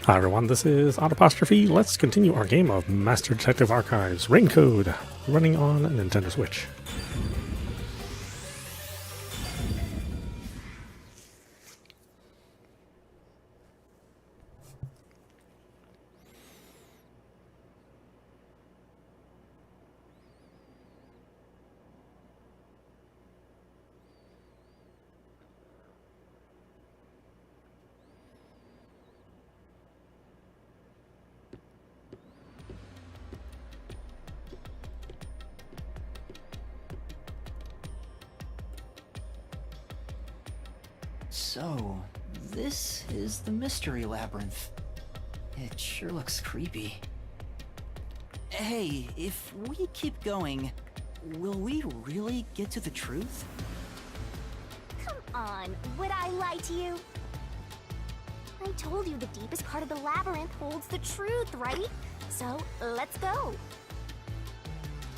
Hi everyone, this is audap. Let's continue our game of Master Detective Archives Rain Code, running on a Nintendo Switch. So, this is the mystery labyrinth. It sure looks creepy. Hey, if we keep going, will we really get to the truth? Come on, would I lie to you? I told you the deepest part of the labyrinth holds the truth, right? So, let's go.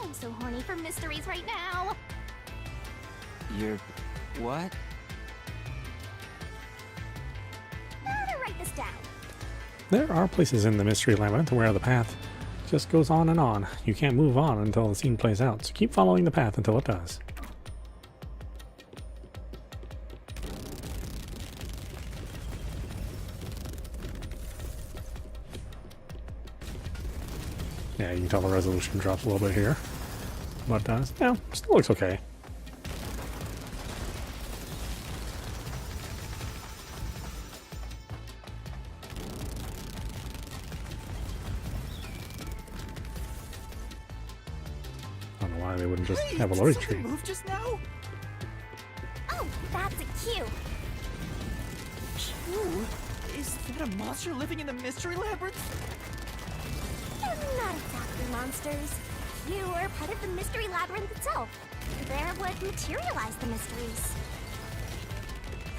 I'm so horny for mysteries right now. You're... what? How to write this down? There are places in the Mystery Labyrinth where the path just goes on and on. You can't move on until the scene plays out, so keep following the path until it does. Yeah, you can tell the resolution drops a little bit here, but yeah, still looks okay. I don't know why they wouldn't just have a loading screen. Move just now? Oh, that's a cue. Ooh, is that a monster living in the mystery labyrinth? They're not exactly monsters. You are part of the mystery labyrinth itself. They're what materialize the mysteries.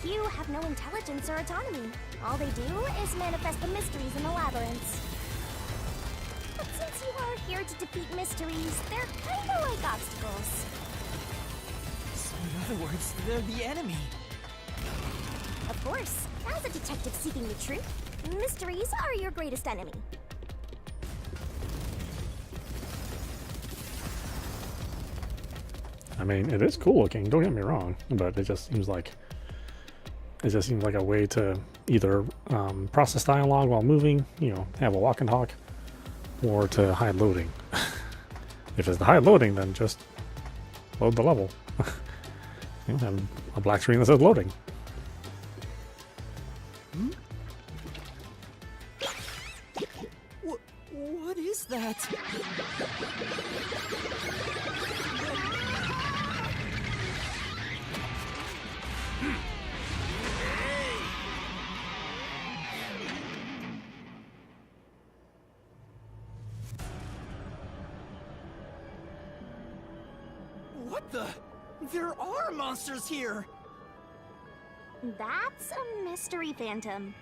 You have no intelligence or autonomy. All they do is manifest the mysteries in the labyrinths. But since you are here to defeat mysteries, they're kinda like obstacles. So in other words, they're the enemy. Of course, as a detective seeking the truth, mysteries are your greatest enemy. I mean, it is cool looking, don't get me wrong, but it just seems like a way to either process dialogue while moving, you know, have a walk and talk, or to hide loading. If it's the hide loading, then just load the level. You know, have a black screen that says loading. What is that? What the? There are monsters here! That's a mystery phantom.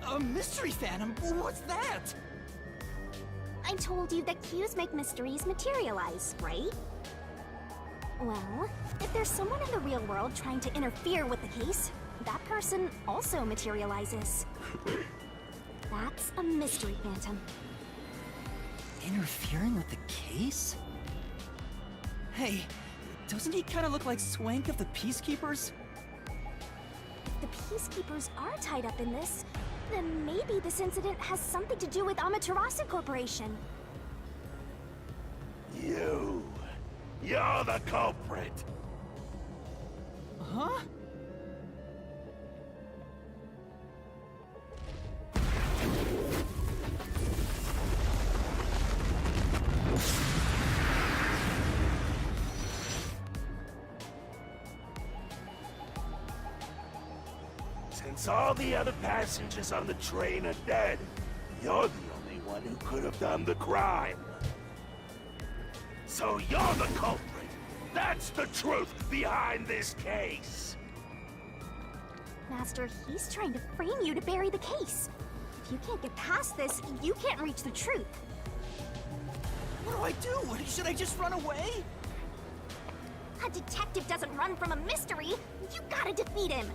A mystery phantom? What's that? I told you that cues make mysteries materialize, right? Well, if there's someone in the real world trying to interfere with the case, that person also materializes. That's a mystery phantom. Interfering with the case? Hey, doesn't he kind of look like Swank of the Peacekeepers? If the Peacekeepers are tied up in this, then maybe this incident has something to do with Amaterasu Corporation. You're the culprit. Huh? Since all the other passengers on the train are dead, you're the only one who could have done the crime. So you're the culprit. That's the truth behind this case. Master, he's trying to frame you to bury the case. If you can't get past this, you can't reach the truth. What do? Should I just run away? A detective doesn't run from a mystery. You gotta defeat him.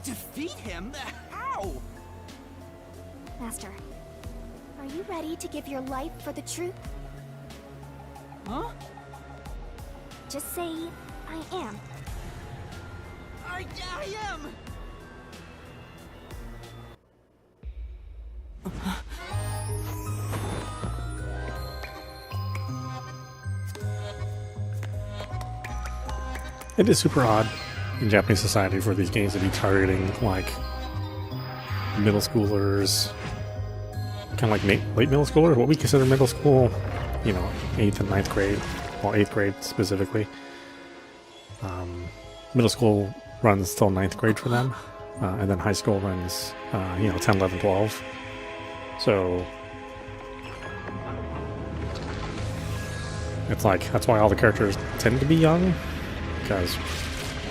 Defeat him? How? Master, are you ready to give your life for the truth? Huh? Just say, I am. I am! It is super odd in Japanese society for these games to be targeting like middle schoolers, kind of like late middle schoolers, what we consider middle school, you know, 8th and 9th grade, well 8th grade specifically. Middle school runs till 9th grade for them, and then high school runs, 10, 11, 12. So it's like, that's why all the characters tend to be young, because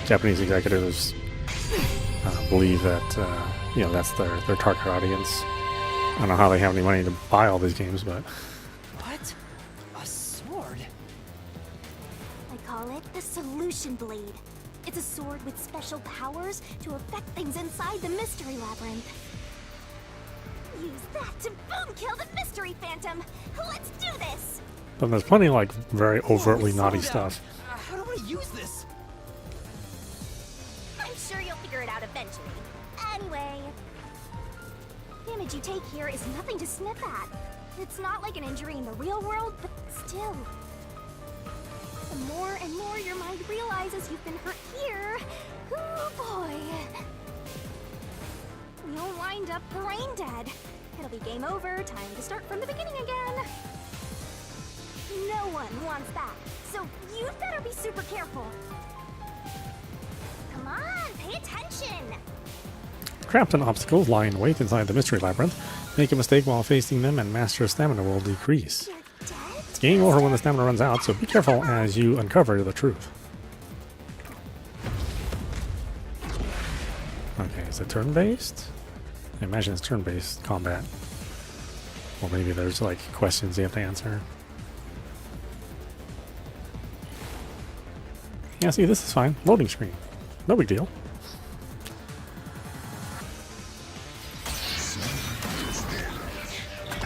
Japanese executives believe that that's their target audience. I don't know how they have any money to buy all these games, but What? A sword? I call it the Solution Blade. It's a sword with special powers to affect things inside the Mystery Labyrinth. Use that to boom kill the Mystery Phantom! Let's do this! then there's plenty of like very overtly Whoa, naughty slow down. stuff. How do I use this? I'm sure you'll figure it out eventually. Anyway, damage you take here is nothing to sniff at. It's not like an injury in the real world, but still. The more and more your mind realizes you've been hurt here, oh boy, you'll wind up brain dead. It'll be game over, time to start from the beginning again. No one wants that, so you'd better be super careful. Come on, pay attention! Traps and obstacles lie in wait inside the mystery labyrinth. Make a mistake while facing them and Master's stamina will decrease. You're dead? It's game over when the stamina runs out, so be careful as you uncover the truth. Okay, is it turn-based? I imagine it's turn-based combat. Or maybe there's like questions you have to answer. Yeah, see, this is fine. Loading screen. No big deal.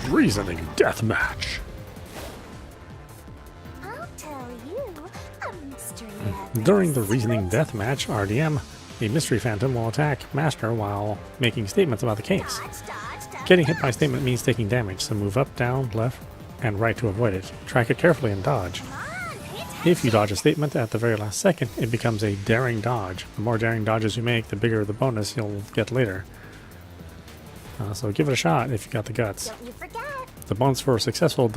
Reasoning deathmatch. I'll tell you a mystery. During the reasoning deathmatch, RDM, a mystery phantom will attack Master while making statements about the case. Dodge. Getting hit by statement means taking damage, so move up, down, left, and right to avoid it. Track it carefully and dodge. Come on, pay attention. If you dodge a statement at the very last second, it becomes a daring dodge. The more daring dodges you make, the bigger the bonus you'll get later. So give it a shot if you got the guts. Don't you forget. The bonus for successful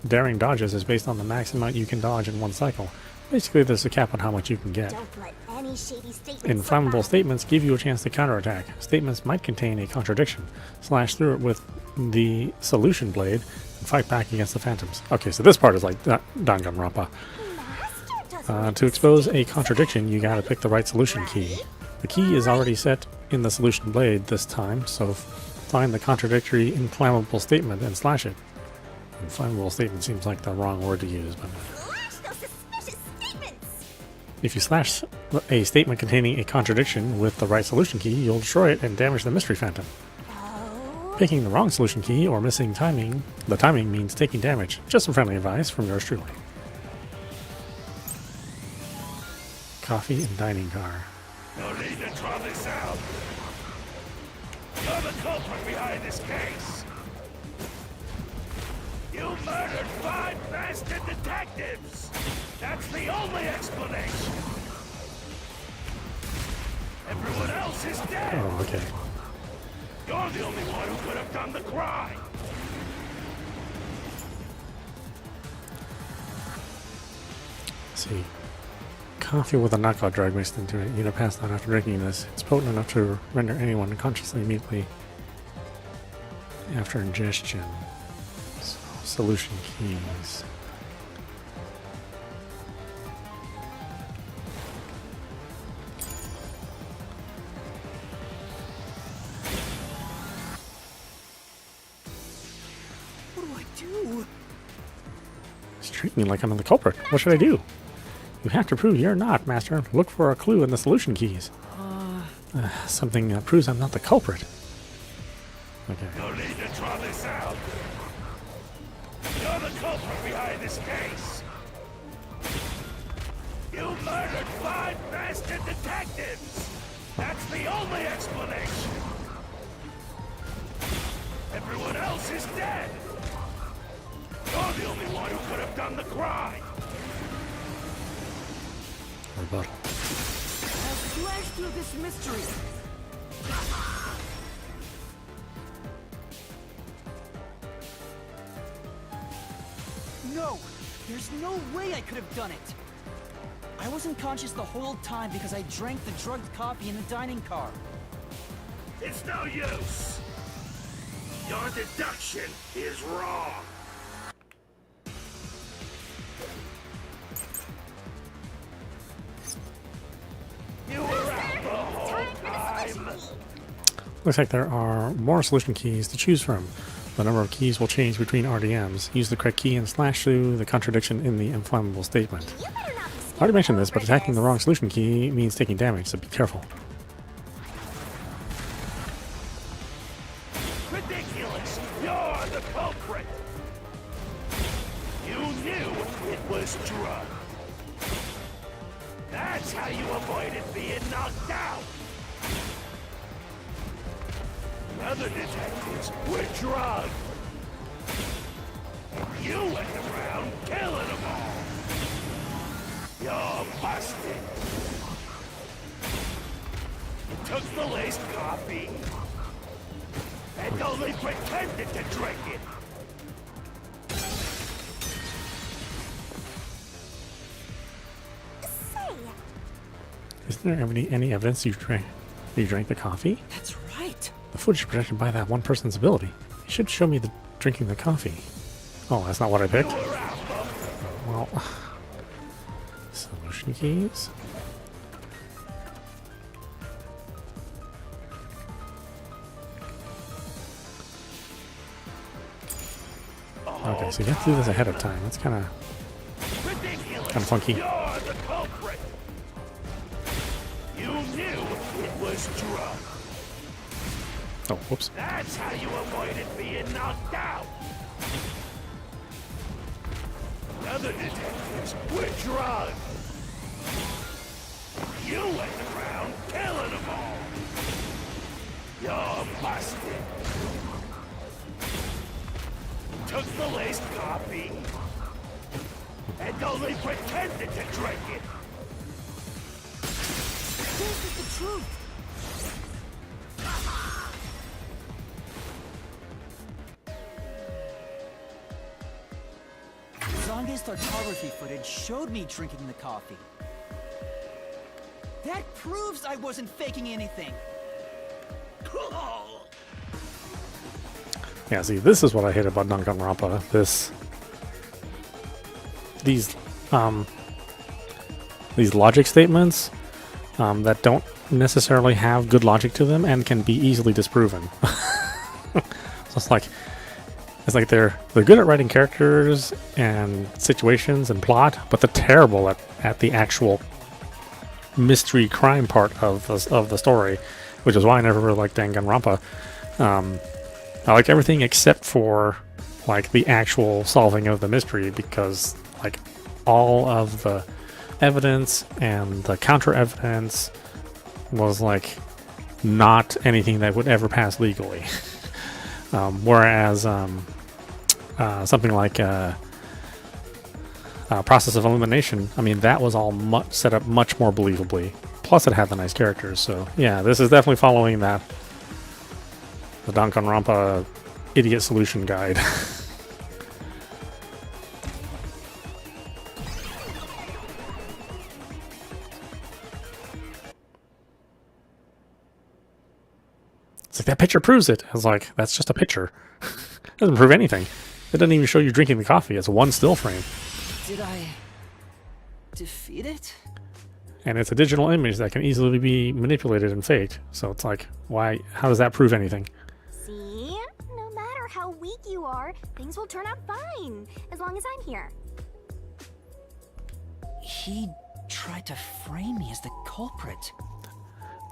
daring dodges is based on the max amount you can dodge in one cycle. Basically, there's a cap on how much you can get. Don't let any shady statements Inflammable slip by. statements give you a chance to counterattack. Statements might contain a contradiction. Slash through it with the solution blade and fight back against the phantoms. Okay, so this part is like Danganronpa. Master doesn't To expose a contradiction, you gotta pick the right solution key. The key is already set in the solution blade this time, so find the contradictory inflammable statement and slash it. Inflammable statement seems like the wrong word to use, but slash those suspicious statements. if you slash a statement containing a contradiction with the right solution key, you'll destroy it and damage the mystery phantom. Oh, Picking the wrong solution key or missing the timing means taking damage. Just some friendly advice from yours truly. Coffee and dining car. No need to draw this out. You're the culprit behind this case. You murdered 5 bastard detectives. That's the only explanation. Everyone else is dead. Oh, okay. You're the only one who could have done the crime. Let's see. Coffee with a knockout drug mixed into it. Unit passed out after drinking this. It's potent enough to render anyone unconsciously immediately after ingestion. So, solution keys. What do I do? It's treating me like I'm the culprit. What should I do? You have to prove you're not, Master. Look for a clue in the solution keys. Something that proves I'm not the culprit. Okay. No need to draw this out. You're the culprit behind this case. You murdered 5 bastard detectives. That's the only explanation. Everyone else is dead. You're the only one who could have done the crime. Rebuttal. I'll slash through this mystery. No! There's no way I could have done it! I wasn't conscious the whole time because I drank the drugged coffee in the dining car. It's no use. Your deduction is wrong. You were out the whole time. Looks like there are more solution keys to choose from. The number of keys will change between RDMs. Use the correct key and slash through the contradiction in the inflammable statement. You better not be I scared already mentioned to this, but over attacking the this. wrong solution key means taking damage, so be careful. Ridiculous! You're the culprit! You knew it was drugged. That's how you avoided being knocked out! The other detectives were drugged. You went around killing them all. You're busted. You took the laced coffee and only pretended to drink it. Say, Isn't there any evidence you drank the coffee? That's right! The footage is protected by that one person's ability. You should show me the drinking the coffee. Oh, that's not what I picked? Well, solution keys. Okay, so you have to do this ahead of time. That's kind of funky. You're the culprit. You knew it was drugged. Oh, whoops. That's how you avoided being knocked out. The other detectives were drugged. You went around killing them all. You're busted. Took the laced coffee and only pretended to drink it. This is the truth! Zonge's photography footage showed me drinking the coffee. That proves I wasn't faking anything! Yeah, see, this is what I hate about Danganronpa. These logic statements that don't necessarily have good logic to them and can be easily disproven. So it's like they're good at writing characters and situations and plot, but they're terrible at the actual mystery crime part of the story, which is why I never really liked Danganronpa. I like everything except for like the actual solving of the mystery, because like all of the evidence and the counter evidence was like not anything that would ever pass legally. Whereas something like Process of Elimination, I mean, that was all set up much more believably. Plus, it had the nice characters. So yeah, this is definitely following that. The Danganronpa idiot solution guide. It's like, that picture proves it. I was like, that's just a picture. It doesn't prove anything. It doesn't even show you drinking the coffee. It's one still frame. Did I defeat it? And it's a digital image that can easily be manipulated and faked. So it's like, why? How does that prove anything? see? No matter how weak you are, things will turn out fine, as long as I'm here. He tried to frame me as the culprit.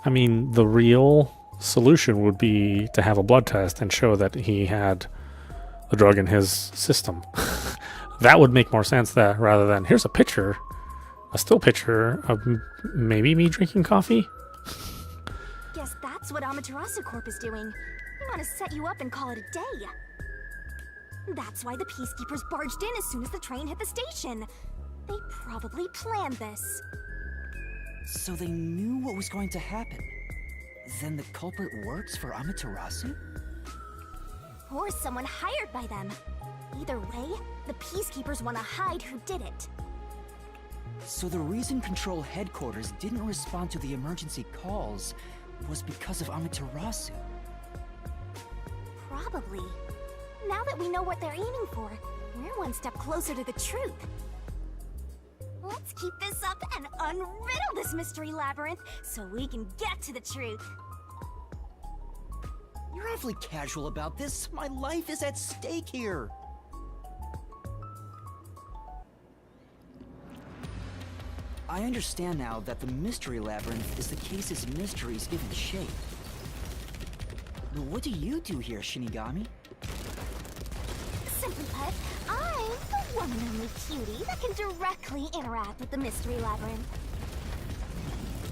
I mean, the real solution would be to have a blood test and show that he had the drug in his system. That would make more sense that rather than here's a picture, a still picture of maybe me drinking coffee. Guess that's what Amaterasu Corp is doing. They want to set you up and call it a day. That's why the peacekeepers barged in as soon as the train hit the station. They probably planned this. So they knew what was going to happen. Then the culprit works for Amaterasu? Or someone hired by them. Either way, the peacekeepers want to hide who did it. So the reason Control Headquarters didn't respond to the emergency calls was because of Amaterasu. Probably. Now that we know what they're aiming for, we're one step closer to the truth. Let's keep this up and unriddle this mystery labyrinth so we can get to the truth. You're awfully casual about this. My life is at stake here. I understand now that the mystery labyrinth is the case's mysteries given shape. But what do you do here, Shinigami? Simply put, I'm the one and only cutie that can directly interact with the mystery labyrinth.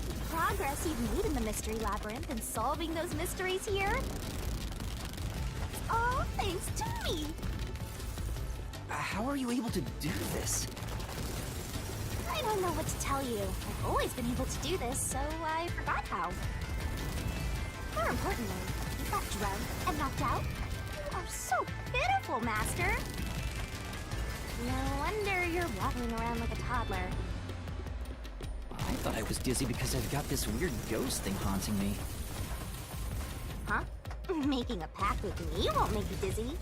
The progress you've made in the mystery labyrinth and solving those mysteries here, all thanks to me. How are you able to do this? I don't know what to tell you. I've always been able to do this, so I forgot how. More importantly, you got drugged and knocked out. You are so pitiful, Master. No wonder you're waddling around like a toddler. I thought I was dizzy because I've got this weird ghost thing haunting me. Huh? Making a pact with me won't make you dizzy.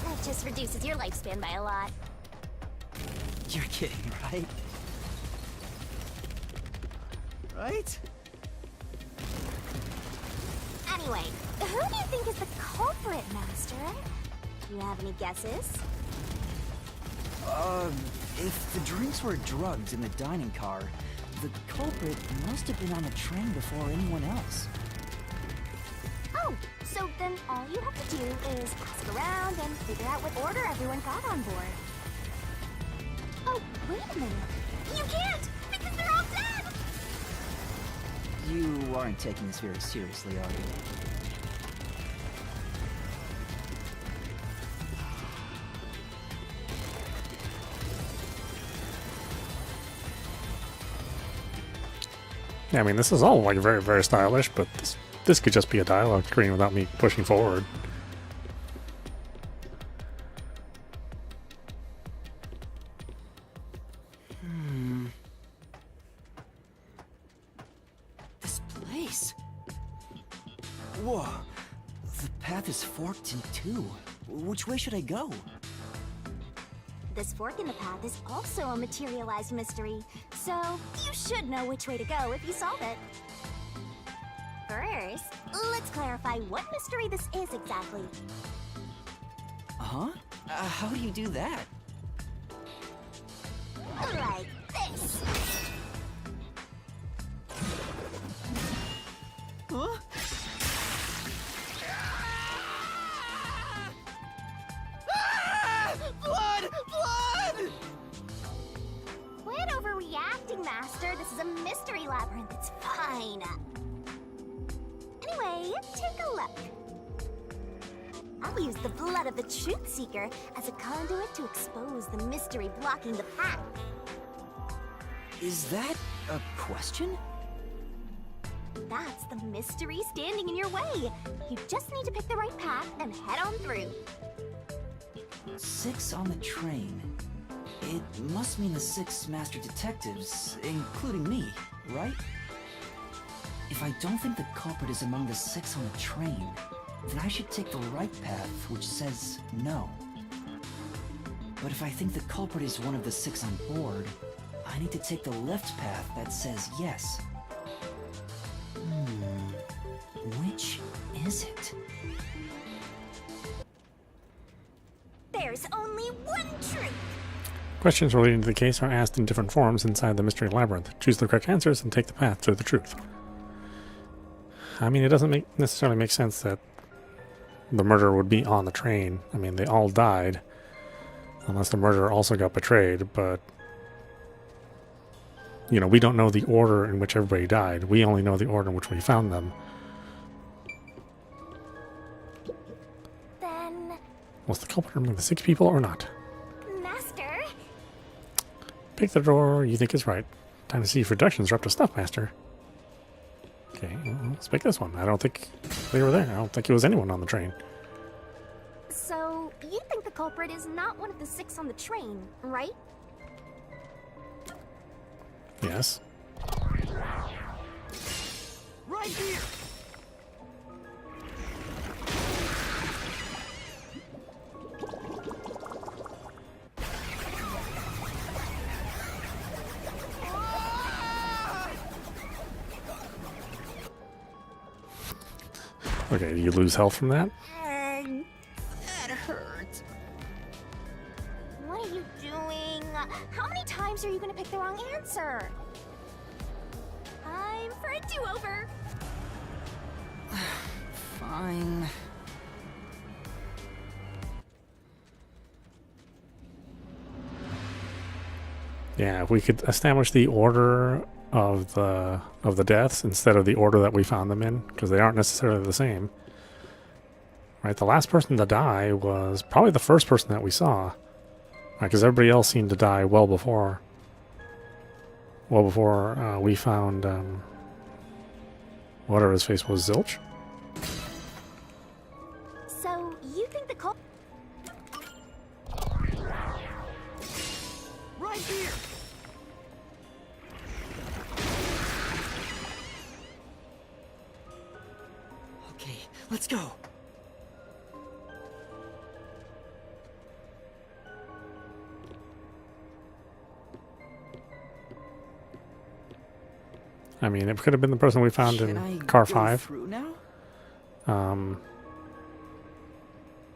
That just reduces your lifespan by a lot. You're kidding, right? Right? Anyway, who do you think is the culprit, Master? Do you have any guesses? If the drinks were drugged in the dining car, the culprit must have been on the train before anyone else. Oh, so then all you have to do is ask around and figure out what order everyone got on board. Oh, wait a minute. You can't, because they're all dead! You aren't taking this very seriously, are you? Yeah, I mean, this is all like very, very stylish, but this could just be a dialogue screen without me pushing forward. This place. Whoa. The path is forked in two. Which way should I go? This fork in the path is also a materialized mystery, so you should know which way to go if you solve it. First, let's clarify what mystery this is exactly. Huh? How do you do that? Like this. Huh? Blood! Blood! Quit overreacting, Master. This is a mystery labyrinth. It's fine. Anyway, take a look. I'll use the blood of the Truth Seeker as a conduit to expose the mystery blocking the path. Is that a question? That's the mystery standing in your way. You just need to pick the right path and head on through. 6 on the train. It must mean the 6 master detectives, including me, right? If I don't think the culprit is among the 6 on the train, then I should take the right path, which says no. But if I think the culprit is one of the 6 on board, I need to take the left path that says yes. Which is it? There's only one truth. Questions relating to the case are asked in different forms inside the mystery labyrinth. Choose the correct answers and take the path to the truth. I mean, it doesn't necessarily make sense that the murderer would be on the train. I mean, they all died, unless the murderer also got betrayed, but you know, we don't know the order in which everybody died. We only know the order in which we found them. Then, Was the culprit among the 6 people or not? Master, Pick the door you think is right. Time to see if reductions are up to snuff, Master. Okay, well, let's pick this one. I don't think they were there. I don't think it was anyone on the train. so you think the culprit is not one of the 6 on the train, right? Yes. Right here! Okay, do you lose health from that? That hurt. What are you doing? How many times are you gonna pick the wrong answer? Time for a do-over. Fine. Yeah, if we could establish the order of the deaths instead of the order that we found them in, because they aren't necessarily the same. Right, the last person to die was probably the first person that we saw, because everybody else seemed to die well before we found whatever his face was, Zilch. So you think the culprit? Right here! Okay, let's go. I mean, it could have been the person we found Can in I car go 5. through now?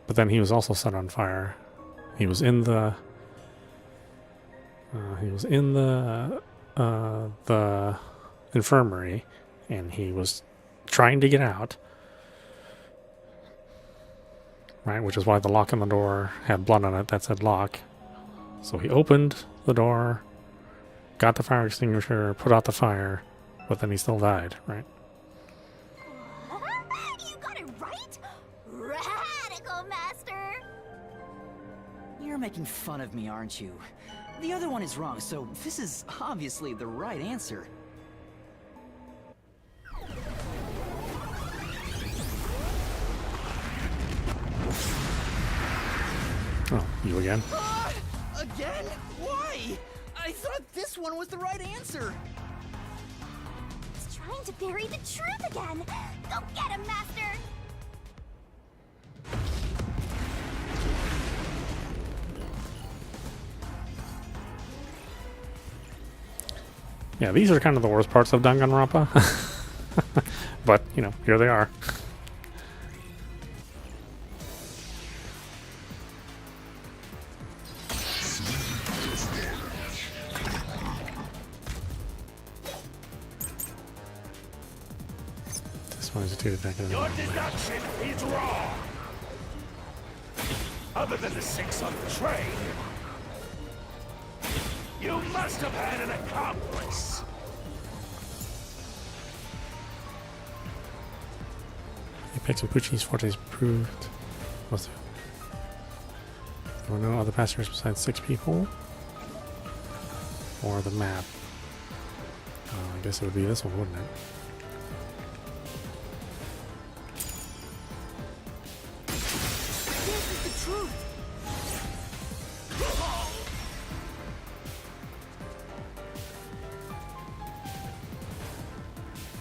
But then he was also set on fire. He was in the the infirmary, and he was trying to get out. Right, which is why the lock on the door had blood on it that said lock. So he opened the door, got the fire extinguisher, put out the fire, but then he still died, right? You got it right? Radical, Master! You're making fun of me, aren't you? The other one is wrong, so this is obviously the right answer. Oh, you again? Again? Why? I thought this one was the right answer. He's trying to bury the truth again! Go get him, Master! Yeah, these are kind of the worst parts of Danganronpa. But, you know, here they are. This one is a 2 attack. Your deduction is wrong. Other than the 6 on the train, you must have had an accomplice. Apex of Pucci's fortes proved. There were no other passengers besides 6 people. Or the map. I guess it would be this one, wouldn't it? This is the truth!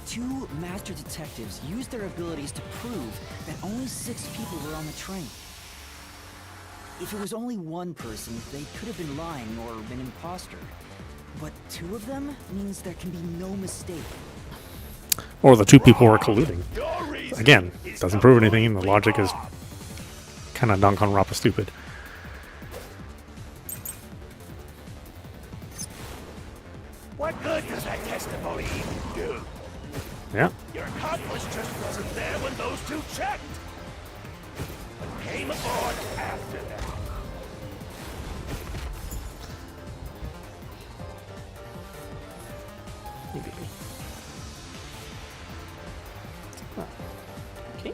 Two master detectives used their abilities to prove that only 6 people were on the train. If it was only one person, they could have been lying or an imposter. But 2 of them means there can be no mistake. Or the 2 people were colluding. Your reason Again, is doesn't prove anything. The completely logic is wrong. kind of Danganronpa stupid. What good does that testimony even do? Yeah. Your accomplice just those two checked. But came aboard after them. Maybe. Oh. Okay.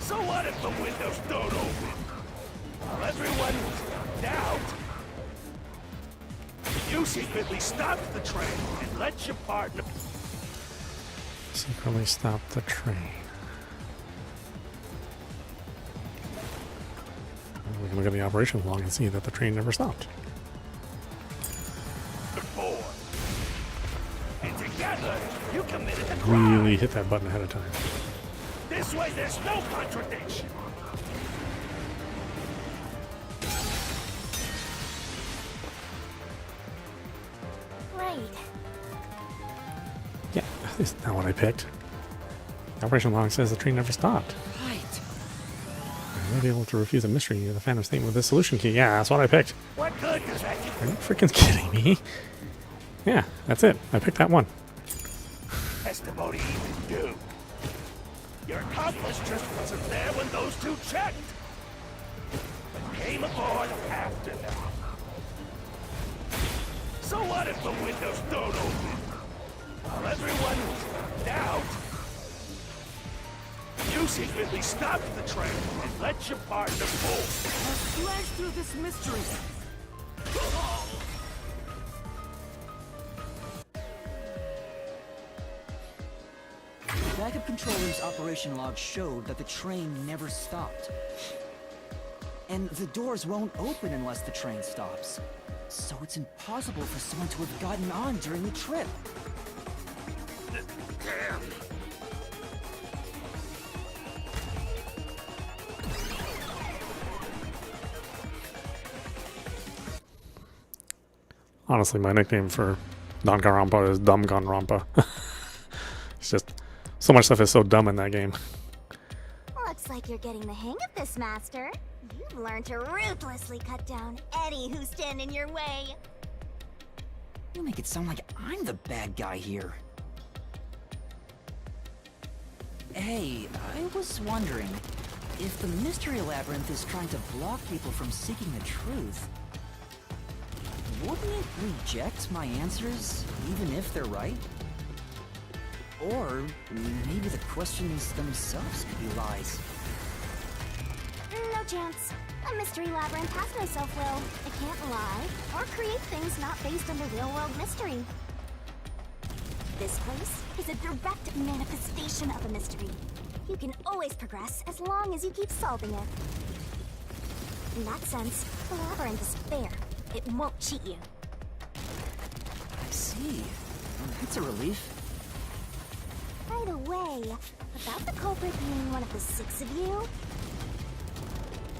So what if the windows don't open? While everyone's out, you secretly stopped the train and let your partner... Secretly stop the train. We can look at the operation log and see that the train never stopped. ...before. And together, you committed the crime. Really hit that button ahead of time. This way, there's no contradiction. Right. Yeah, that's not what I picked. The operation log says the train never stopped. Right. I may be able to refuse a mystery of the Phantom Statement with this solution key. Yeah, that's what I picked. What good does that Are you freaking kidding me? Yeah, that's it. I picked that one. testimony even do? Your accomplice just wasn't there when those two checked. But came aboard after them. So what if the windows don't open? While everyone was out, you secretly stopped the train and let your partner pull. Let's smash through this mystery. The backup control room's operation log showed that the train never stopped. And the doors won't open unless the train stops. So it's impossible for someone to have gotten on during the trip. Damn. Honestly, my nickname for Danganronpa is Danganronpa. It's just so much stuff is so dumb in that game. Looks like you're getting the hang of this, Master. You've learned to ruthlessly cut down any who stand in your way. You make it sound like I'm the bad guy here. Hey, I was wondering, if the Mystery Labyrinth is trying to block people from seeking the truth, wouldn't it reject my answers, even if they're right? Or maybe the questions themselves could be lies. No chance. A mystery labyrinth has no self-will. It can't lie or create things not based on the real-world mystery. This place is a direct manifestation of a mystery. You can always progress as long as you keep solving it. In that sense, the labyrinth is fair. It won't cheat you. I see. That's a relief. By the way, about the culprit being one of the 6 of you,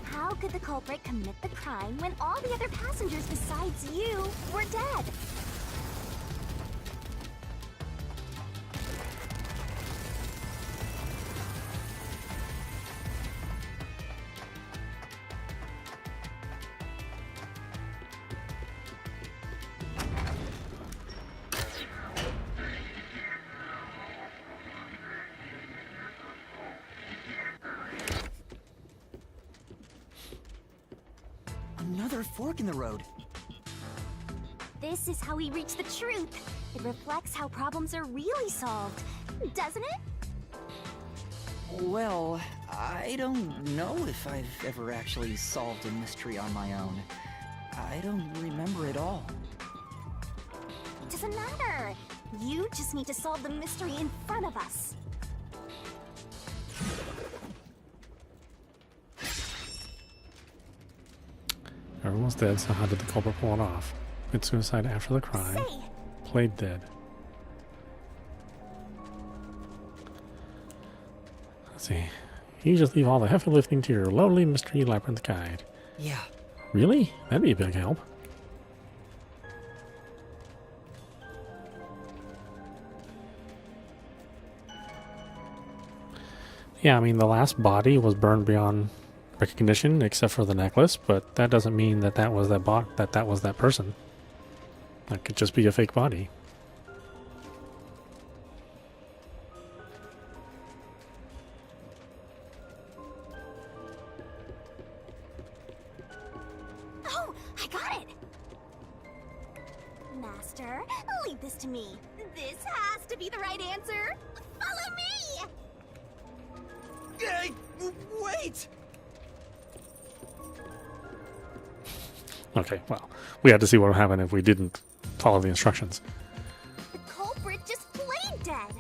how could the culprit commit the crime when all the other passengers besides you were dead? Another fork in the road. This is how we reach the truth. It reflects how problems are really solved, doesn't it? Well, I don't know if I've ever actually solved a mystery on my own. I don't remember it all. Doesn't matter. You just need to solve the mystery in front of us. Everyone's dead, so how did the culprit pull it off? It's suicide after the crime. Say, Played dead. Let's see. You just leave all the heavy lifting to your lowly mystery labyrinth guide. Yeah. Really? That'd be a big help. Yeah, I mean, the last body was burned beyond recognition, except for the necklace, but that doesn't mean that that was that was that person. That could just be a fake body. oh, I got it! Master, leave this to me. This has to be the right answer. Follow me! Hey, wait! Okay, well, we had to see what would happen if we didn't follow the instructions. The culprit just played dead.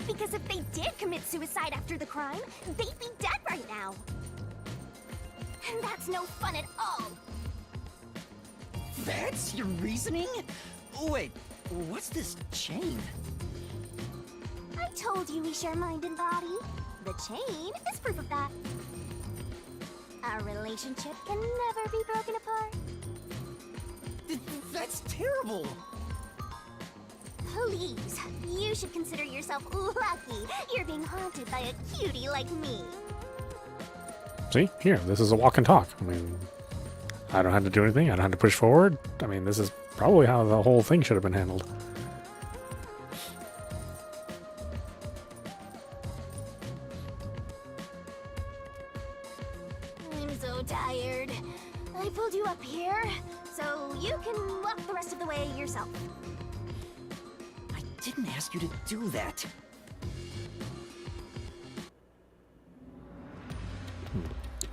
Because if they did commit suicide after the crime, they'd be dead right now. And that's no fun at all. That's your reasoning? Wait, what's this chain? I told you we share mind and body. The chain is proof of that. Our relationship can never be broken apart. That's terrible! Please, you should consider yourself lucky you're being haunted by a cutie like me. See? Here, this is a walk and talk. I mean, I don't have to do anything. I don't have to push forward. I mean, this is probably how the whole thing should have been handled. I'm so tired. I pulled you up here, so you can walk the rest of the way yourself. I didn't ask you to do that.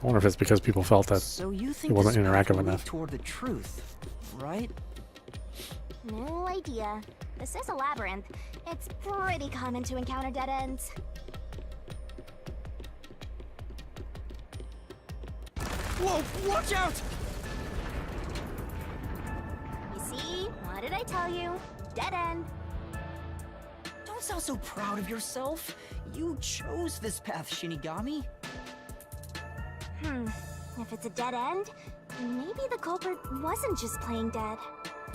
I wonder if it's because people felt that So you think it wasn't this path interactive will lead enough. toward the truth, right? No idea. This is a labyrinth. It's pretty common to encounter dead ends. Whoa, watch out! You see? What did I tell you? Dead end. Don't sound so proud of yourself. You chose this path, Shinigami. If it's a dead end, maybe the culprit wasn't just playing dead.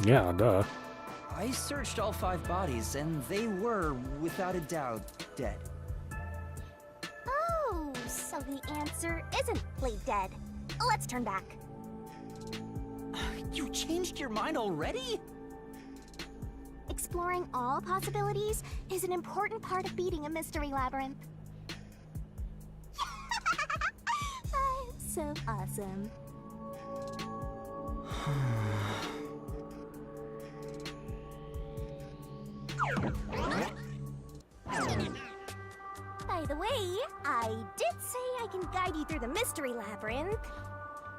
Yeah, duh. I searched all 5 bodies, and they were, without a doubt, dead. Oh, so the answer isn't played dead. Let's turn back. You changed your mind already? Exploring all possibilities is an important part of beating a mystery labyrinth. I'm so awesome. By the way, I did say I can guide you through the mystery labyrinth.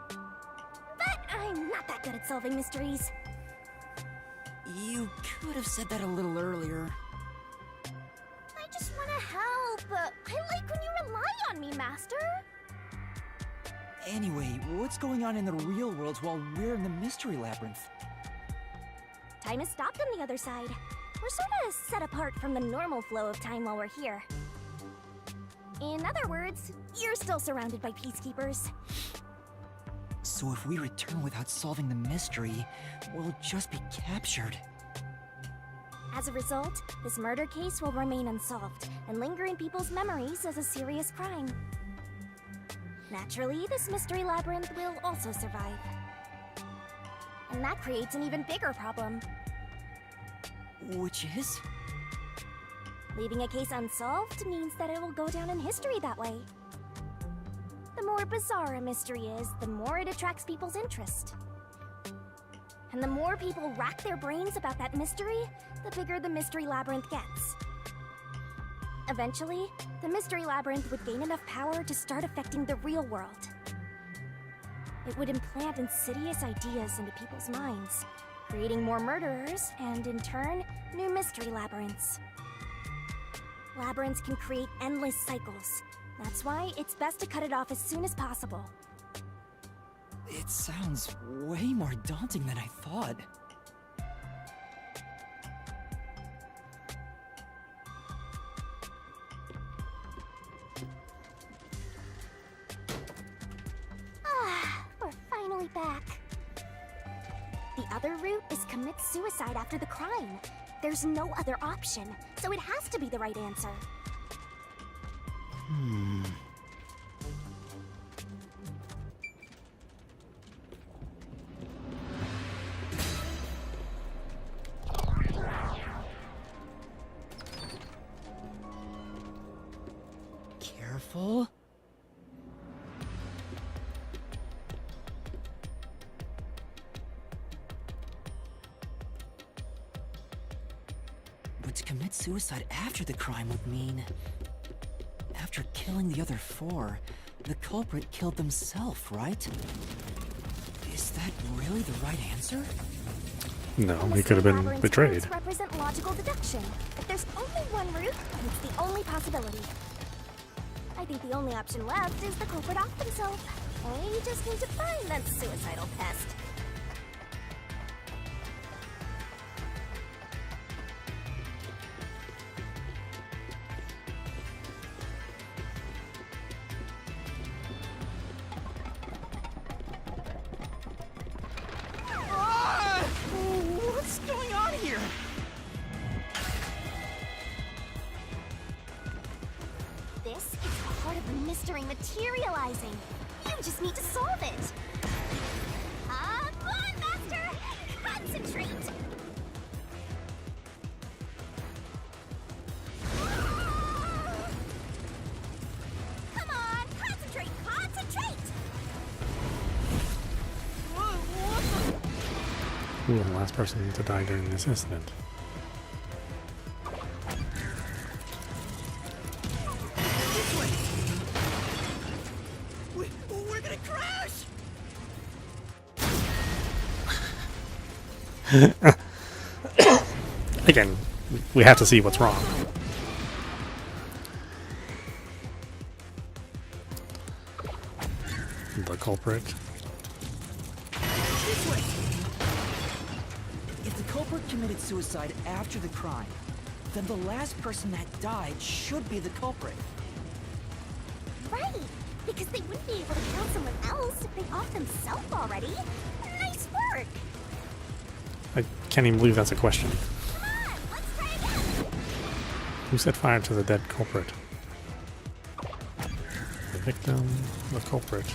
But I'm not that good at solving mysteries. You could have said that a little earlier. I just want to help. I like when you rely on me, Master. Anyway, what's going on in the real world while we're in the mystery labyrinth? Time has stopped on the other side. We're sort of set apart from the normal flow of time while we're here. In other words, you're still surrounded by peacekeepers. So if we return without solving the mystery, we'll just be captured. As a result, this murder case will remain unsolved and linger in people's memories as a serious crime. Naturally, this mystery labyrinth will also survive. And that creates an even bigger problem. Which is? Leaving a case unsolved means that it will go down in history that way. The more bizarre a mystery is, the more it attracts people's interest. And the more people rack their brains about that mystery, the bigger the mystery labyrinth gets. Eventually, the mystery labyrinth would gain enough power to start affecting the real world. It would implant insidious ideas into people's minds, creating more murderers, and in turn, new mystery labyrinths. Labyrinths can create endless cycles. That's why it's best to cut it off as soon as possible. It sounds way more daunting than I thought. We're finally back. The other route is commit suicide after the crime. There's no other option, so it has to be the right answer. Careful. But to commit suicide after the crime would mean... After killing the other four, the culprit killed themselves, right? Is that really the right answer? No, he could have been betrayed. Represent logical deduction. If there's only one route, it's the only possibility. I think the only option left is the culprit off themselves. We just need to find that suicidal pest. What's going on here? This is part of the mystery materializing. You just need to solve it. Come on, Master! Concentrate! Come on, concentrate! Concentrate! Who was the last person to die during this incident? We're gonna crash! Again, we have to see what's wrong. The culprit. This way! If the culprit committed suicide after the crime, then the last person that died should be the culprit. Right! Because they wouldn't be able to kill someone else if they off themselves already. Nice work! I can't even believe that's a question. Come on, let's try again! Who set fire to the dead culprit? The victim, the culprit.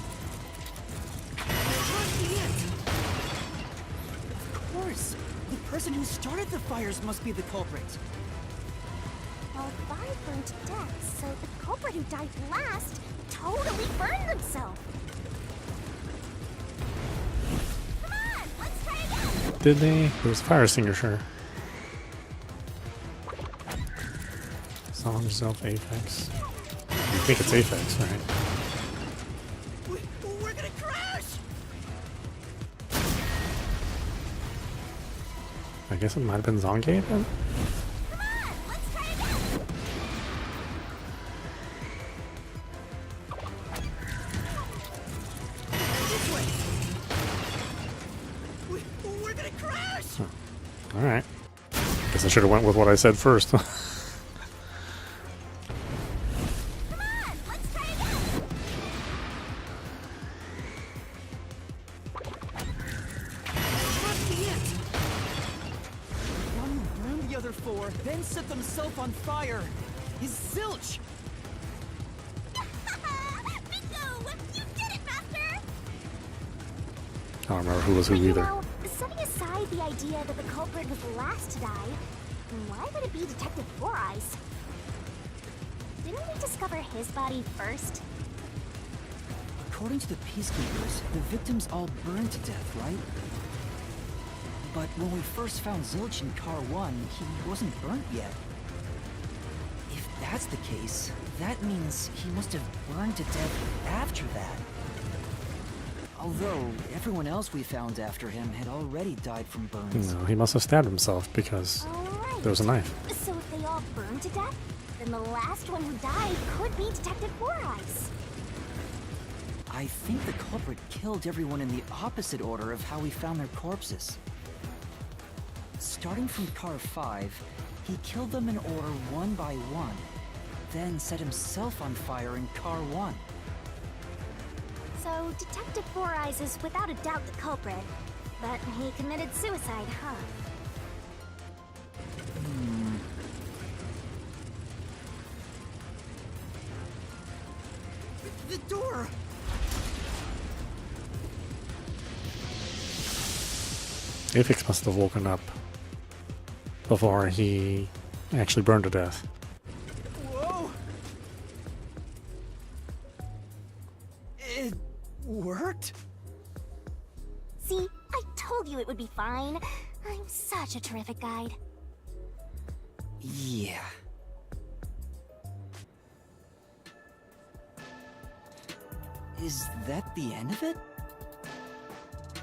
Of course! The person who started the fires must be the culprit. Well, 5 burned to death, so the culprit who died last totally burned themselves. Come on, let's try again! Did they? There was a fire extinguisher. Song yourself Apex. You think it's Apex, right? We're gonna crash! I guess it might have been Zongate then? Come on, let's try again! This way! We're gonna crash! Alright. Guess I should have went with what I said first. Come on, let's try again! Must be it! One who burned the other four, then set themselves on fire. Is Zilch! Bingo! You did it, Master! I don't remember who was who But you either. know, setting aside the idea that the culprit was the last to die, why would it be Detective Four Eyes? Didn't we discover his body first? according to the peacekeepers, the victims all burned to death, right? But when we first found Zilch in Car 1, he wasn't burnt yet. If that's the case, that means he must have burned to death after that. Although, everyone else we found after him had already died from burns. No, he must have stabbed himself because Alright. there was a knife. So if they all burned to death, then the last one who died could be Detective Four Eyes. I think the culprit killed everyone in the opposite order of how we found their corpses. Starting from Car 5, he killed them in order one by one, then set himself on fire in Car 1. So Detective Four Eyes is without a doubt the culprit, but he committed suicide, huh? The door! Aphex must have woken up before he actually burned to death. Whoa! It worked? See, I told you it would be fine. I'm such a terrific guide. Yeah. Is that the end of it?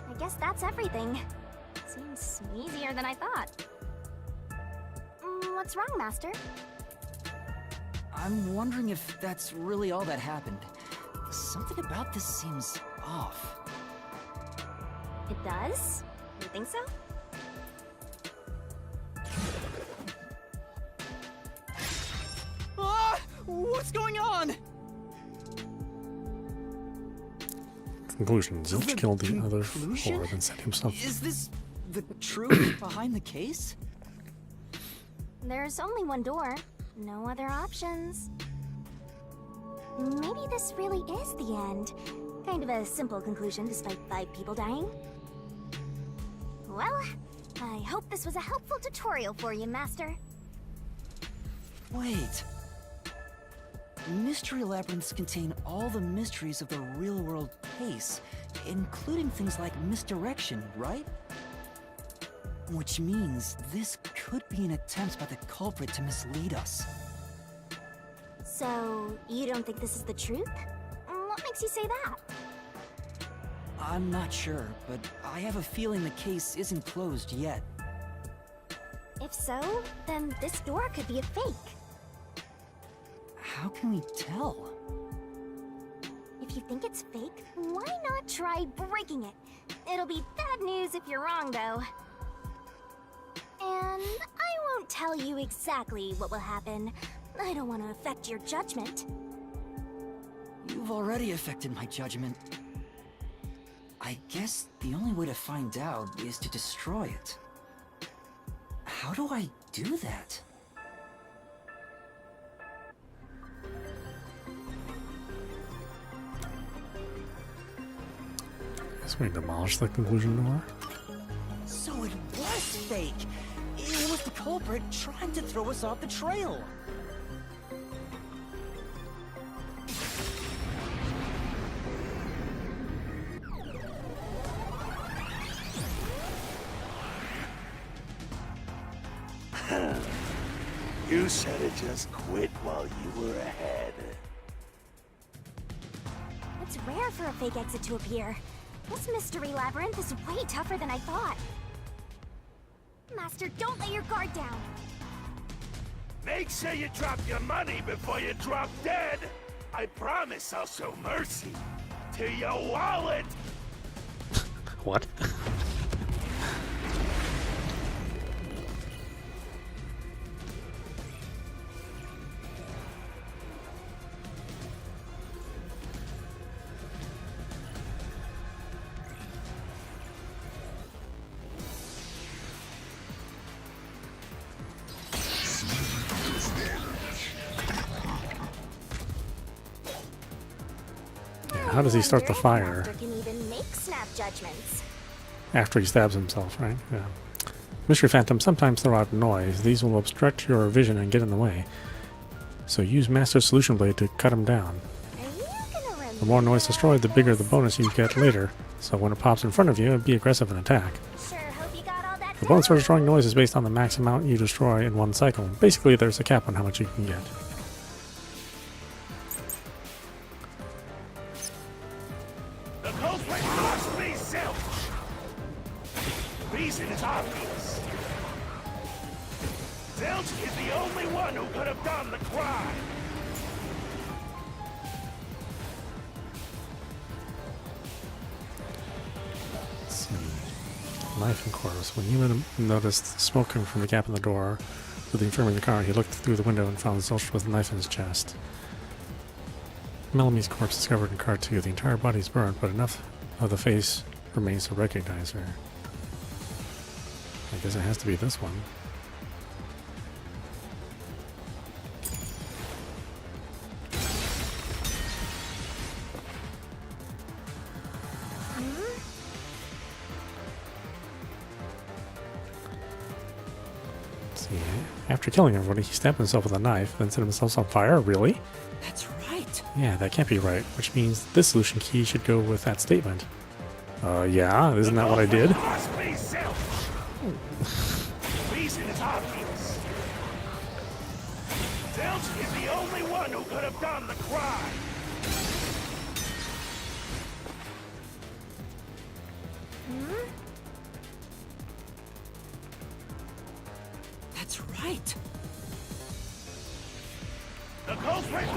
I guess that's everything. Seems easier than I thought. What's wrong, Master? I'm wondering if that's really all that happened. Something about this seems off. It does? You think so? Ah! What's going on? Conclusion: Zilch The killed the other conclusion? four, then set himself. Is this the truth behind the case? There's only one door. No other options. Maybe this really is the end. Kind of a simple conclusion despite 5 people dying. Well, I hope this was a helpful tutorial for you, Master. Wait. Mystery labyrinths contain all the mysteries of the real-world case, including things like misdirection, right? Which means this could be an attempt by the culprit to mislead us. So, you don't think this is the truth? What makes you say that? I'm not sure, but I have a feeling the case isn't closed yet. If so, then this door could be a fake. How can we tell? If you think it's fake, why not try breaking it? It'll be bad news if you're wrong, though. And I won't tell you exactly what will happen. I don't want to affect your judgment. You've already affected my judgment. I guess the only way to find out is to destroy it. How do I do that? Guess we demolish the conclusion door. So it was fake! It was the culprit trying to throw us off the trail! You should have just quit while you were ahead. It's rare for a fake exit to appear. This mystery labyrinth is way tougher than I thought. Master, don't let your guard down. Make sure you drop your money before you drop dead. I promise I'll show mercy to your wallet. What? How does he start the fire? Master can even make snap judgments. After he stabs himself, right? Yeah. Mystery Phantom sometimes throw out noise. These will obstruct your vision and get in the way. So use Master Solution Blade to cut him down. Are you gonna The more noise destroyed, the bigger the bonus you get later. So when it pops in front of you, be aggressive and attack. Sure hope you got all that. The bonus for destroying noise is based on the max amount you destroy in one cycle. Basically, there's a cap on how much you can get. The culprit must be Zilch. Reason is obvious. Zilch is the only one who could have done the crime. Let's see. Knife and corpse. When Human noticed smoke coming from the gap in the door with the infirmary in the car, he looked through the window and found Zilch with a knife in his chest. Melamie's corpse discovered in car 2. The entire body is burned, but enough of the face remains to recognize her. I guess it has to be this one. Let's see. After killing everybody, he stabbed himself with a knife, then set himself on fire? Really? That's right. Yeah, that can't be right, which means this solution key should go with that statement. Yeah, isn't that what I did? Must be Zilch. Reason is obvious. Zilch is the only one who could have done the crime. That's right. The culprit.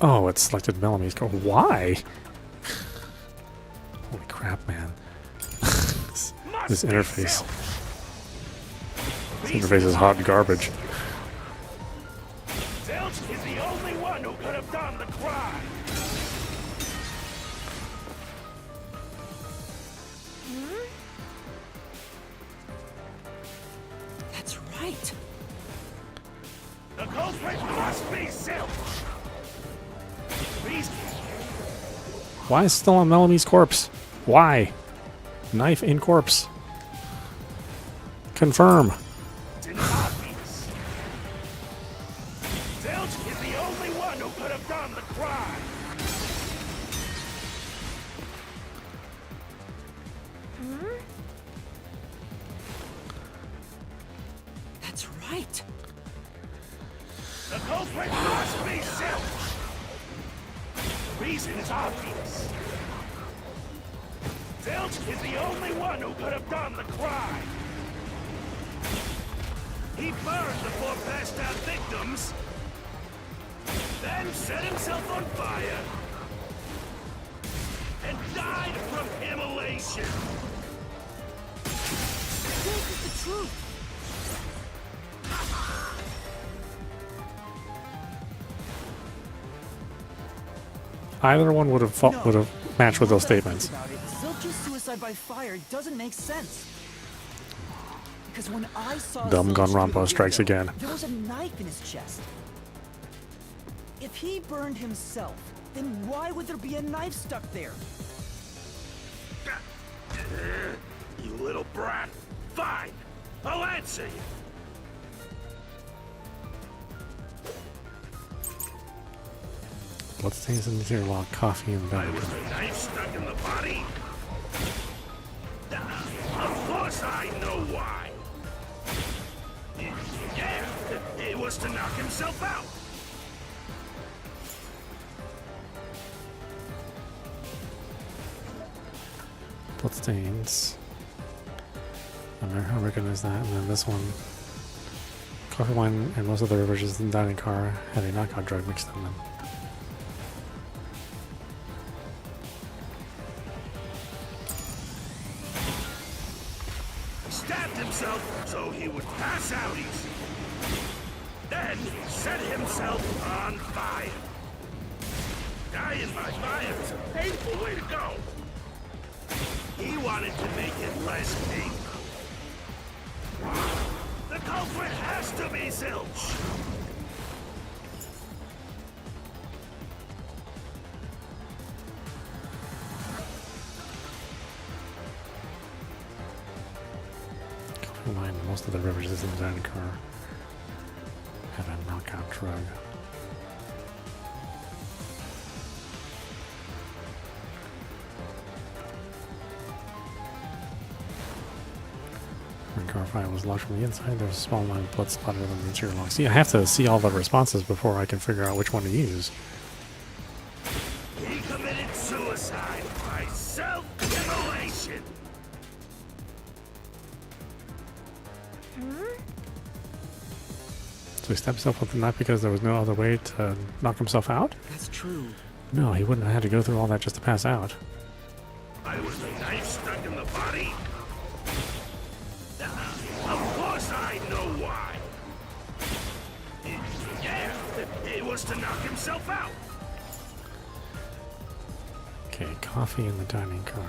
Oh, it selected Melamie's code. Why? Holy crap, man. This interface. This interface is hot garbage. Zilch is the only one who could have done the crime. That's right. The culprit must be Zilch. Reason. Why is it still on Melamie's corpse? Why? Knife in corpse. Confirm. It's obvious. Zilch is the only one who could have done the crime. That's right. The culprit must be Zilch. Reason is obvious. Zilch is the only one who could have done the crime. He burned the four passed out victims, then set himself on fire, and died from immolation. This is the truth. Either one would have matched with those statements. Zilch's suicide by fire doesn't make sense. Because when I saw Dumb Zilch through Danganronpa the strikes window, again. there was a knife in his chest. If he burned himself, then why would there be a knife stuck there? You little brat. Fine. I'll answer you. Bloodstains in the interior log, coffee in the Why bedroom. was the knife stuck in the body? Of course I know why. Yeah, it was to knock himself out. Bloodstains. I recognize that. And then this one. Coffee, wine, and most of the beverages in the dining car had a knockout drug mixed in them. Stabbed himself so he would pass out easy. Then set himself on fire. Dying by fire is a painful way to go. He wanted to make it less painful. The culprit has to be Zilch. Coffee, wine, and most of the beverages in the dining car had a knockout drug. When car fire was locked from the inside, there was a small amount of blood splattered on the interior log. See, I have to see all the responses before I can figure out which one to use. He committed suicide by self-immolation. So he stabbed himself with the knife because there was no other way to knock himself out? That's true. No, he wouldn't have had to go through all that just to pass out. I was the knife stuck in the body. Of course I know why. Yeah, it was to knock himself out. Okay, coffee in the dining car.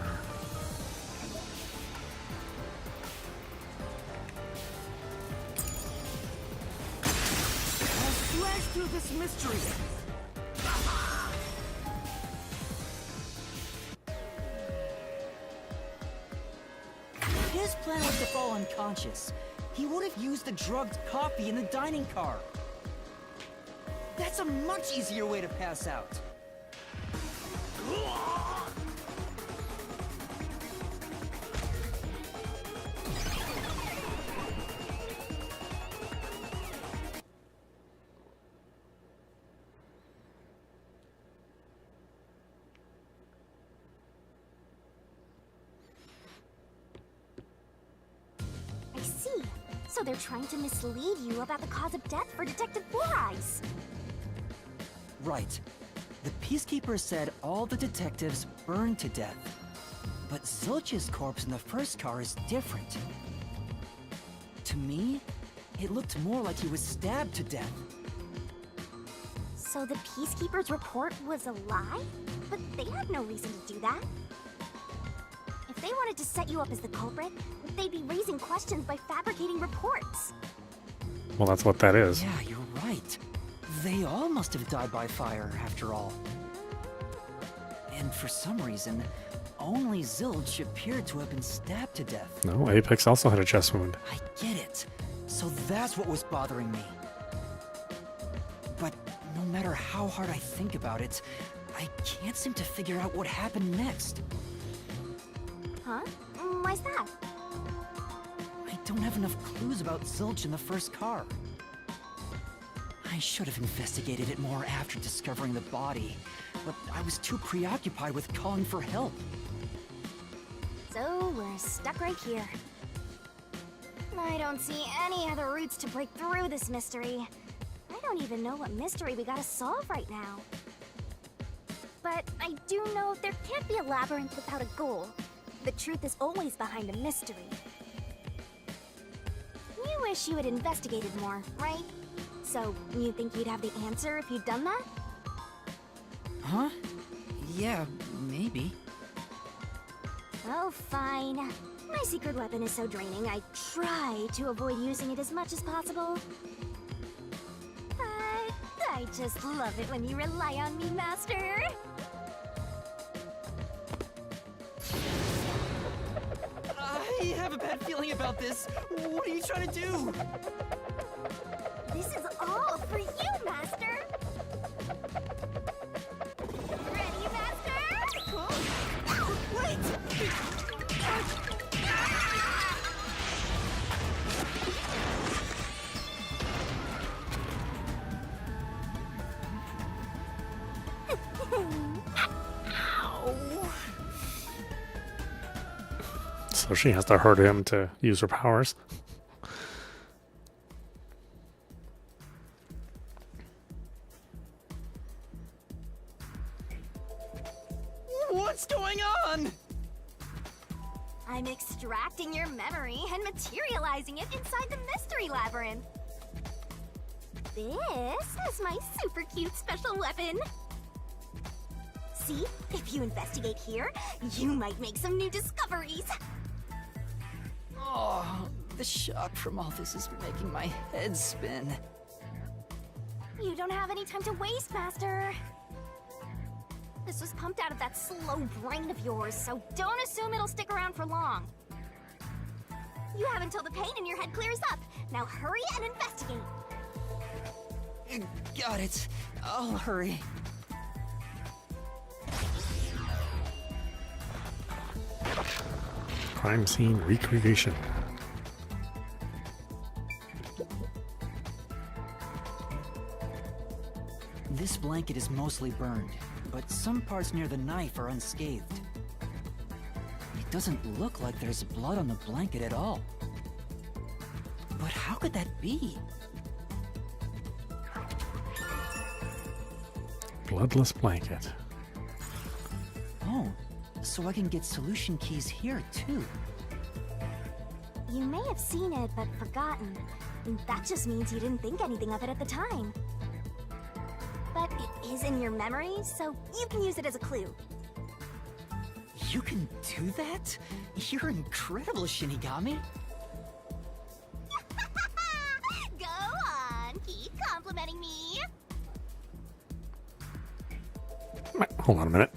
I'll slash through this mystery. His plan was to fall unconscious. He would have used the drugged coffee in the dining car. That's a much easier way to pass out. I see. So they're trying to mislead you about the cause of death for Detective Four Eyes. Right. The Peacekeepers said all the detectives burned to death. But Zilch's corpse in the first car is different. To me, it looked more like he was stabbed to death. So the Peacekeeper's report was a lie? But they had no reason to do that. If they wanted to set you up as the culprit, they'd be raising questions by fabricating reports. Well, that's what that is. Yeah, you're right. They all must have died by fire, after all. And for some reason, only Zilch appeared to have been stabbed to death. No, Apex also had a chest wound. I get it. So that's what was bothering me. But no matter how hard I think about it, I can't seem to figure out what happened next. Huh? Why's that? I don't have enough clues about Zilch in the first car. I should have investigated it more after discovering the body, but I was too preoccupied with calling for help. So we're stuck right here. I don't see any other routes to break through this mystery. I don't even know what mystery we gotta solve right now. But I do know there can't be a labyrinth without a goal. The truth is always behind a mystery. You wish you had investigated more, right? So, you think you'd have the answer if you'd done that? Huh? Yeah, maybe. Oh, fine. My secret weapon is so draining, I try to avoid using it as much as possible. But I just love it when you rely on me, Master. I have a bad feeling about this. What are you trying to do? This is all for you, Master! Ready, Master? Huh? Wait! So she has to hurt him to use her powers. What's going on? I'm extracting your memory and materializing it inside the mystery labyrinth. This is my super cute special weapon. See, if you investigate here, you might make some new discoveries. Oh, the shock from all this is making my head spin. You don't have any time to waste, Master. This was pumped out of that slow brain of yours, so don't assume it'll stick around for long. You have until the pain in your head clears up. Now hurry and investigate. Got it. I'll hurry. Crime scene recreation. blanket is mostly burned, but some parts near the knife are unscathed. It doesn't look like there's blood on the blanket at all. But how could that be? Bloodless blanket. Oh, so I can get solution keys here too. You may have seen it, but forgotten. That just means you didn't think anything of it at the time. But it is in your memory, so you can use it as a clue. You can do that? You're incredible, Shinigami. Go on, keep complimenting me. Hold on a minute.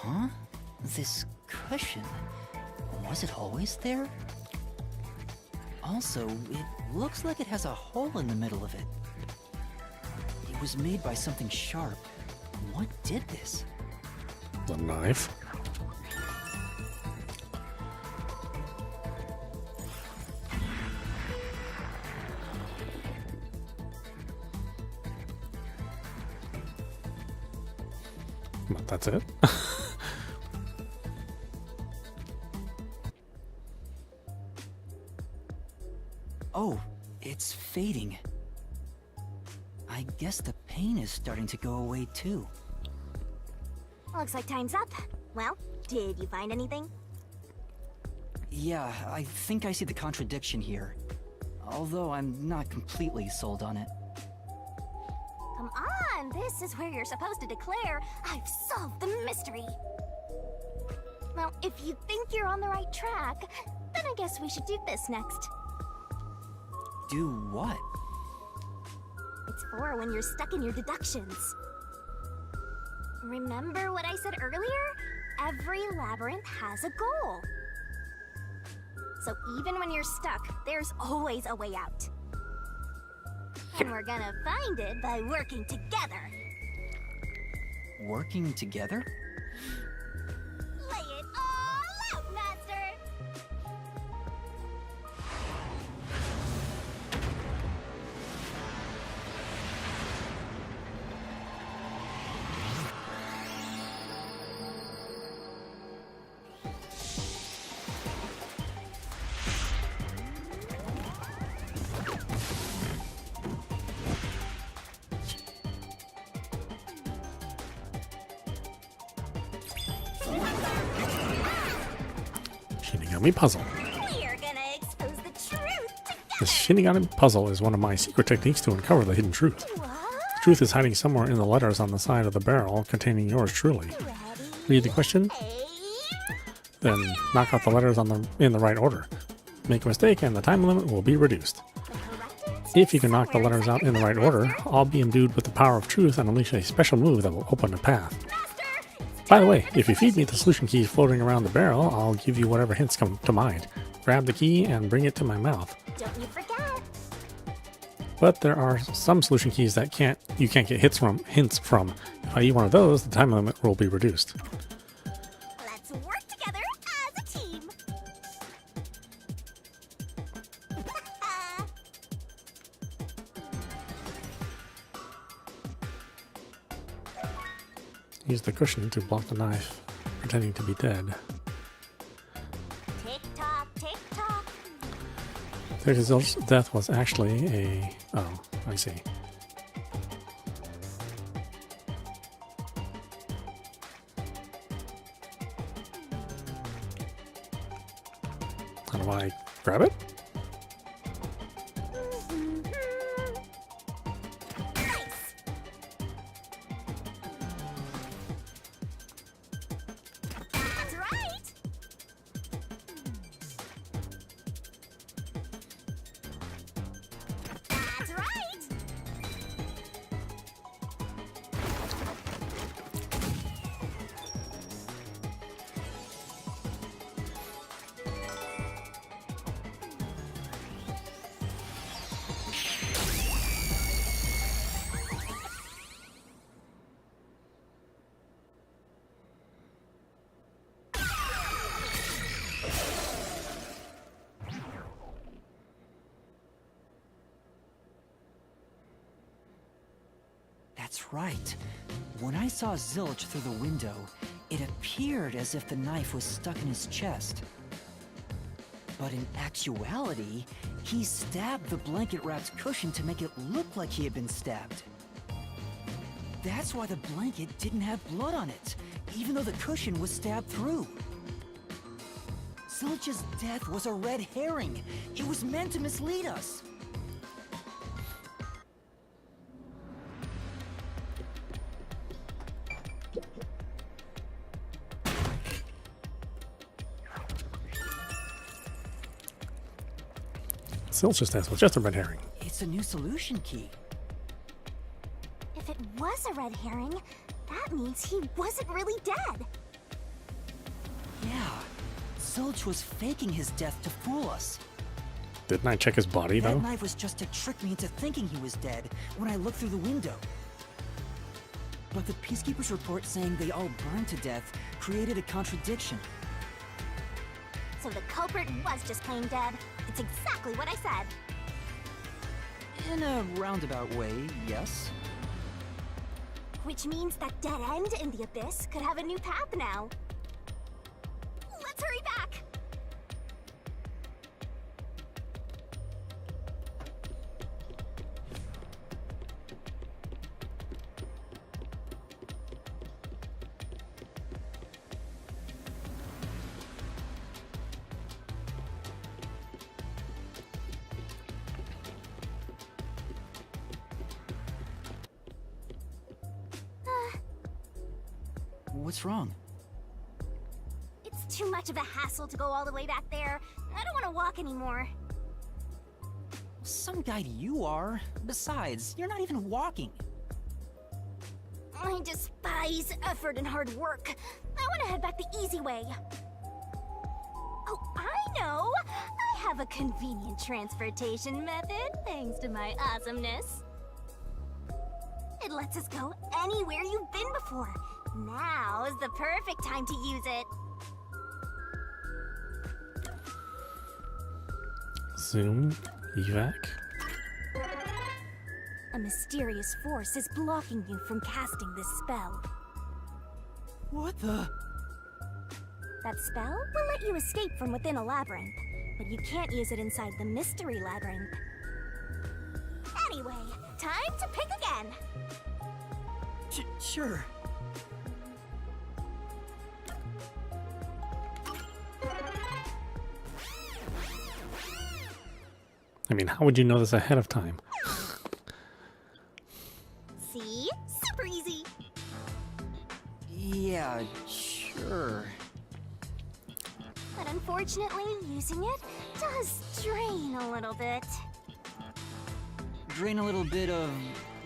Huh? This cushion, was it always there? Also, it looks like it has a hole in the middle of it. It was made by something sharp. What did this? The knife. But that's it. Oh, it's fading. I guess the pain is starting to go away too. Looks like time's up. Well, did you find anything? Yeah, I think I see the contradiction here. Although I'm not completely sold on it. Come on, this is where you're supposed to declare, I've solved the mystery. Well, if you think you're on the right track, then I guess we should do this next. Do what? It's for when you're stuck in your deductions. Remember what I said earlier? Every labyrinth has a goal. So even when you're stuck, there's always a way out. And we're gonna find it by working together. Working together? Lay it all out, Master! Shinigami puzzle. We're gonna expose the truth The together! Shinigami puzzle is one of my secret techniques to uncover the hidden truth. What? The truth is hiding somewhere in the letters on the side of the barrel containing yours truly. Ready? Read the question, Aim! then knock out the letters in the right order. Make a mistake and the time limit will be reduced. The correct answer If you can knock the somewhere letters out inside in the your right head, order, Master. I'll be endued with the power of truth and unleash a special move that will open a path. Master, it's By the time way, for if you feed me the decision. solution keys floating around the barrel, I'll give you whatever hints come to mind. Grab the key and bring it to my mouth. Don't you forget. But there are some solution keys that you can't get hints from. If I eat one of those, the time limit will be reduced. Let's work together as a team. Use the cushion to block the knife, pretending to be dead. Tick tock, tick tock. Zilch's death was actually a... Oh, I see. How do I grab it? Nice. That's right. That's right. That's right. When I saw Zilch through the window, it appeared as if the knife was stuck in his chest. But in actuality, he stabbed the blanket wrapped cushion to make it look like he had been stabbed. That's why the blanket didn't have blood on it, even though the cushion was stabbed through. Zilch's death was a red herring. It was meant to mislead us. Zilch's death was just a red herring. It's a new solution key. If it was a red herring, that means he wasn't really dead. Yeah, Zilch was faking his death to fool us. Didn't I check his body, That though? knife was just to trick me into thinking he was dead when I looked through the window. But the Peacekeeper's report saying they all burned to death created a contradiction. So the culprit was just plain dead. It's exactly what I said. In a roundabout way, yes. Which means that dead end in the abyss could have a new path now. Let's hurry back! What's wrong? It's too much of a hassle to go all the way back there. I don't want to walk anymore. Some guide you are. Besides, you're not even walking. I despise effort and hard work. I want to head back the easy way. Oh, I know! I have a convenient transportation method, thanks to my awesomeness. It lets us go anywhere you've been before. Now is the perfect time to use it. Zoom. Evac. A mysterious force is blocking you from casting this spell. What the? That spell will let you escape from within a labyrinth, but you can't use it inside the mystery labyrinth. Anyway, time to pick again. Sure. I mean, how would you know this ahead of time? See? Super easy. Yeah, sure. But unfortunately, using it does drain a little bit. Drain a little bit of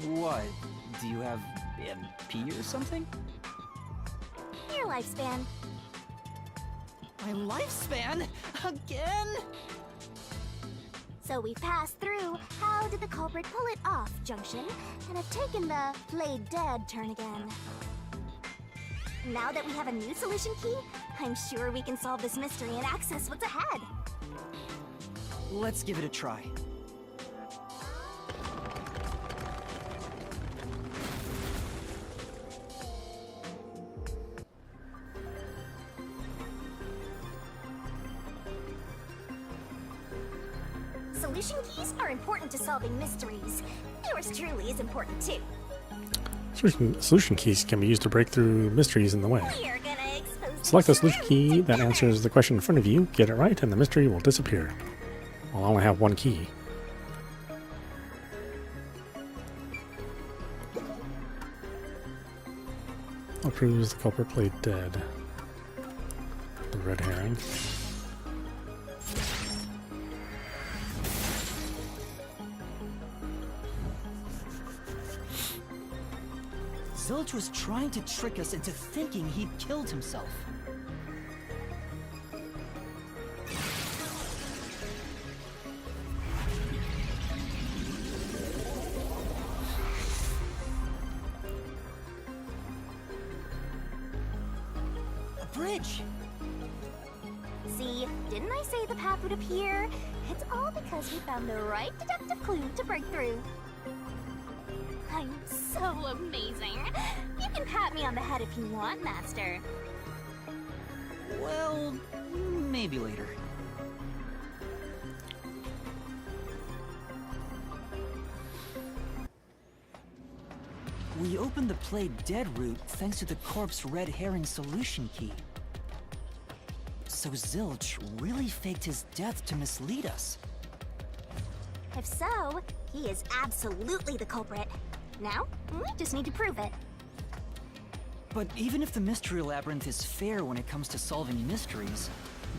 what? Do you have MP or something? Your lifespan. My lifespan? Again? So we passed through how did the culprit pull it off junction, and have taken the played dead turn again. Now that we have a new solution key, I'm sure we can solve this mystery and access what's ahead. Let's give it a try. Solution keys are important to solving mysteries. Yours truly is important too. Solution keys can be used to break through mysteries in the way. We're gonna expose Select the the solution truth key that together. answers the question in front of you, get it right, and the mystery will disappear. I'll only have one key. What proves the culprit played dead? The red herring. Zilch was trying to trick us into thinking he'd killed himself. A bridge! See, didn't I say the path would appear? It's all because we found the right deductive clue to break through. I'm so amazing. You can pat me on the head if you want, Master. Well, maybe later. We opened the play dead route thanks to the corpse red herring solution key. So Zilch really faked his death to mislead us. If so, he is absolutely the culprit. Now, we just need to prove it. But even if the Mystery Labyrinth is fair when it comes to solving mysteries,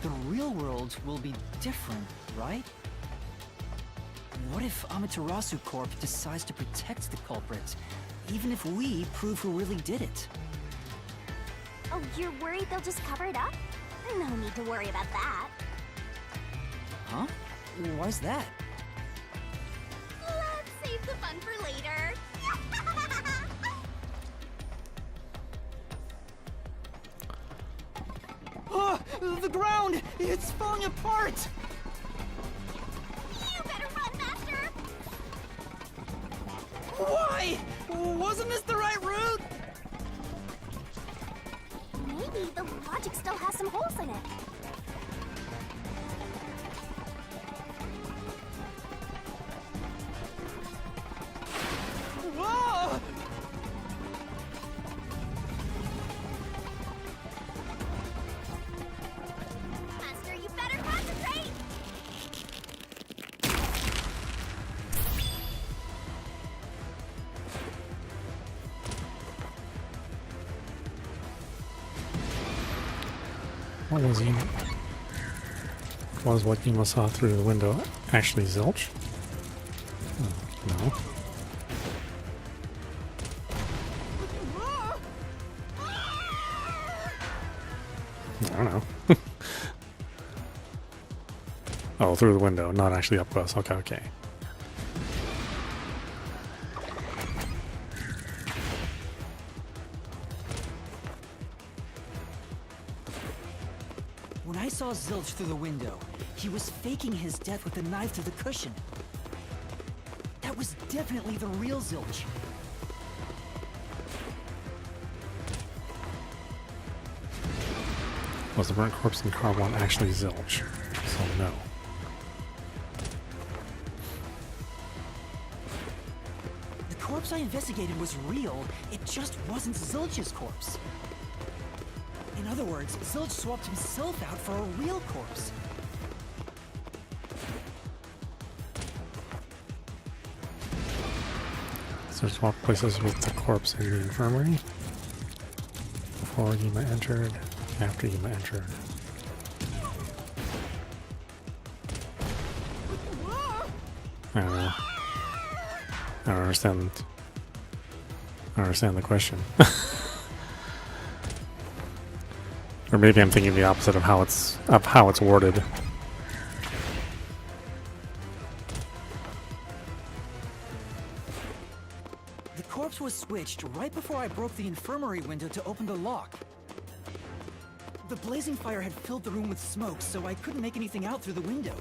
the real world will be different, right? What if Amaterasu Corp decides to protect the culprit, even if we prove who really did it? Oh, you're worried they'll just cover it up? No need to worry about that. Huh? Why's that? Let's save the fun for later. Oh, the ground! It's falling apart! You better run, Master! Why? Wasn't this the right route? Maybe the logic still has some holes in it. Whoa! Master, you better concentrate! What was he? Was what Yuma saw through the window actually Zilch? No. I don't know. Oh, through the window, not actually up close. Okay, okay. When I saw Zilch through the window, he was faking his death with a knife through the cushion. That was definitely the real Zilch. Was the burnt corpse in car 1 actually Zilch? So no. The corpse I investigated was real, it just wasn't Zilch's corpse. In other words, Zilch swapped himself out for a real corpse. So swap places with the corpse in the infirmary. Before Yuma entered, after Yuma entered. I don't know. I don't understand. I don't understand the question. Or maybe I'm thinking the opposite of how it's worded. The corpse was switched right before I broke the infirmary window to open the lock. The blazing fire had filled the room with smoke, so I couldn't make anything out through the window.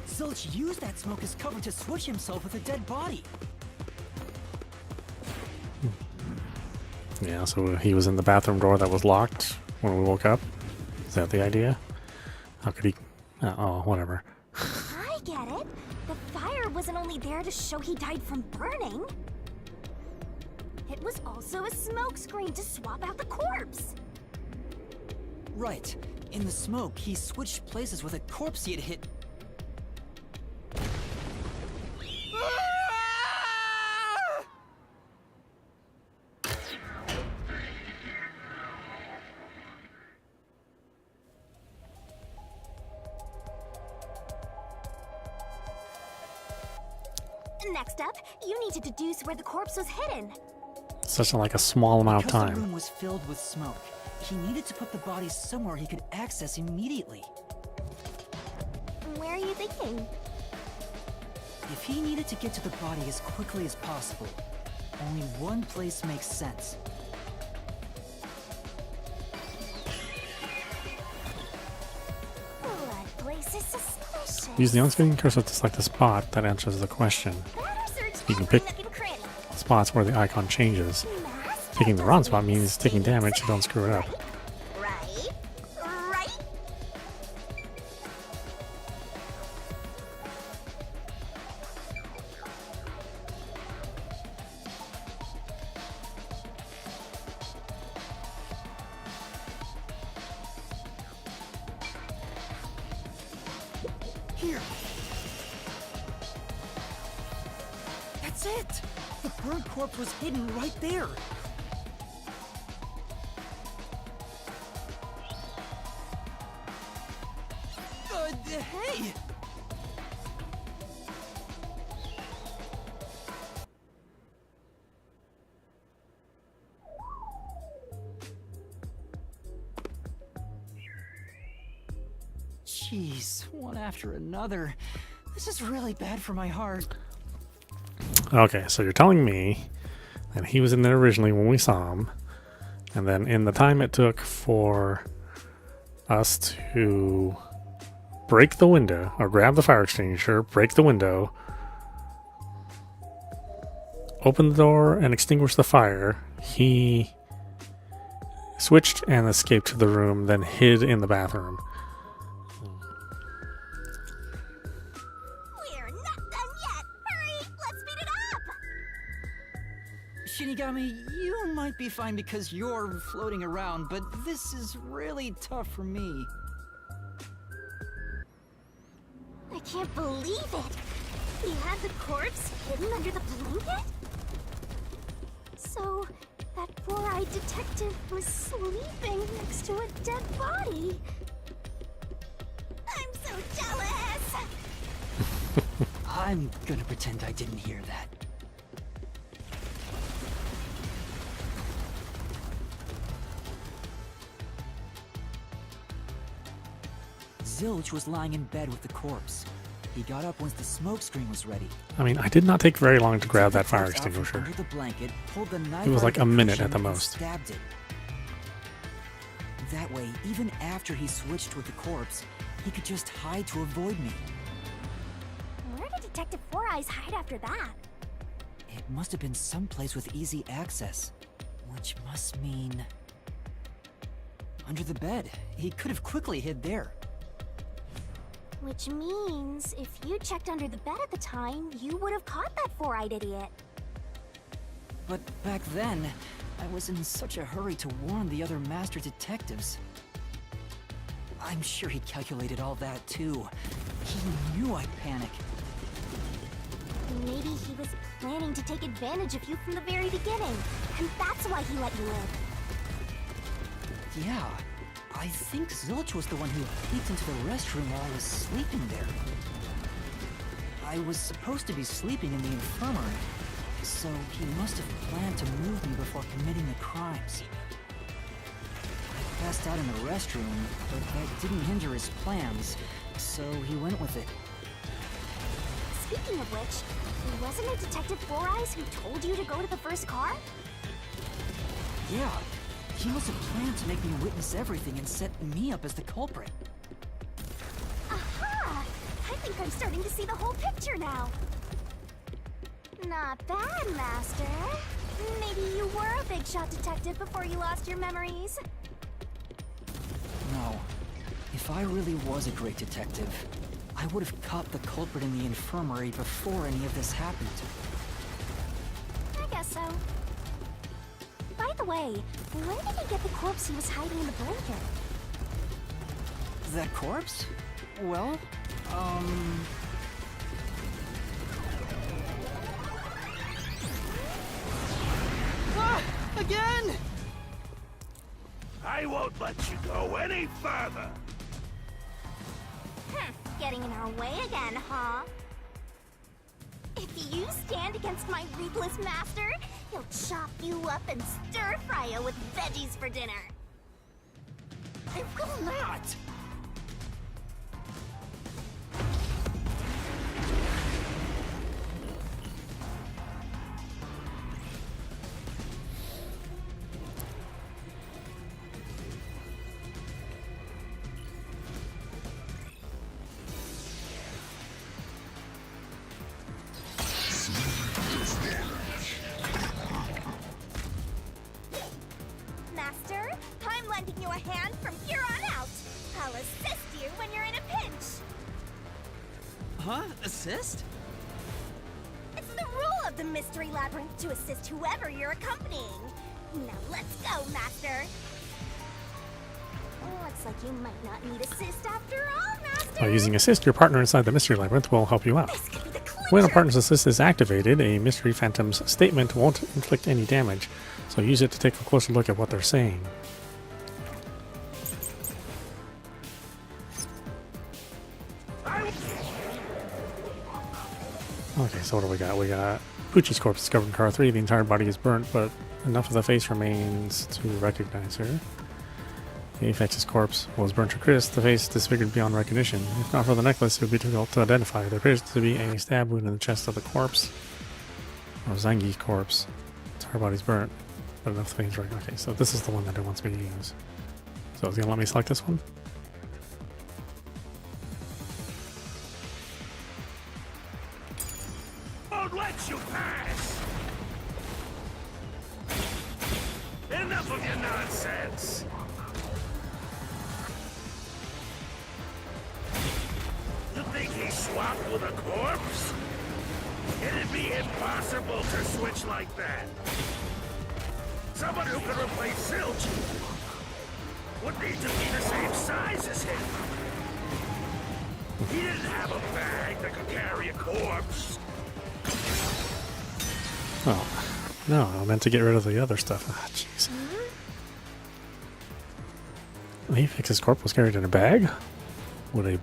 Zilch used that smoke as cover to switch himself with a dead body. Yeah, so he was in the bathroom door that was locked when we woke up. Is that the idea? How could he? Oh, whatever. I get it. The fire wasn't only there to show he died from burning. It was also a smokescreen to swap out the corpse. Right. In the smoke, he switched places with a corpse he had hit. Next up, you need to deduce where the corpse was hidden. Such like a small amount of Because the time. room was filled with smoke, he needed to put the body somewhere he could access immediately. Where are you thinking? If he needed to get to the body as quickly as possible, only one place makes sense. That place is suspicious. Use the on-screen cursor to select the spot that answers the question. Better search You can every pick nook and cranny. spots where the icon changes. Master Picking the wrong doesn't spot make means taking damage, mistakes. so don't screw it up. Right? Right? Here! That's it! The burnt corpse was hidden right there! Hey! Jeez, one after another. This is really bad for my heart. Okay, so you're telling me that he was in there originally when we saw him, and then in the time it took for us to break the window, or grab the fire extinguisher, break the window, open the door, and extinguish the fire, he switched and escaped to the room, then hid in the bathroom. We're not done yet! Hurry! Let's speed it up! Shinigami, you might be fine because you're floating around, but this is really tough for me. I can't believe it! He had the corpse hidden under the blanket? So, that four-eyed detective was sleeping next to a dead body. I'm so jealous! I'm gonna pretend I didn't hear that. Zilch was lying in bed with the corpse. He got up once the smoke screen was ready. I mean, I did not take very long to grab that Took the fire corpse out from extinguisher. under the blanket, pulled the knife It was out like of a the minute cushion at the and most. Stabbed it. That way, even after he switched with the corpse, he could just hide to avoid me. Where did Detective Four Eyes hide after that? It must have been someplace with easy access, which must mean under the bed. He could have quickly hid there. Which means, if you checked under the bed at the time, you would have caught that four-eyed idiot. But back then, I was in such a hurry to warn the other master detectives. I'm sure he calculated all that too. He knew I'd panic. Maybe he was planning to take advantage of you from the very beginning, and that's why he let you live. Yeah, I think Zilch was the one who peeked into the restroom while I was sleeping there. I was supposed to be sleeping in the infirmary, so he must have planned to move me before committing the crimes. I passed out in the restroom, but that didn't hinder his plans, so he went with it. Speaking of which, wasn't it Detective Four Eyes who told you to go to the first car? Yeah, he must have planned to make me witness everything and set me up as the culprit. Aha! I think I'm starting to see the whole picture now. Not bad, Master. Maybe you were a big shot detective before you lost your memories. No. If I really was a great detective, I would have caught the culprit in the infirmary before any of this happened. I guess so. By the way, where did he get the corpse he was hiding in the blanket? That corpse? Well, Ah! Again! I won't let you go any further. Getting in our way again, huh? If you stand against my ruthless master, he'll chop you up and stir-fry you with veggies for dinner. I will not! Master, I'm lending you a hand from here on out. I'll assist you when you're in a pinch. Huh? Assist? It's the rule of the Mystery Labyrinth to assist whoever you're accompanying. Now let's go, Master. Looks like you might not need assist after all, Master. By using assist, your partner inside the mystery labyrinth will help you out. This could be the clincher. When a partner's assist is activated, a mystery phantom's statement won't inflict any damage, so use it to take a closer look at what they're saying. Okay, so what do we got? We got Pucci's corpse discovered in car 3. The entire body is burnt, but enough of the face remains to recognize her. Aphex's corpse was burnt to crisp, the face disfigured beyond recognition. If not for the necklace, it would be difficult to identify. There appears to be a stab wound in the chest of the corpse. Or Zangi's corpse. Her body's burnt, but enough things right. Okay, so this is the one that it wants me to use. So it's gonna let me select this one. Won't let you pass! Enough of your nonsense! You think he swapped with a corpse? It'd be impossible to switch like that. Someone who could replace Zilch would need to be the same size as him. He didn't have a bag that could carry a corpse. Oh, no, I meant to get rid of the other stuff. Ah, jeez. Aphex's corpse was carried in a bag? Would a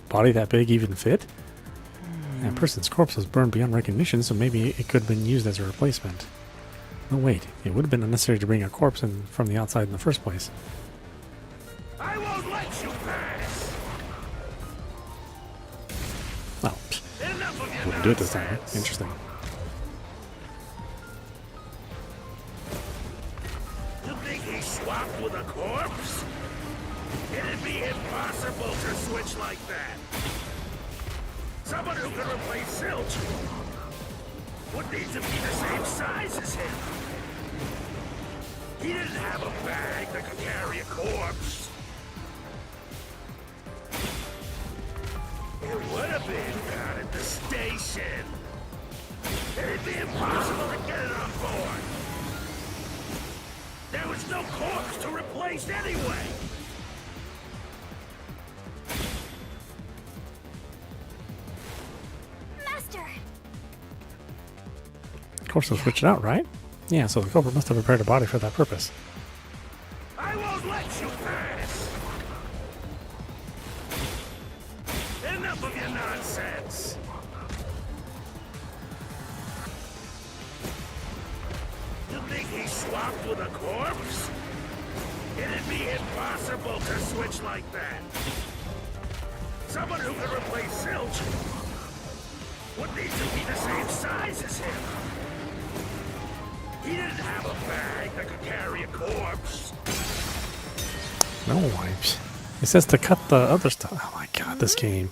body that big even fit? That person's corpse was burned beyond recognition, so maybe it could have been used as a replacement. No, wait. It would have been unnecessary to bring a corpse in from the outside in the first place. I won't let you pass. Oh, Enough of your wouldn't do it this time. nonsense. Interesting. You think he swapped with a corpse? It'd be impossible to switch like that. Someone who could replace Zilch would need to be the same size as him. He didn't have a bag that could carry a corpse. It would have been down at the station. It'd be impossible to get it on board. There was no corpse to replace anyway. Master! Of course, they'll switch it out, right? Yeah, so the culprit must have prepared a body for that purpose. I won't let you pass. Enough of your nonsense. You think he swapped with a corpse? It'd be impossible to switch like that. Someone who could replace Zilch would need to be the same size as him. He didn't have a bag that could carry a corpse. No, it says to cut the other stuff. Oh my god, this game.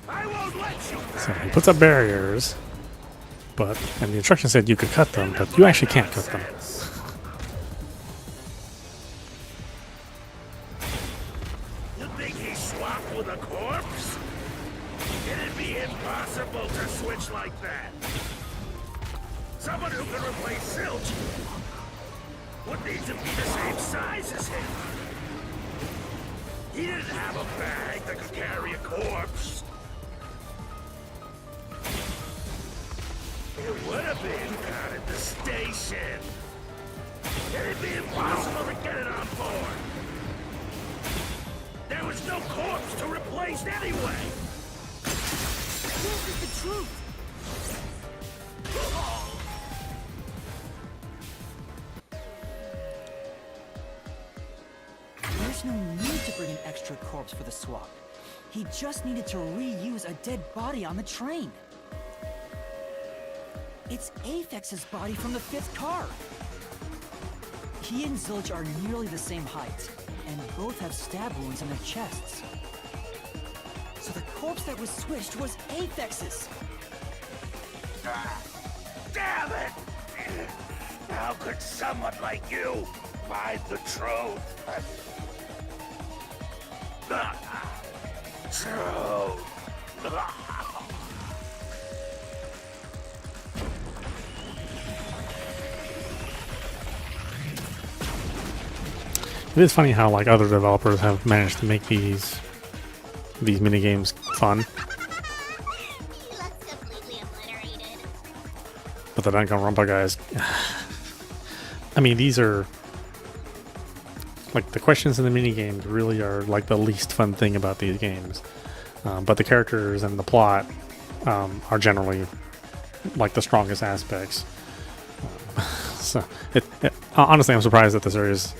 I won't let you So pass. he puts up barriers, and the instructions said you could cut them, but you actually can't cut them. You think he swapped with a corpse? It'd be impossible to switch like that. Someone who could replace Zilch would need to be the same size as him. He didn't have a bag that could carry a corpse. It would have been down at the station. It'd be impossible to get it on board. There was no corpse to replace anyway. This is the truth! There's no need to bring an extra corpse for the swap. He just needed to reuse a dead body on the train. It's Aphex's body from the 5th car. He and Zilch are nearly the same height, and both have stab wounds in their chests. So the corpse that was switched was Aphex's. Damn it! How could someone like you find the truth? Truth. It is funny how like other developers have managed to make these mini games fun, He looks completely obliterated. but the Danganronpa guys, I mean, these are like the questions in the mini games really are like the least fun thing about these games, but the characters and the plot are generally like the strongest aspects. So honestly, I'm surprised that the series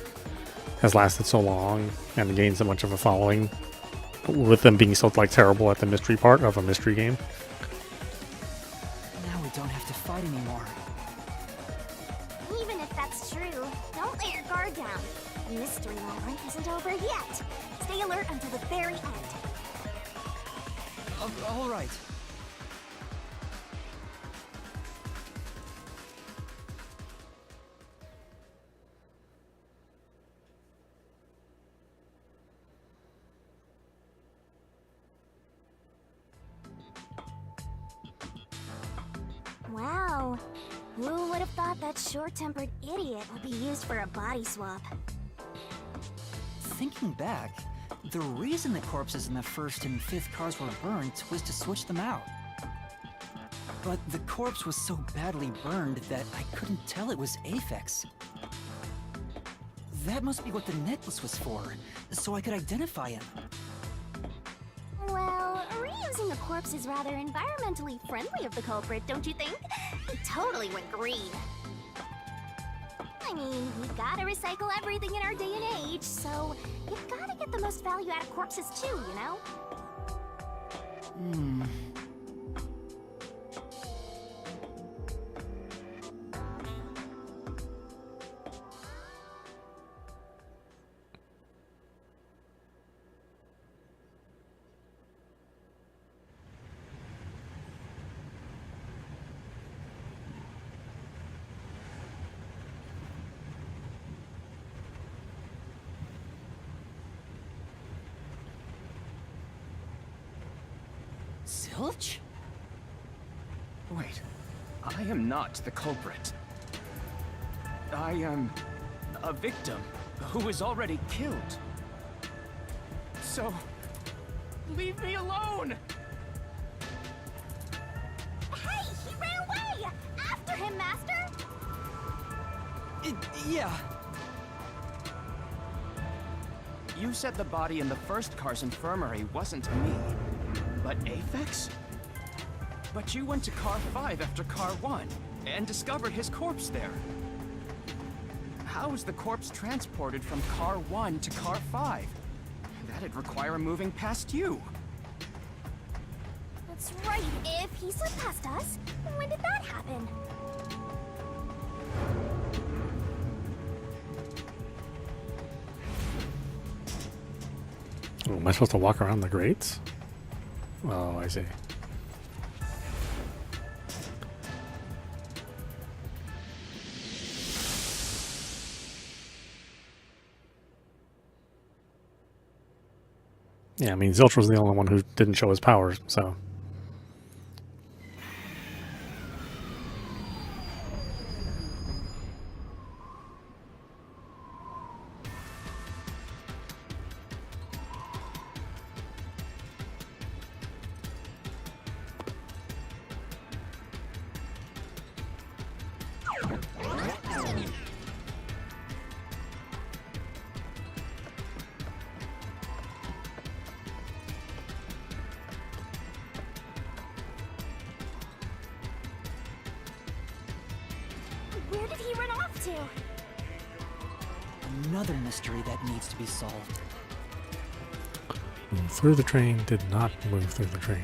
has lasted so long and gained so much of a following, with them being so like terrible at the mystery part of a mystery game. Now we don't have to fight anymore. Even if that's true, don't let your guard down. The mystery labyrinth isn't over yet. Stay alert until the very end. All right. Wow. Who would have thought that short-tempered idiot would be used for a body swap? Thinking back, the reason the corpses in the first and fifth cars were burnt was to switch them out. But the corpse was so badly burned that I couldn't tell it was Aphex. That must be what the necklace was for, so I could identify him. Well, reusing a corpse is rather environmentally friendly of the culprit, don't you think? It totally went green. I mean, we gotta recycle everything in our day and age, so you gotta get the most value out of corpses too, you know? Zilch? Wait, I am not the culprit. I am a victim who was already killed. So, leave me alone! Hey, he ran away! After him, Master! Yeah. You said the body in the first car's infirmary wasn't me, but Aphex? But you went to car 5 after car 1 and discovered his corpse there. How is the corpse transported from car 1 to car 5? That'd require moving past you. That's right, if he slipped past us, when did that happen? Oh, am I supposed to walk around the grates? Oh, I see. Yeah, I mean, Zilch was the only one who didn't show his powers, so... Where did he run off to? Another mystery that needs to be solved. Through the train did not move through the train.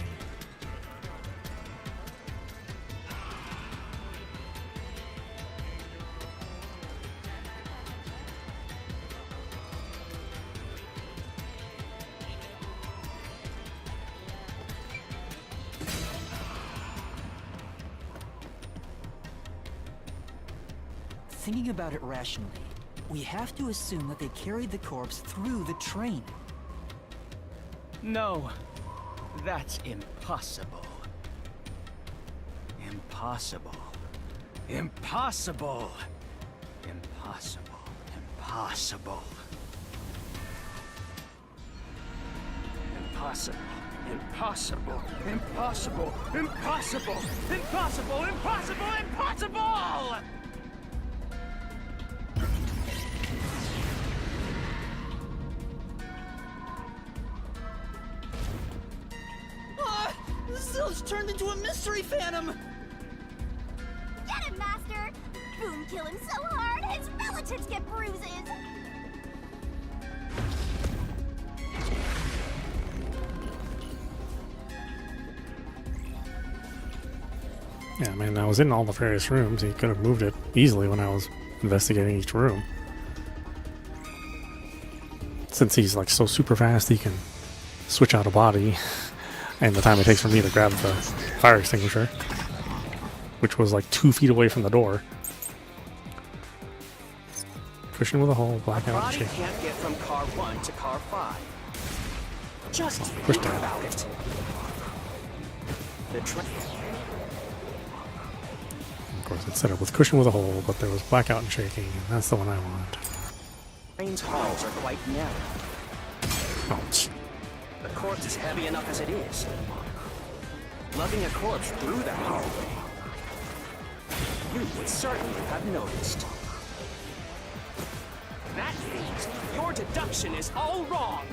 Thinking about it rationally, we have to assume that they carried the corpse through the train. No, that's impossible. Impossible. Impossible. Impossible. Impossible. Impossible. Impossible. Impossible. Impossible. Impossible. Impossible. Impossible! Zilch turned into a mystery phantom! Get him, Master! Boom kill him so hard, his relatives get bruises! Yeah, I mean, I was in all the various rooms. He could have moved it easily when I was investigating each room. Since he's like so super fast, he can switch out a body, and the time it takes for me to grab the fire extinguisher, which was like 2 feet away from the door. Cushion with a hole, blackout, Body shake. can't get from car 1 to car 5. Just push think down. about it. The train. Of course, it's set up with cushion with a hole, but there was blackout and shaking, and that's the one I want. Train's halls are quite narrow. Ouch. The corpse is heavy enough as it is. Lugging a corpse through that hallway, you would certainly have noticed. That means your deduction is all wrong.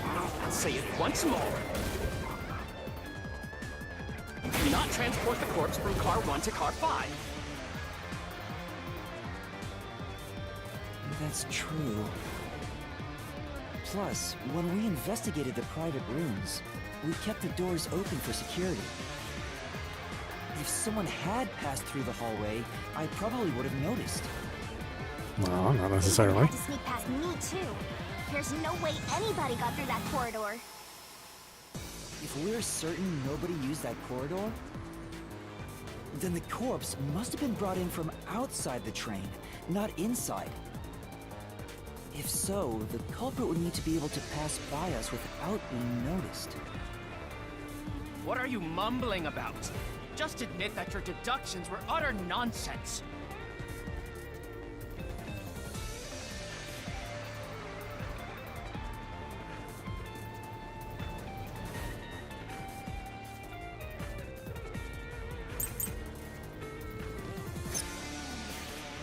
I'll say it once more. You cannot transport the corpse from car 1 to car 5. That's true. Plus, when we investigated the private rooms, we kept the doors open for security. If someone had passed through the hallway, I probably would have noticed. No, not They necessarily. had to sneak past me, too. There's no way anybody got through that corridor. If we're certain nobody used that corridor, then the corpse must have been brought in from outside the train, not inside. If so, the culprit would need to be able to pass by us without being noticed. What are you mumbling about? Just admit that your deductions were utter nonsense.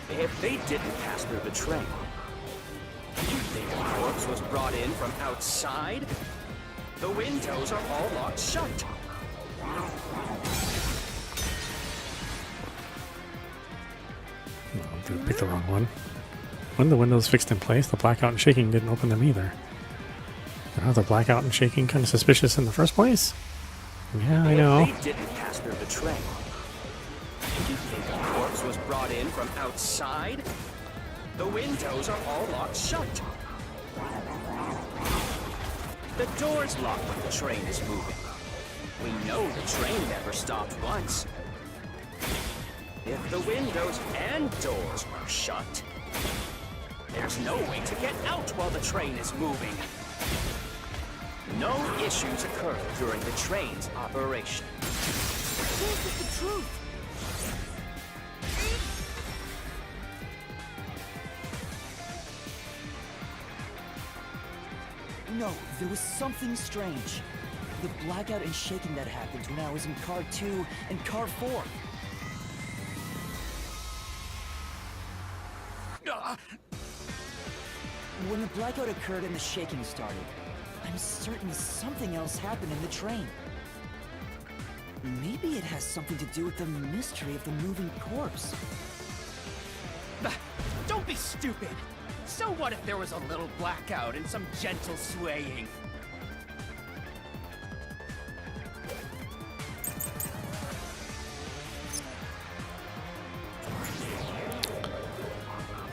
If they didn't pass through the train, you think the corpse was brought in from outside? The windows are all locked shut. No, I picked the wrong one. When the windows fixed in place, the blackout and shaking didn't open them either. And how the blackout and shaking kind of suspicious in the first place? Yeah, I know. If they didn't pass through the train, you think the corpse was brought in from outside? The windows are all locked shut. The door's locked when the train is moving. We know the train never stopped once. If the windows and doors were shut, there's no way to get out while the train is moving. No issues occurred during the train's operation. This is the truth. No, there was something strange. The blackout and shaking that happened when I was in car 2 and car 4. When the blackout occurred and the shaking started, I'm certain something else happened in the train. Maybe it has something to do with the mystery of the moving corpse. Don't be stupid! So what if there was a little blackout and some gentle swaying?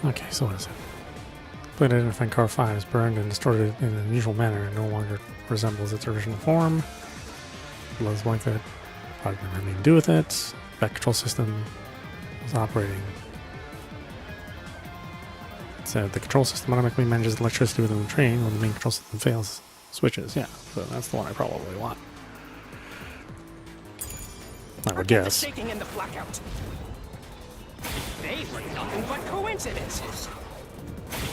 Okay, so what is it? Plate identifying car 5 is burned and distorted in an unusual manner and no longer resembles its original form. Blood's blanket. Probably didn't have anything to do with it. That control system was operating. It said the control system automatically manages electricity within the train when the main control system fails. Switches, yeah. So that's the one I probably want. I would Forget guess. the shaking and the blackout. They were nothing but coincidences.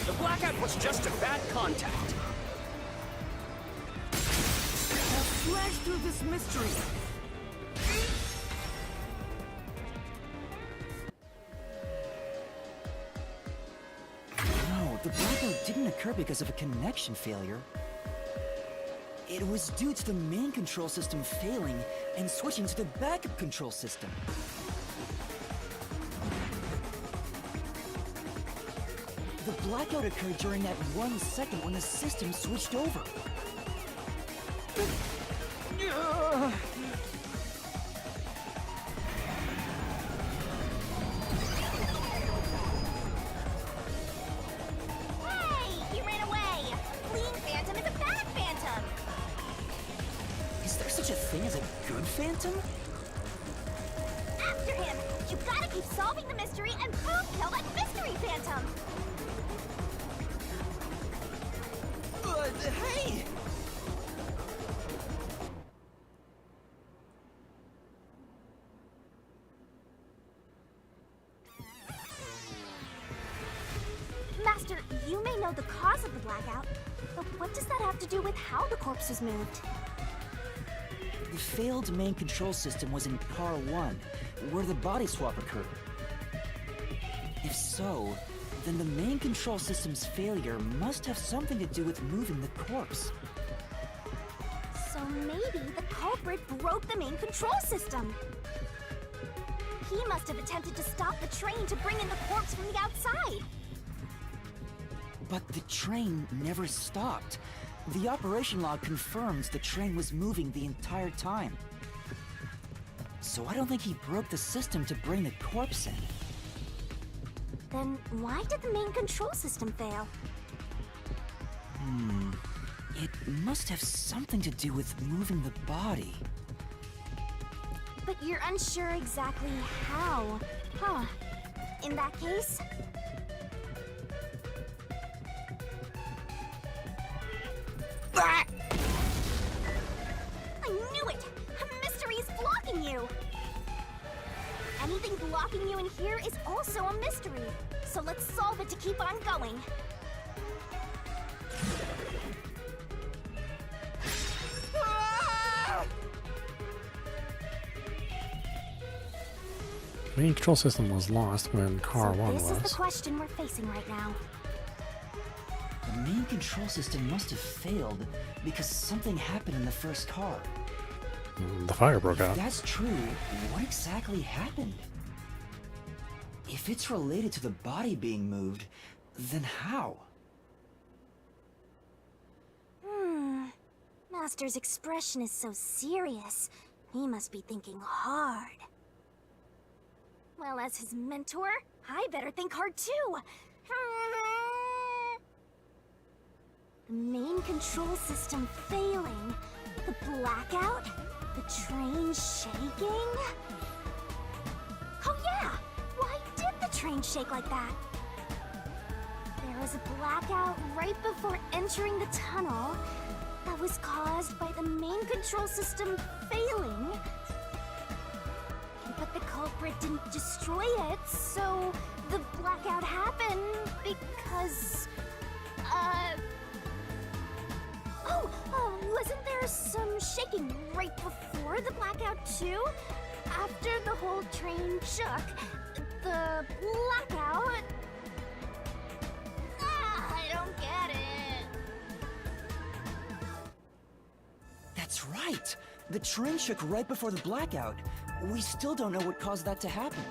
The blackout was just a bad contact. Flash through this mystery. No, the blackout didn't occur because of a connection failure. It was due to the main control system failing and switching to the backup control system. The blackout occurred during that 1 second when the system switched over. Hey, he ran away. Fleeing phantom is a bad phantom. Is there such a thing as a good phantom? After him. You gotta keep solving the mystery and boom, kill that mystery phantom. Hey! Master, you may know the cause of the blackout, but what does that have to do with how the corpse was moved? The failed main control system was in Car 1, where the body swap occurred. If so, then the main control system's failure must have something to do with moving the corpse. So maybe the culprit broke the main control system. He must have attempted to stop the train to bring in the corpse from the outside. But the train never stopped. The operation log confirms the train was moving the entire time. So I don't think he broke the system to bring the corpse in. Then why did the main control system fail? It must have something to do with moving the body. But you're unsure exactly how, huh? In that case... Ah! I knew it! A mystery is blocking you! Anything blocking you in here is also a mystery. So let's solve it to keep on going. Ah! The main control system was lost when Car 1 this is was. the question we're facing right now. The main control system must have failed because something happened in the first car. The fire broke If out. that's true, what exactly happened? If it's related to the body being moved, then how? Master's expression is so serious. He must be thinking hard. Well, as his mentor, I better think hard too. The main control system failing, the blackout, the train shaking. Oh yeah! Why did the train shake like that? There was a blackout right before entering the tunnel that was caused by the main control system failing. But the culprit didn't destroy it, so the blackout happened because... wasn't there some shaking right before the blackout too? After the whole train shook, the blackout... I don't get it. That's right! The train shook right before the blackout. We still don't know what caused that to happen.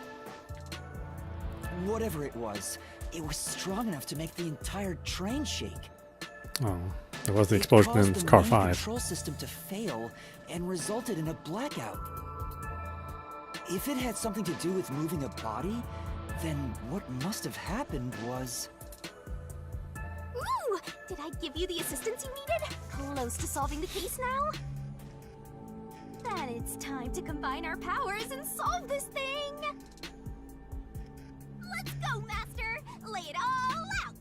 Whatever it was strong enough to make the entire train shake. Oh, there was the explosion in Car 5. The control system to fail and resulted in a blackout. If it had something to do with moving a body, then what must have happened was... Ooh! Did I give you the assistance you needed? Close to solving the case now? Then it's time to combine our powers and solve this thing! Let's go, Master! Lay it all out!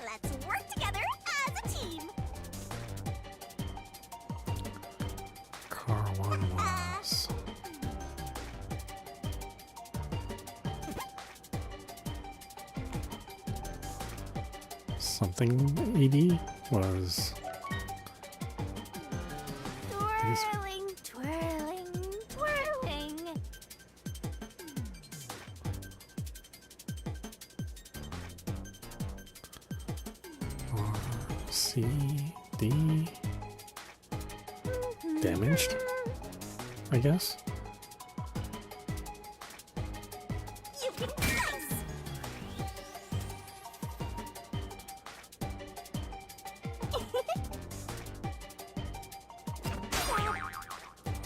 Let's work together as a team! Car 1 was. Something ED was. Twirling, twirling, twirling. C, D. damaged, I guess. You can nice.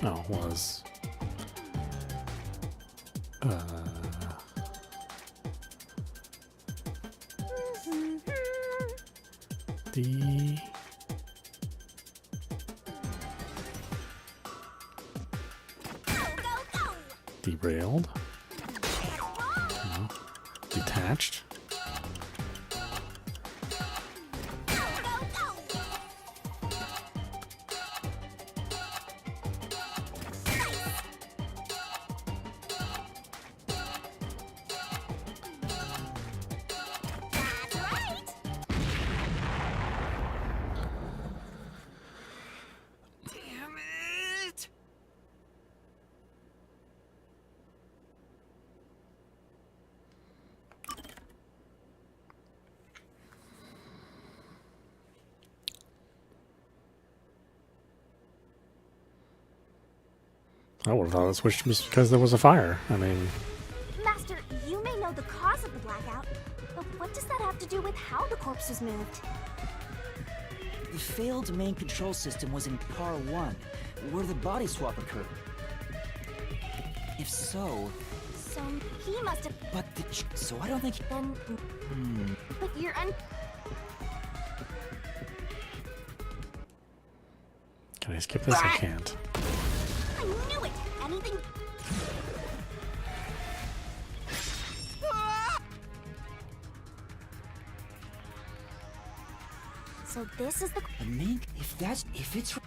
Oh, it was. The derailed. No. Detached. Damn it! I would have thought it switched just because there was a fire. I mean, Master, you may know the cause of the blackout, but what does that have to do with how the corpse was moved? The failed main control system was in Car 1, where the body swap occurred. If so, So he must have so I don't think. been. But you're can I skip this? I can't. I knew it! Anything. So this is the. The main, if it's.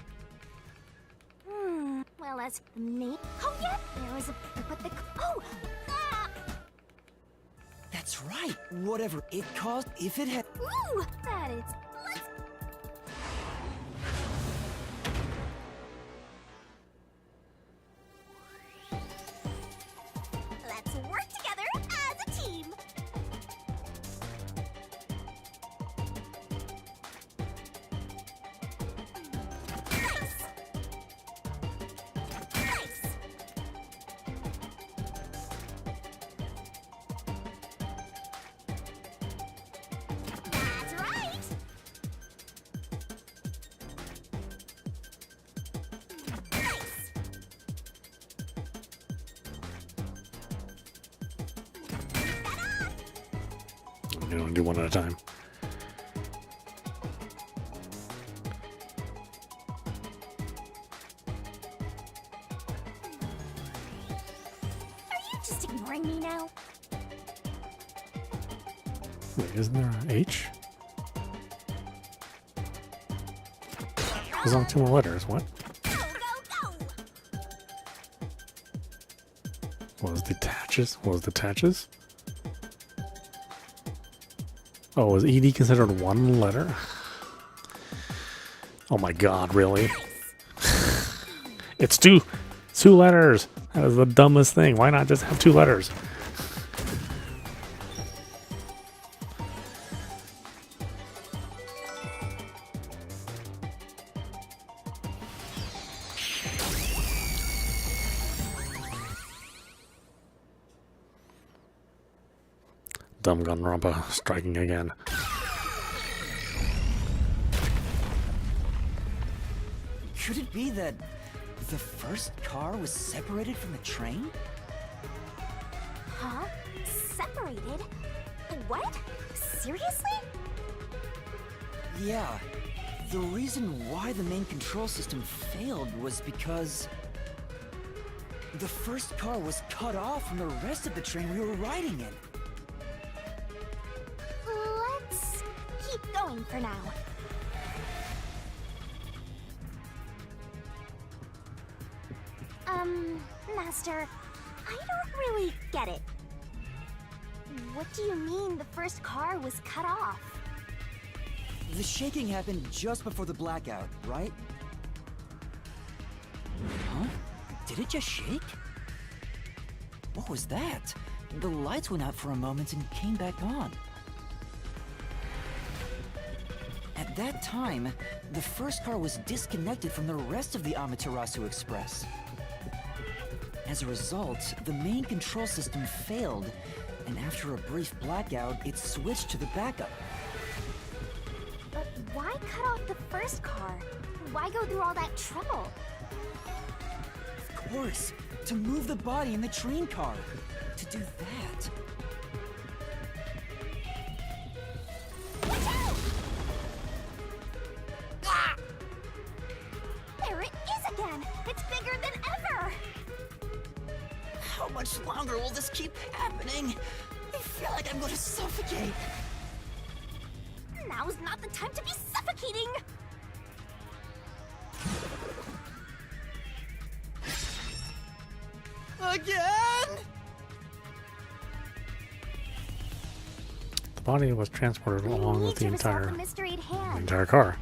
Well, as the main. Oh yeah, there was a. But the. Oh. Ah! That's right. Whatever it caused, if it had. Ooh, that is. Let's. Let's work together as a team. Nice. Nice. That's right. Nice. I'm going to do one at a time. Are you just ignoring me now? Wait, isn't there an H? There's only 2 more letters. What? Go, go, go! What was detaches? What was detaches? Oh, was ED considered 1 letter? Oh my god, really? It's 2 letters! That is the dumbest thing. Why not just have 2 letters? Danganronpa striking again. Could it be that the first car was separated from the train? Huh? Separated? What? Seriously? Yeah. The reason why the main control system failed was because the first car was cut off from the rest of the train we were riding in. Let's keep going for now. Master, I don't really get it. What do you mean the first car was cut off? The shaking happened just before the blackout, right? Huh? Did it just shake? What was that? The lights went out for a moment and came back on. At At that time, the first car was disconnected from the rest of the Amaterasu Express. As a result, the main control system failed, and after a brief blackout, it switched to the backup. But why cut off the first car? Why go through all that trouble? Of course, to move the body in the train car. To do that. Watch out! Ah! There it is again! It's bigger than ever! How much longer will this keep happening? I feel like I'm going to suffocate. Now's not the time to be suffocating! Again? The body was transported We along need with the to resolve entire the mystery at hand. entire car.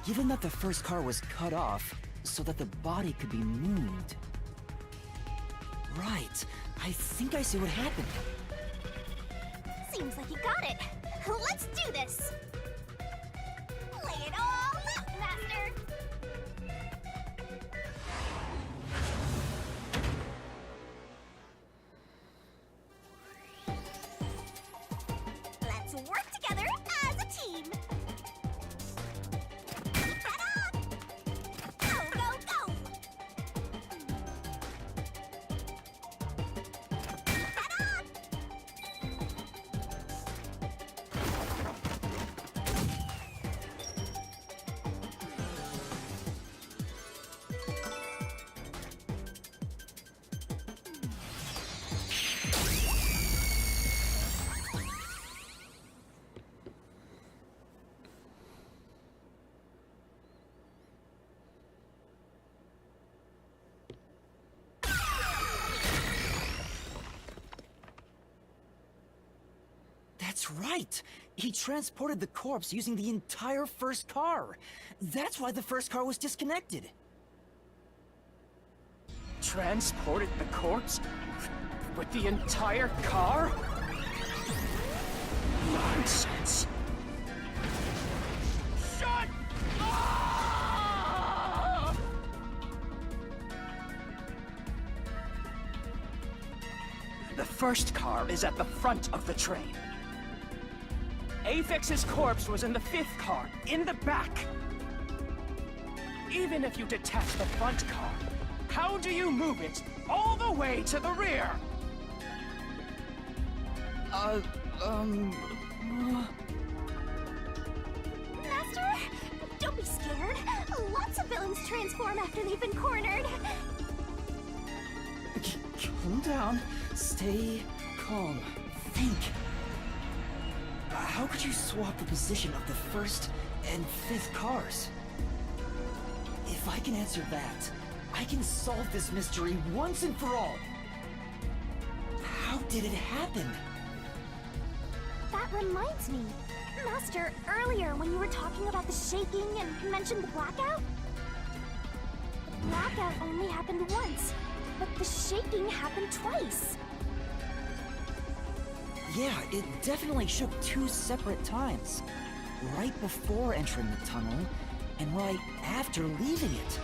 Given that the first car was cut off so that the body could be moved. Right. I think I see what happened. Seems like you got it. Let's do this. Lay it all out, Master. Let's work together as a team. Ta-da! Go, go, go! Ta-da! That's right! He transported the corpse using the entire first car. That's why the first car was disconnected. Transported the corpse? With the entire car? Nonsense. Shut up! The first car is at the front of the train. Apex's corpse was in the fifth car, in the back. Even if you detach the front car, how do you move it all the way to the rear? Master, don't be scared. Lots of villains transform after they've been cornered. Calm down. Stay calm. Think. How could you swap the position of the first and fifth cars? If I can answer that, I can solve this mystery once and for all. How did it happen? That reminds me. Master, earlier when you were talking about the shaking and mentioned the blackout? The blackout only happened once, but the shaking happened twice. Yeah, it definitely shook two separate times. Right before entering the tunnel, and right after leaving it.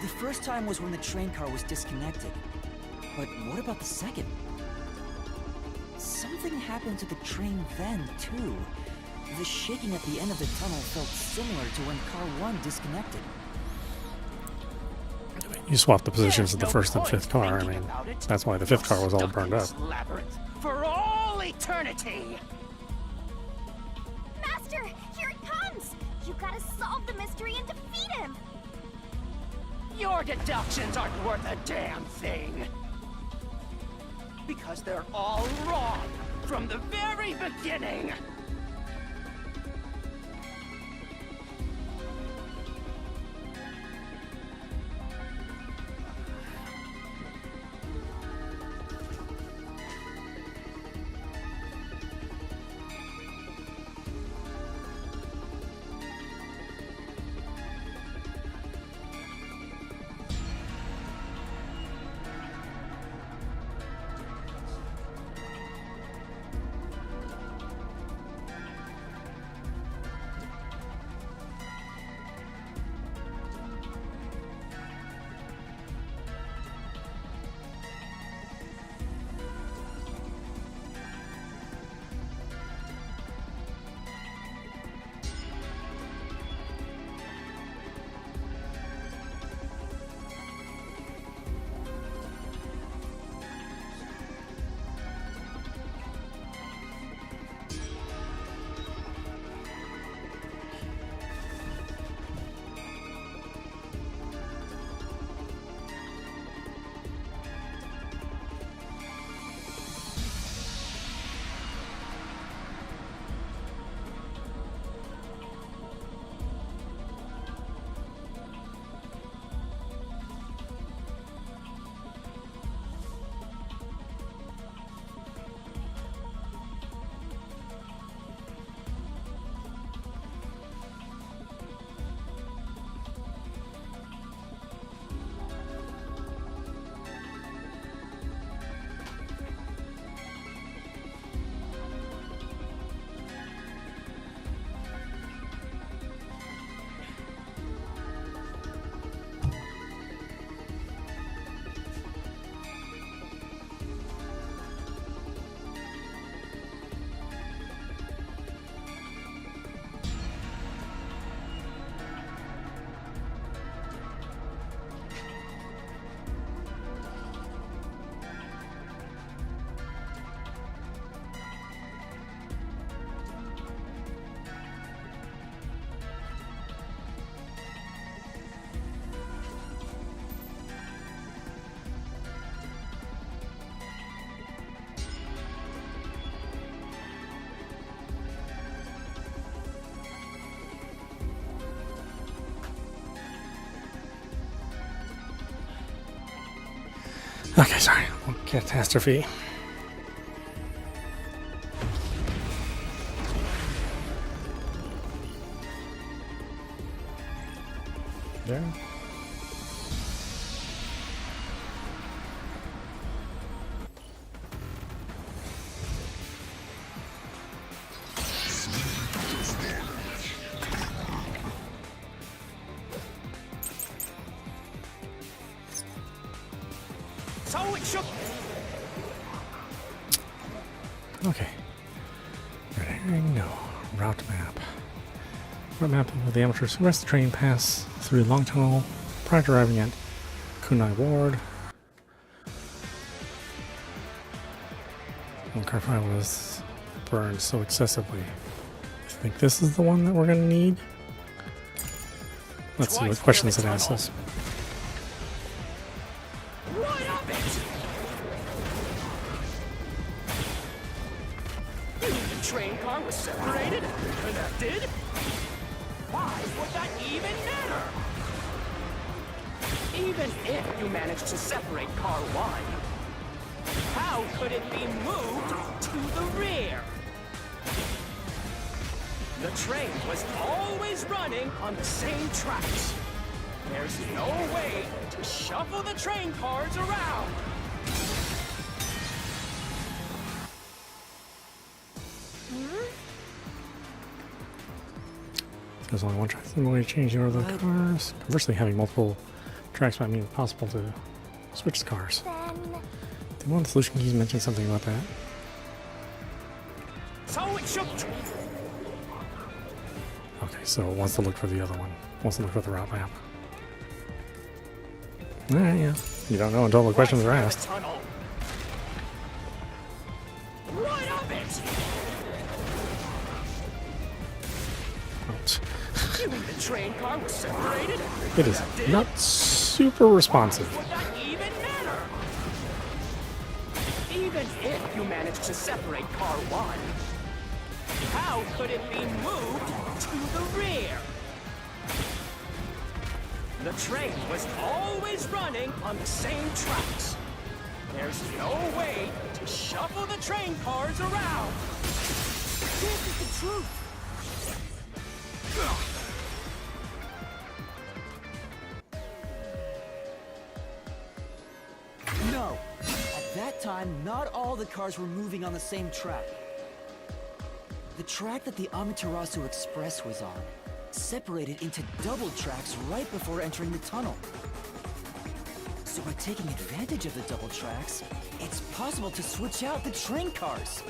The first time was when the train car was disconnected. But what about the second? Something happened to the train then, too. The shaking at the end of the tunnel felt similar to when car 1 disconnected. You swapped the positions of the There's first no and fifth point car. I thinking mean, about it. that's why the fifth car was all Stuck burned in up. this labyrinth for all eternity. Master, here it comes! You gotta solve the mystery and defeat him! Your deductions aren't worth a damn thing. Because they're all wrong from the very beginning. Okay, sorry. Catastrophe. There. So it should. Okay. Red herring, no. Route map. Route map of the Amaterasu rest train pass through a long tunnel prior to arriving at Kanai Ward. When car 5 was burned so excessively. I think this is the one that we're going to need. Let's see what questions it asks us. What of it? You mean the train car was separated and connected? Why would that even matter? Even if you managed to separate car 1, how could it be moved to the rear? The train was always running on the same tracks. There's no way to shuffle the train cars around. There's only one track. There's no way to change the order of the cars. Conversely, having multiple tracks might mean it's possible to switch the cars. Then Did one of the solution keys mention something about that? So it should. Okay, so it wants to look for the other one. Wants to look for the route map. Yeah. You don't know until the questions are asked. Tunnel. What of it? Ouch. You mean the train car was separated? It is not super responsive. Would that even matter? Even if you managed to separate car 1, how could it be moved to the rear? The train was always running on the same tracks. There's no way to shuffle the train cars around. This is the truth. No. At that time, not all the cars were moving on the same track. The track that the Amaterasu Express was on separated into double tracks right before entering the tunnel. So by taking advantage of the double tracks, it's possible to switch out the train cars.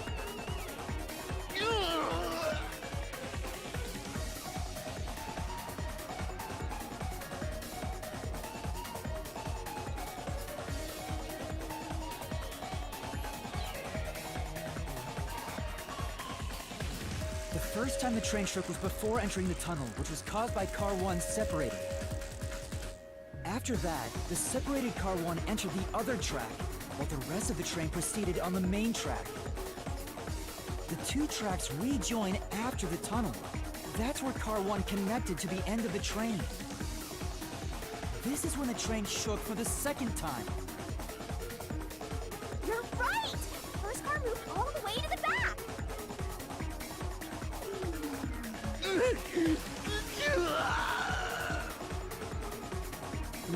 The first time the train shook was before entering the tunnel, which was caused by car 1 separating. After that, the separated car 1 entered the other track, while the rest of the train proceeded on the main track. The two tracks rejoin after the tunnel. That's where car 1 connected to the end of the train. This is when the train shook for the second time. you're right! First car moved all the way to the back!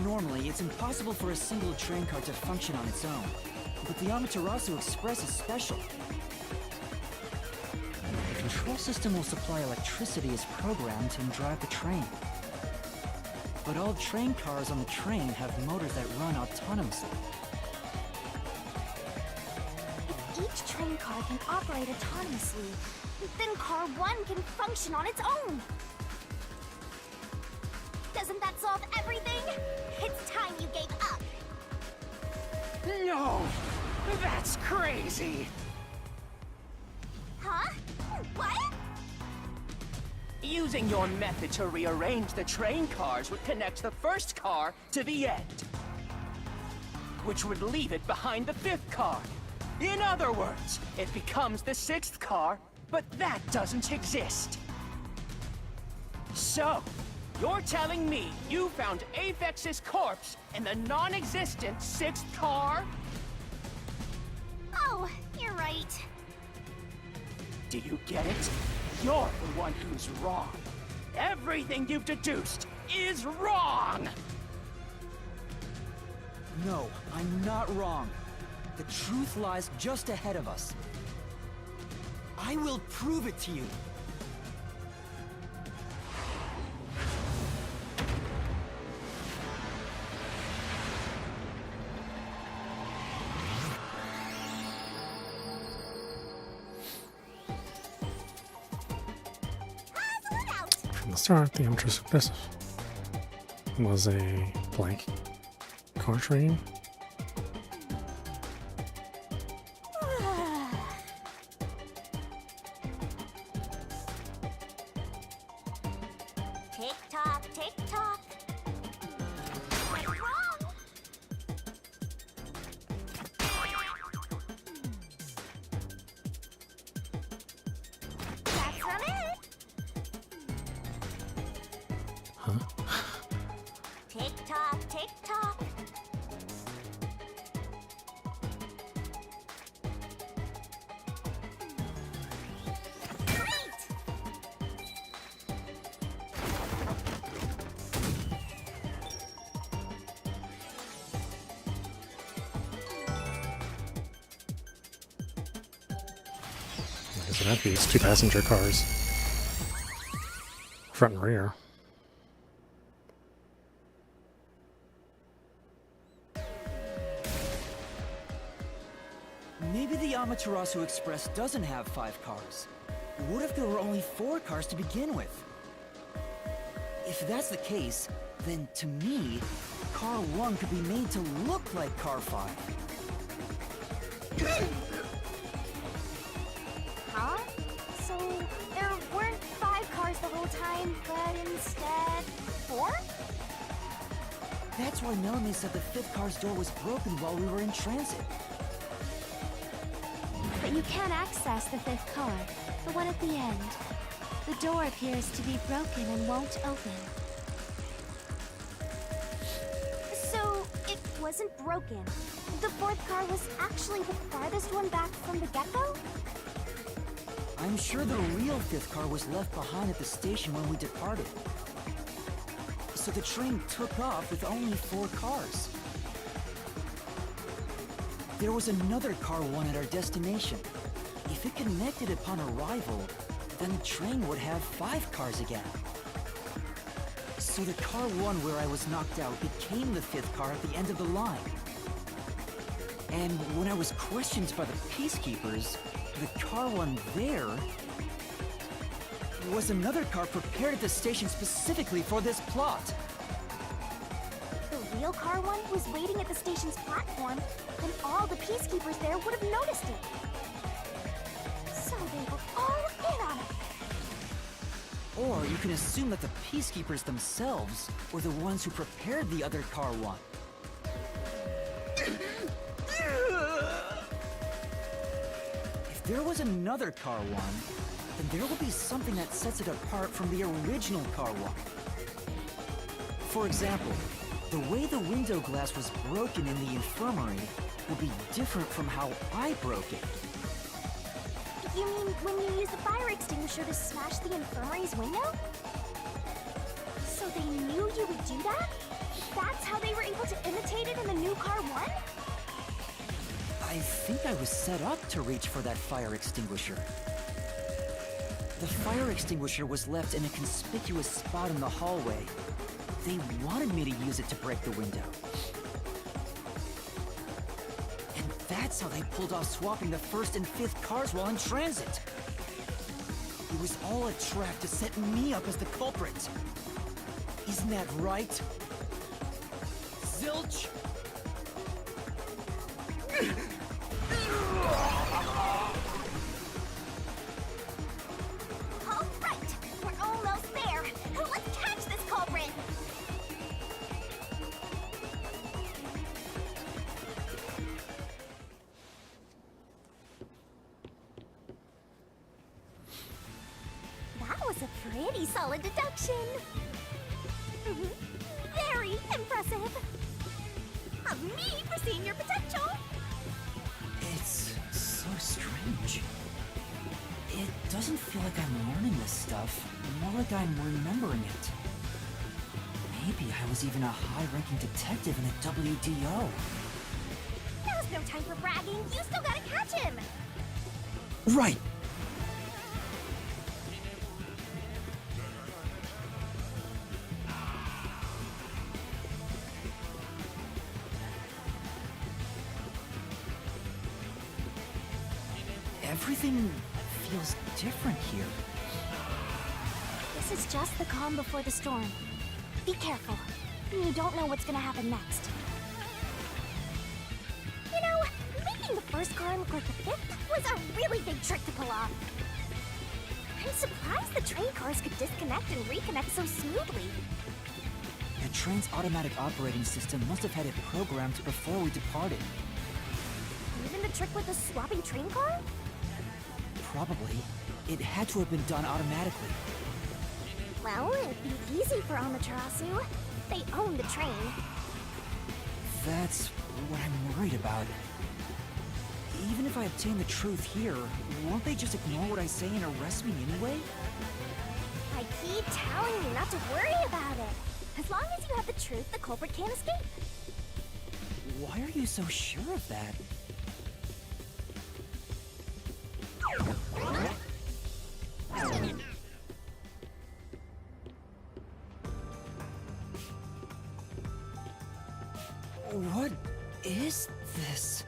Normally, it's impossible for a single train car to function on its own. But the Amaterasu Express is special. The control system will supply electricity as programmed to drive the train. But all train cars on the train have motors that run autonomously. If each train car can operate autonomously, then car 1 can function on its own! Doesn't that solve everything? It's time you gave up! No, that's crazy. Huh? What? Using your method to rearrange the train cars would connect the first car to the end, which would leave it behind the 5th car. In other words, it becomes the 6th car, but that doesn't exist. So, You're telling me you found Avex's corpse in the non-existent 6th car? Oh, you're right. Do you get it? You're the one who's wrong. Everything you've deduced is wrong! No, I'm not wrong. The truth lies just ahead of us. I will prove it to you. Look out! From the start, the Amaterasu Corporation was a blank car train. Tick tock, tick tock. What's wrong? That's not it. Huh? Tick tock, tick tock. Great! So that beats 2 passenger cars, front and rear. Maybe the Amaterasu Express doesn't have 5 cars. What if there were only 4 cars to begin with? If that's the case, then to me, Car 1 could be made to look like Car 5. Huh? So there weren't 5 cars the whole time, but instead 4? That's why Melanie said the 5th car's door was broken while we were in transit. But you can't access the 5th car, the one at the end. The door appears to be broken and won't open. So it wasn't broken. The 4th car was actually the farthest one back from the get-go? I'm sure the real 5th car was left behind at the station when we departed. So the train took off with only 4 cars. There was another Car 1 at our destination. If it connected upon arrival, then the train would have 5 cars again. So the Car 1 where I was knocked out became the 5th car at the end of the line. And when I was questioned by the peacekeepers, the Car 1 there was another car prepared at the station specifically for this plot. The real Car 1 was waiting at the station's platform, and all the peacekeepers there would have noticed it. So they were all in on it. Or you can assume that the peacekeepers themselves were the ones who prepared the other Car 1. If there was another Car 1, then there will be something that sets it apart from the original Car 1. For example, the way the window glass was broken in the infirmary will be different from how I broke it. You mean when you used the fire extinguisher to smash the infirmary's window? So they knew you would do that? That's how they were able to imitate it in the new Car 1? I think I was set up to reach for that fire extinguisher. The fire extinguisher was left in a conspicuous spot in the hallway. They wanted me to use it to break the window. And that's how they pulled off swapping the 1st and 5th cars while in transit. It was all a trap to set me up as the culprit. Isn't that right? Zilch? All right, we're almost there. Let's catch this culprit. That was a pretty solid deduction. Very impressive. Of me foreseeing your potential. It's so strange. It doesn't feel like I'm learning this stuff, more like I'm remembering it. Maybe I was even a high-ranking detective in the WDO. Now's no time for bragging. You still gotta catch him. Right! Everything feels different here. This is just the calm before the storm. Be careful. You don't know what's gonna happen next. You know, making the first car look like the fifth was a really big trick to pull off. I'm surprised the train cars could disconnect and reconnect so smoothly. The train's automatic operating system must have had it programmed before we departed. Even the trick with the swapping train car? Probably. It had to have been done automatically. Well, it'd be easy for Amaterasu. They own the train. That's what I'm worried about. Even if I obtain the truth here, won't they just ignore what I say and arrest me anyway? I keep telling you not to worry about it. As long as you have the truth, the culprit can't escape. Why are you so sure of that? What is this?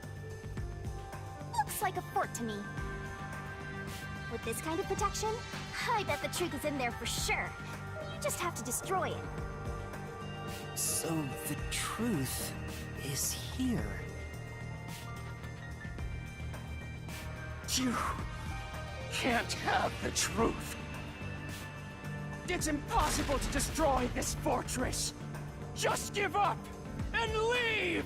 Looks like a fort to me. With this kind of protection, I bet the truth is in there for sure. You just have to destroy it. So the truth is here. You can't have the truth. It's impossible to destroy this fortress. Just give up and leave!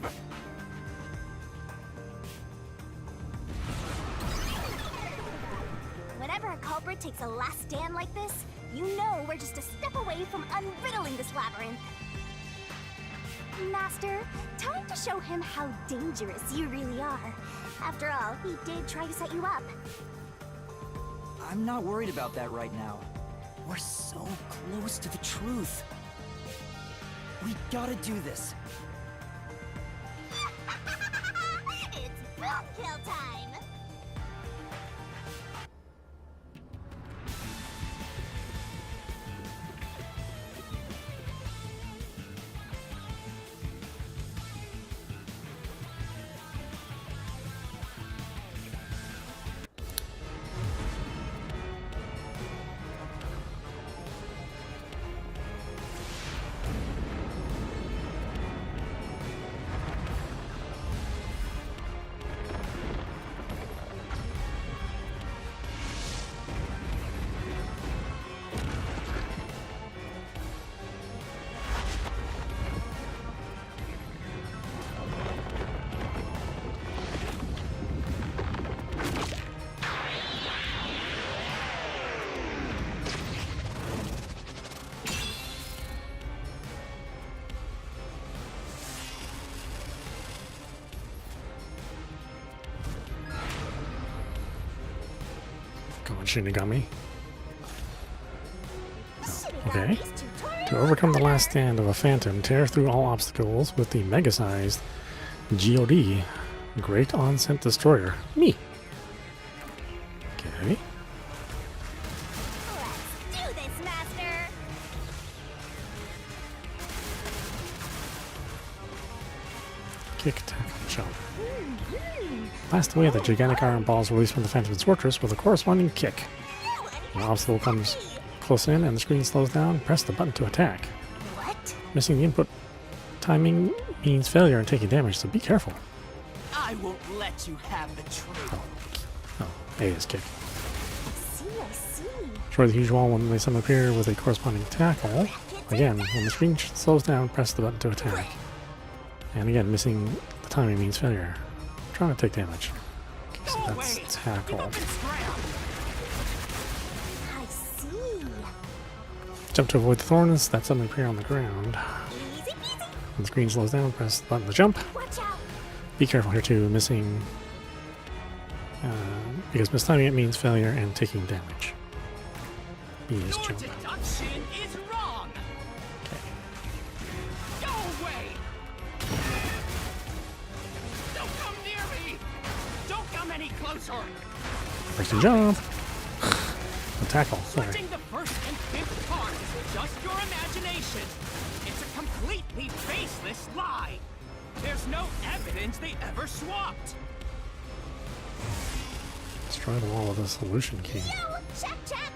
Whenever a culprit takes a last stand like this, you know we're just a step away from unriddling this labyrinth. Master, time to show him how dangerous you really are. After all, he did try to set you up. I'm not worried about that right now. We're so close to the truth. We gotta do this. It's boom kill time! Come on, Shinigami. Shinigami's Okay. tutorial To overcome the last stand of a phantom, tear through all obstacles with the mega-sized GOD, Great Onset Destroyer. Me. Okay. Let's do this, Master! Kick, tackle, jump. Blast away the gigantic iron balls released from the Phantom's fortress with a corresponding kick. When an obstacle comes close in and the screen slows down, press the button to attack. What? Missing the input timing means failure and taking damage, so be careful. I won't let you have the truth. Oh, A is kick. I see. Destroy the huge wall when they some appear with a corresponding tackle. Again, when the screen slows down, press the button to attack. And again, missing the timing means failure. Trying to take damage. Okay, so Go that's away. tackle. You've been scrapped. I see. Jump to avoid the thorns that suddenly appear on the ground. Easy peasy. When the screen slows down, press the button to jump. Watch out. Be careful here too, missing... because mistiming it means failure and taking damage. You just Your jump. deduction is wrong. Okay. Go away. Don't come near me. Don't come any closer. First and jump! The tackle, sorry. Switching the first and fifth cars is just your imagination. It's a completely baseless lie. There's no evidence they ever swapped. Destroy the wall with a solution key. Yo, check, check.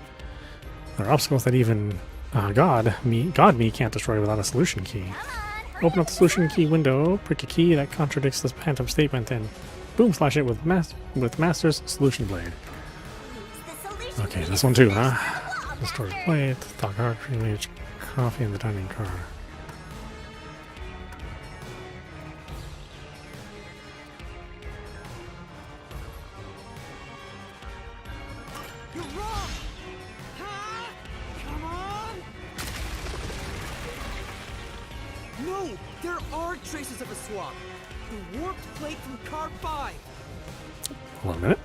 There are obstacles that even God me can't destroy without a solution key. Come on, hurry Open up the solution key window, prick a key that contradicts this phantom statement, and boom, slash it with Master's solution blade. Use the solution Okay, key this to one too, smash huh? the wall, The storage Master. plate, stock art, image, coffee in the dining car. You're wrong. Huh? Come on. No, there are traces of a swap. The warped plate from car 5. Hold on a minute.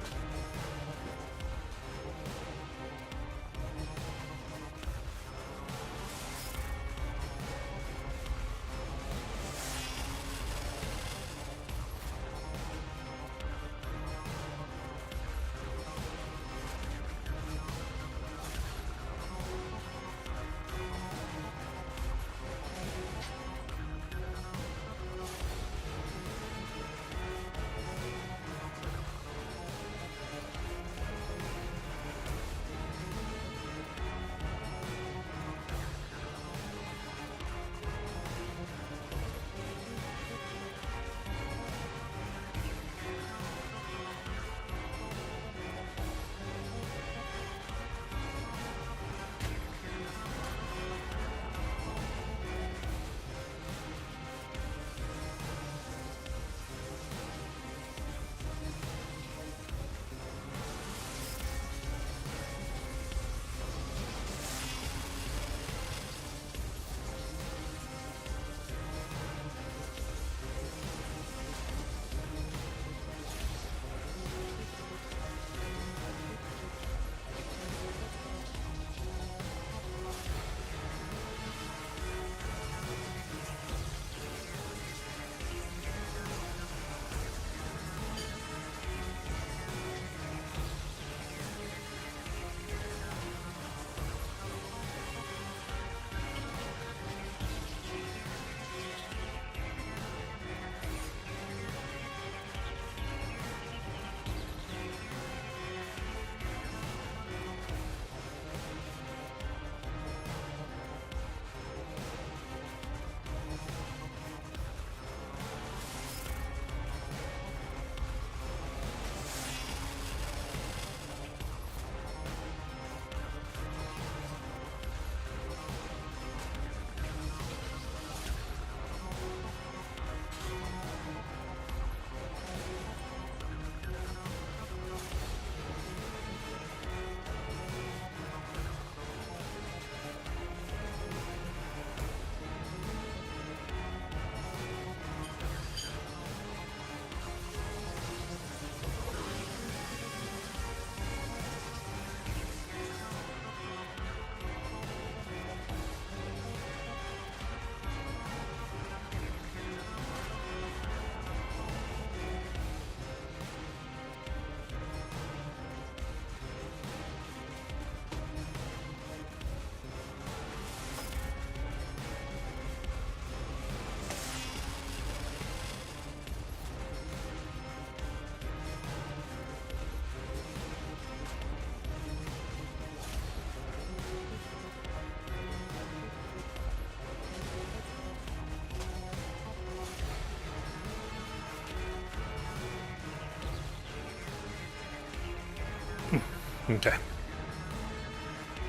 Okay.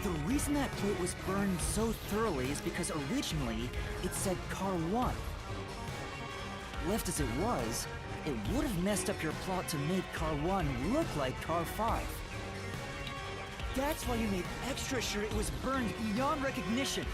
The reason that plate was burned so thoroughly is because originally it said Car 1. Left as it was, it would have messed up your plot to make Car 1 look like Car 5. That's why you made extra sure it was burned beyond recognition.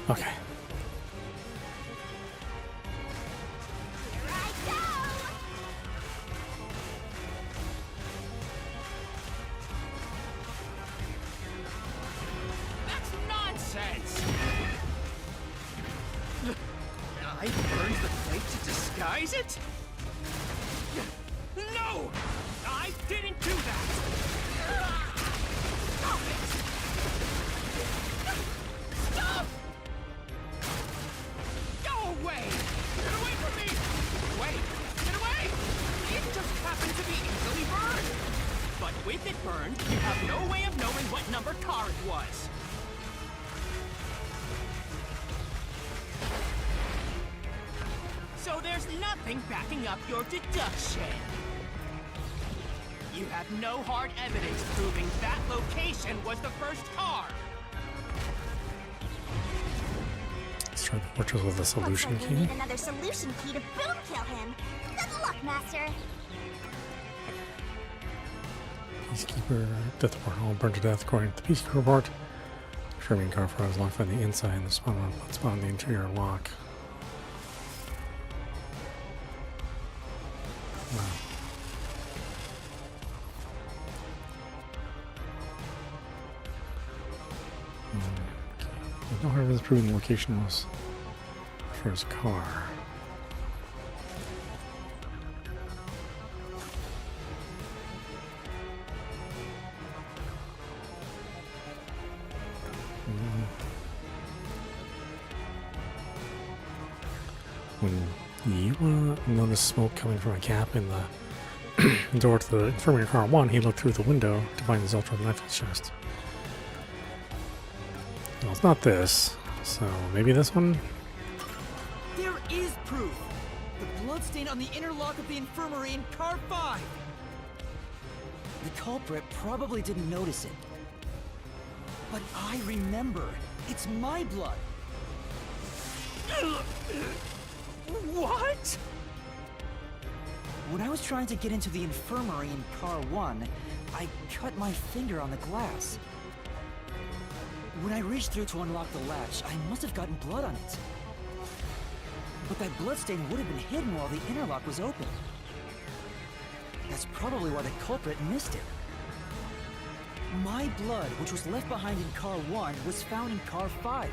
Okay. Here I go! That's nonsense! I burned the plate to disguise it? No! I didn't do that! Stop it! Stop! Go away! Get away from me! Wait! Get away! It just happened to be easily burned! But with it burned, you have no way of knowing what number car it was. So there's nothing backing up your deduction. You have no hard evidence proving that location was the first car. Let's try the fortress with a solution Looks like we key. need another solution key to boom kill him. Good luck, Master. Peacekeeper, death report, all burned to death according to the Peacekeeper report. Sherman car fire was locked on the inside and the spawn on the interior lock. Wow. Okay. No hard evidence proving the location was for his car. When you noticed smoke coming from a gap in the door to the infirmary car 1, he looked through the window to find his ultra rifle chest. Well, it's not this, so maybe this one? There is proof! The bloodstain on the inner lock of the infirmary in car 5! The culprit probably didn't notice it. But I remember! It's my blood! What? When I was trying to get into the infirmary in car 1, I cut my finger on the glass. When I reached through to unlock the latch, I must have gotten blood on it. But that bloodstain would have been hidden while the inner lock was open. That's probably why the culprit missed it. My blood, which was left behind in car 1, was found in car 5.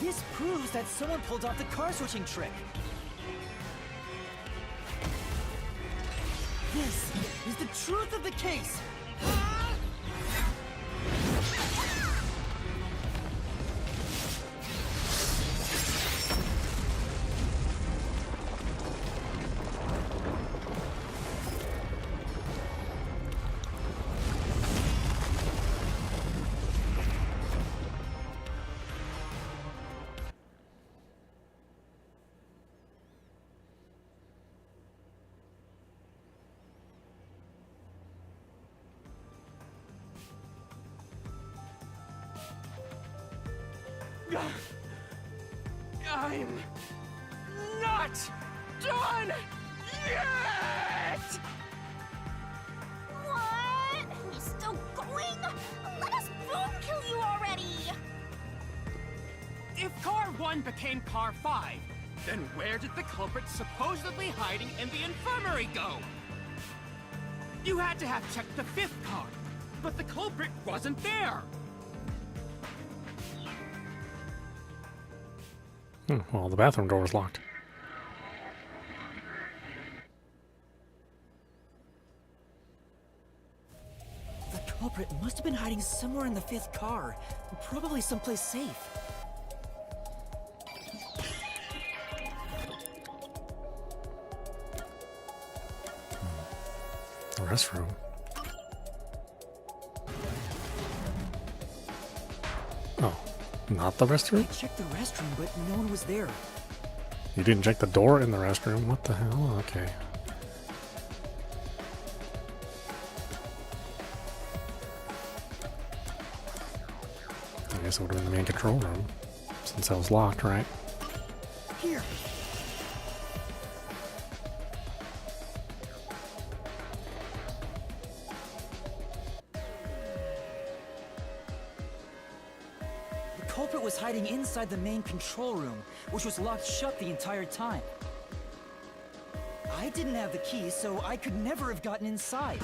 This proves that someone pulled off the car switching trick! This is the truth of the case! I'm not done yet! What? He's still going? Let us boom kill you already! If car 1 became car 5, then where did the culprit supposedly hiding in the infirmary go? You had to have checked the 5th car, but the culprit wasn't there! Well, the bathroom door was locked. The culprit must have been hiding somewhere in the 5th car. Probably someplace safe. The restroom. Oh, not the restroom? I checked the restroom, but no one was there. You didn't check the door in the restroom? What the hell? Okay. I guess it would have been the main control room, since that was locked, right? Here. The culprit was hiding inside the main control room, which was locked shut the entire time. I didn't have the key, so I could never have gotten inside.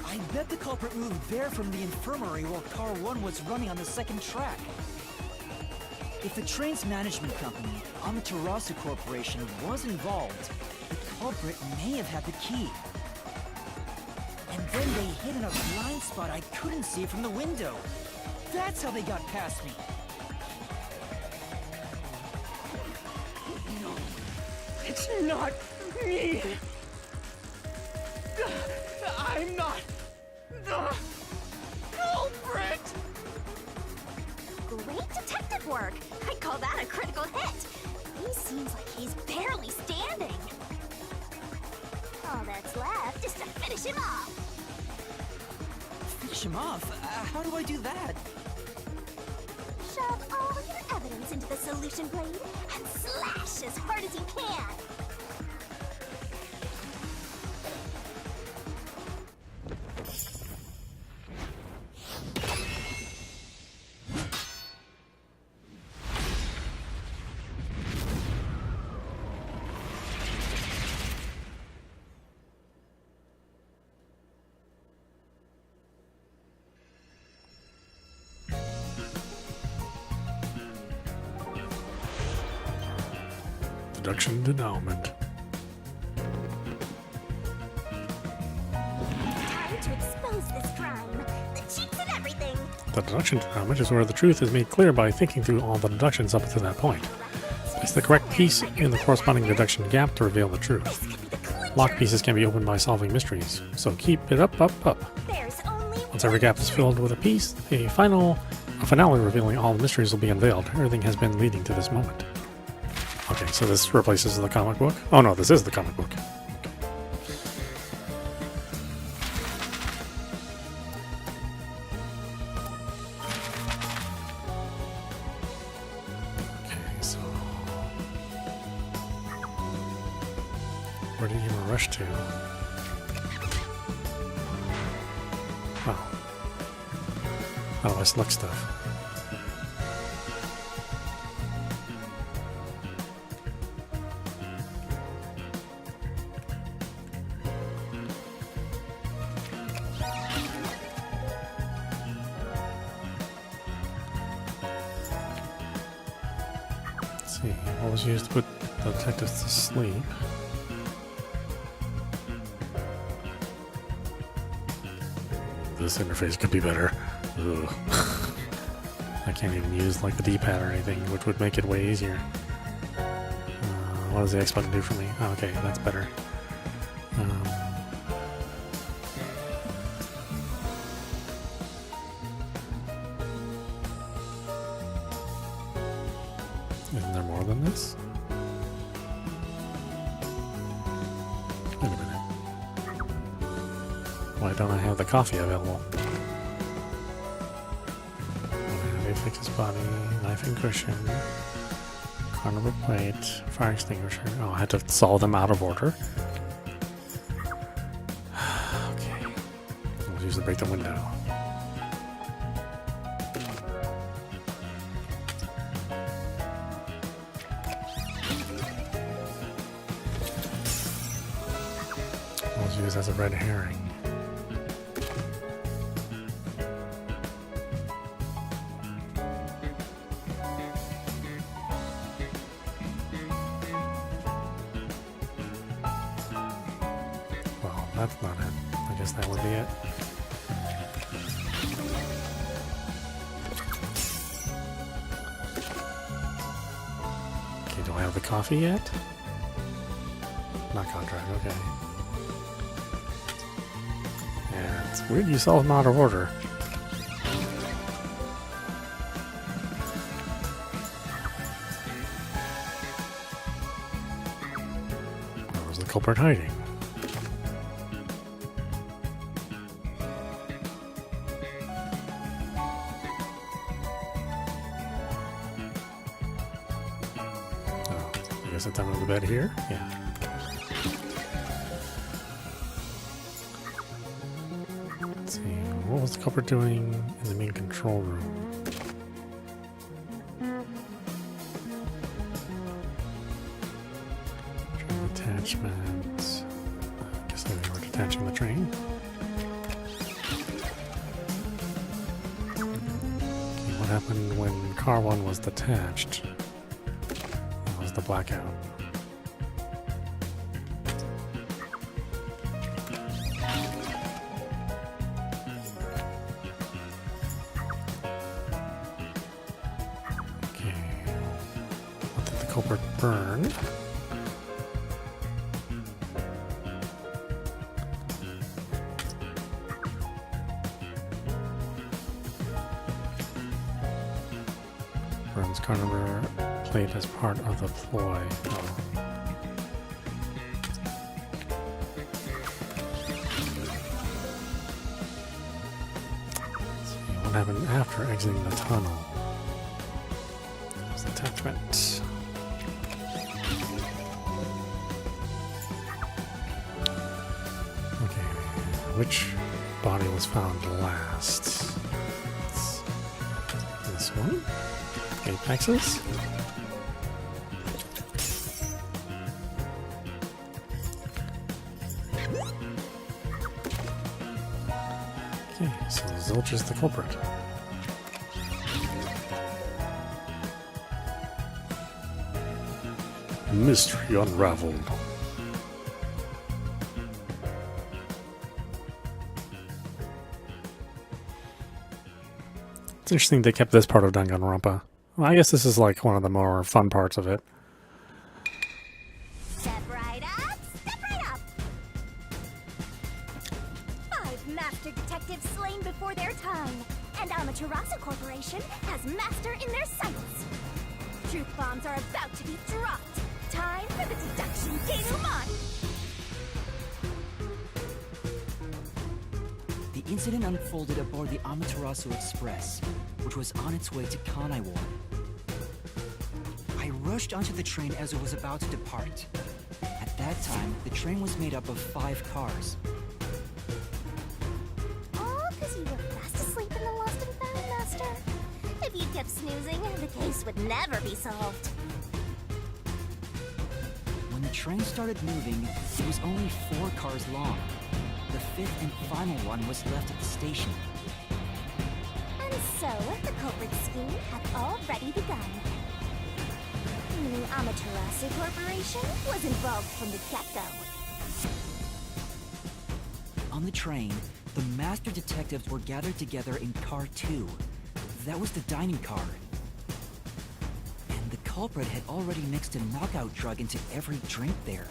I bet the culprit moved there from the infirmary while Car 1 was running on the 2nd track. If the train's management company, Amaterasu Corporation, was involved, the culprit may have had the key. And then they hid in a blind spot I couldn't see from the window. That's how they got past me. No, it's not me. I'm not the culprit. Great detective work. I'd call that a critical hit. He seems like he's barely standing. All that's left is to finish him off. Finish him off? How do I do that? Shove all your evidence into the solution blade and slash as hard as you can. Deduction denouement. Time to expose this crime. The cheats and everything. The deduction denouement is where the truth is made clear by thinking through all the deductions up to that point. Place the correct piece in the corresponding deduction gap to reveal the truth. This could be the clincher. Lock pieces can be opened by solving mysteries, so keep it up, up, up. There's only Once every gap is filled with a piece, a finale revealing all the mysteries will be unveiled. Everything has been leading to this moment. Okay, so this replaces the comic book? Oh no, this is the comic book. Okay, so... where did you rush to? Oh. How do I select stuff? See, what was used to put the detectives to sleep? This interface could be better. Ugh. I can't even use like the D-pad or anything, which would make it way easier. What does the X button do for me? Oh, okay, that's better. Isn't there more than this? Wait a minute. Why don't I have the coffee available? Fix his body, knife and cushion, car number plate, fire extinguisher. Oh, I had to solve them out of order. Okay. We'll use to break the window. We'll use as a red herring. That's not it. I guess that would be it. don't have the coffee yet? Not contract, okay. Yeah, it's weird you solved them out of order. Where was the culprit hiding? Oh, I guess it's under the bed here? Yeah. Let's see, what was the culprit doing in the main control room? Train attachment. I guess they were detaching the train. Okay, what happened when car 1 was detached? That was the blackout. Culprit burned. Burns car number plate as part of the ploy. Oh. Let's see, what happened after exiting the tunnel? That was the attachment. Which body was found last? It's this one? Apexes? Okay, so Zilch is the culprit. Mystery unraveled. It's interesting they kept this part of Danganronpa. Well, I guess this is like one of the more fun parts of it. Step right up, step right up! 5 master detectives slain before their time, and Amaterasu Corporation has master in their sights. Truth bombs are about to be dropped. Time for the deduction denouement! The incident unfolded aboard the Amaterasu Express, which was on its way to Kanai Ward. I rushed onto the train as it was about to depart. At that time, the train was made up of 5 cars. All because you were fast asleep in the lost and found, Master. If you kept snoozing, the case would never be solved. When the train started moving, it was only 4 cars long. The 5th and final one was left at the station. And so, the culprit's scheme had already begun. Meaning Amaterasu Corporation was involved from the get-go. On the train, the master detectives were gathered together in car 2. That was the dining car. And the culprit had already mixed a knockout drug into every drink there.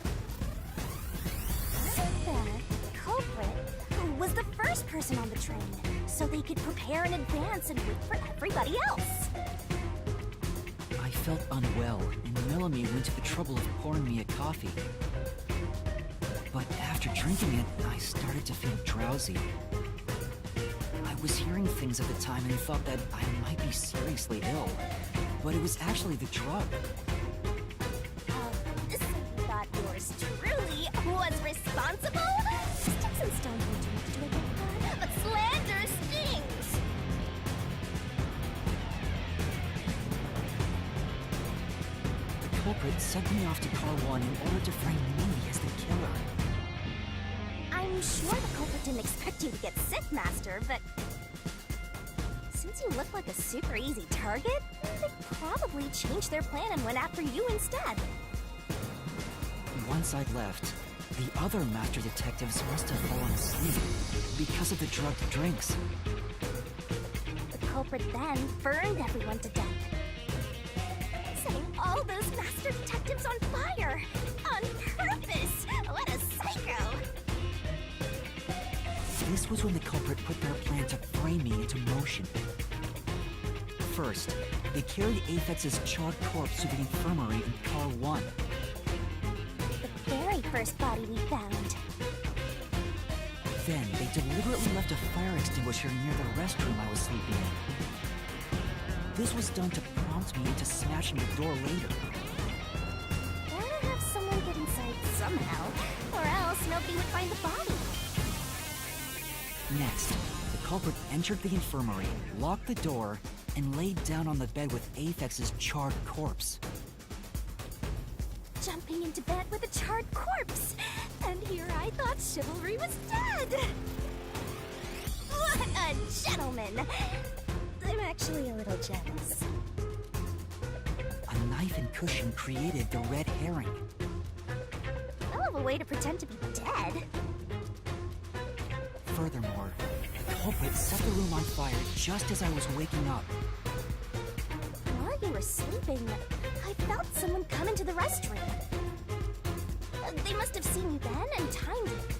The culprit was the first person on the train, so they could prepare in advance and wait for everybody else. I felt unwell, and Melanie went to the trouble of pouring me a coffee. But after drinking it, I started to feel drowsy. I was hearing things at the time and thought that I might be seriously ill, but it was actually the drug. So you thought yours truly was responsible? Sticks and stones will do much to a good God, but slander stings! The culprit sent me off to car 1 in order to frame me as the killer. I'm sure the culprit didn't expect you to get sick, Master, but since you look like a super easy target, they probably changed their plan and went after you instead. Once I'd left, the other master detectives must have fallen asleep because of the drugged drinks. The culprit then burned everyone to death. So setting all those master detectives on fire! On purpose! What a psycho! This was when the culprit put their plan to frame me into motion. First, they carried Apex's charred corpse to the infirmary in Car 1. The very first body we found. Then, they deliberately left a fire extinguisher near the restroom I was sleeping in. This was done to prompt me into smashing the door later. Gotta have someone get inside somehow, or else nobody would find the body. Next, the culprit entered the infirmary, locked the door, and laid down on the bed with Apex's charred corpse. Jumping into bed with a charred corpse! And here I thought chivalry was dead! What a gentleman! I'm actually a little jealous. A knife and cushion created the red herring. Hell of a way to pretend to be dead. Furthermore, the culprit set the room on fire just as I was waking up. While you were sleeping, I felt someone come into the restroom. They must have seen me then and timed it.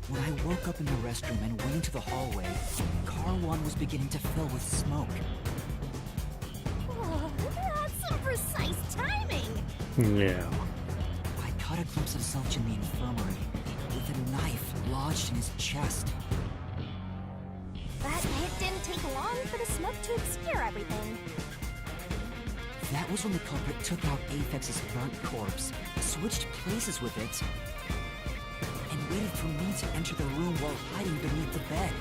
When I woke up in the restroom and went into the hallway, Car 1 was beginning to fill with smoke. Oh, that's some precise timing! Yeah. I caught a glimpse of Zilch in the infirmary, with a knife lodged in his chest. That hit didn't take long for the smoke to obscure everything. That was when the culprit took out Apex's burnt corpse, switched places with it, and waited for me to enter the room while hiding beneath the bed.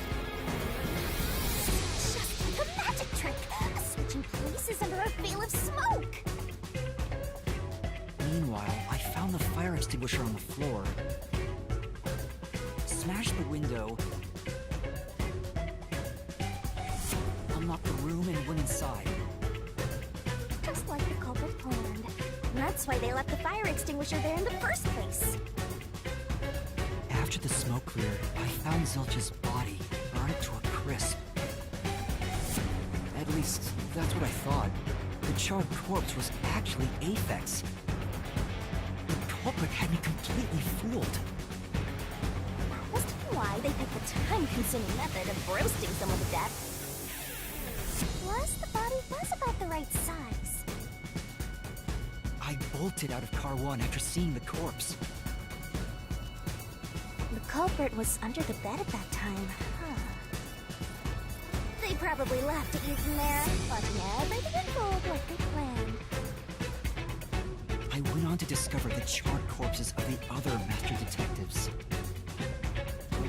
Just like a magic trick! Switching places under a veil of smoke! Meanwhile, I found the fire extinguisher on the floor, smashed the window, unlocked the room, and went inside. Just like the culprit planned. That's why they left the fire extinguisher there in the first place. After the smoke cleared, I found Zilch's body, burnt to a crisp. At least, that's what I thought. The charred corpse was actually Apex. The culprit had me completely fooled. Must be why they picked the time-consuming method of roasting someone to death. Plus, the body was about the right size. I bolted out of Car 1 after seeing the corpse. The culprit was under the bed at that time, huh? They probably laughed at you from there, watching everything unfold like they planned. I went on to discover the charred corpses of the other master detectives.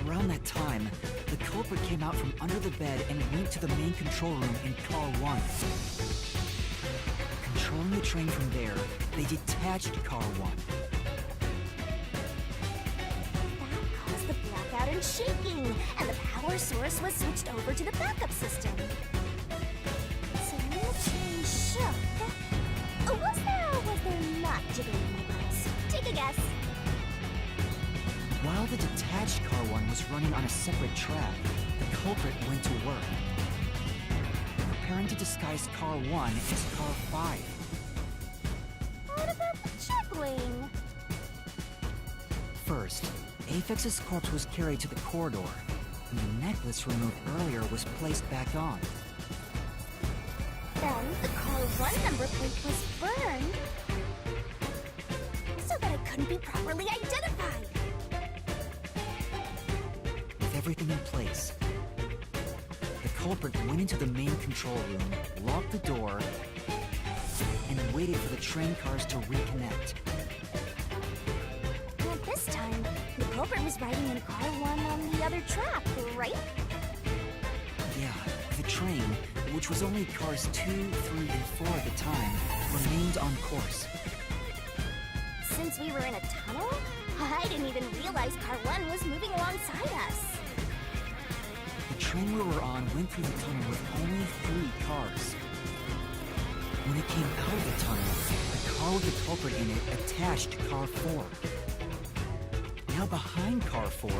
Around that time, the culprit came out from under the bed and went to the main control room in Car 1. Controlling the train from there, they detached Car 1. That caused the blackout and shaking, and the power source was switched over to the backup system. So when the train shook, was there or was there not jiggling migrants? Take a guess. While the detached Car 1 was running on a separate track, the culprit went to work, preparing to disguise Car 1 as Car 5. What about the juggling? First, Apex's corpse was carried to the corridor, and the necklace removed earlier was placed back on. Then the Car 1 number plate was burned, so that it couldn't be properly identified. With everything in place, the culprit went into the main control room, locked the door, and waited for the train cars to reconnect. At this time, the culprit was riding in Car 1 on the other track, right? Yeah, the train, which was only cars 2, 3, and 4 at the time, remained on course. Since we were in a tunnel, I didn't even realize Car 1 was moving alongside us. The train we were on went through the tunnel with only 3 cars. When it came out of the tunnel, the car with the culprit in it attached to Car 4. Now behind Car 4,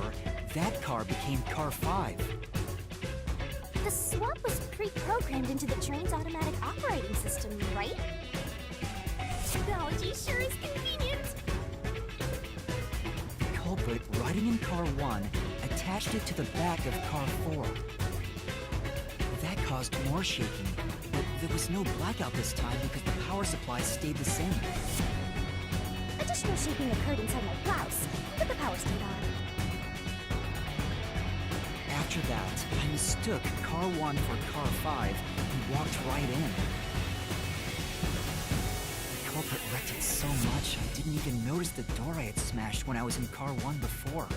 that car became Car 5. The swap was pre-programmed into the train's automatic operating system, right? Technology sure is convenient. The culprit, riding in car 1, attached it to the back of car 4. That caused more shaking, but there was no blackout this time because the power supply stayed the same. Additional shaking occurred inside my blouse, but the power stayed on. After that, I mistook car 1 for car 5 and walked right in. The culprit wrecked it so much I didn't even notice the door I had smashed when I was in car 1 before.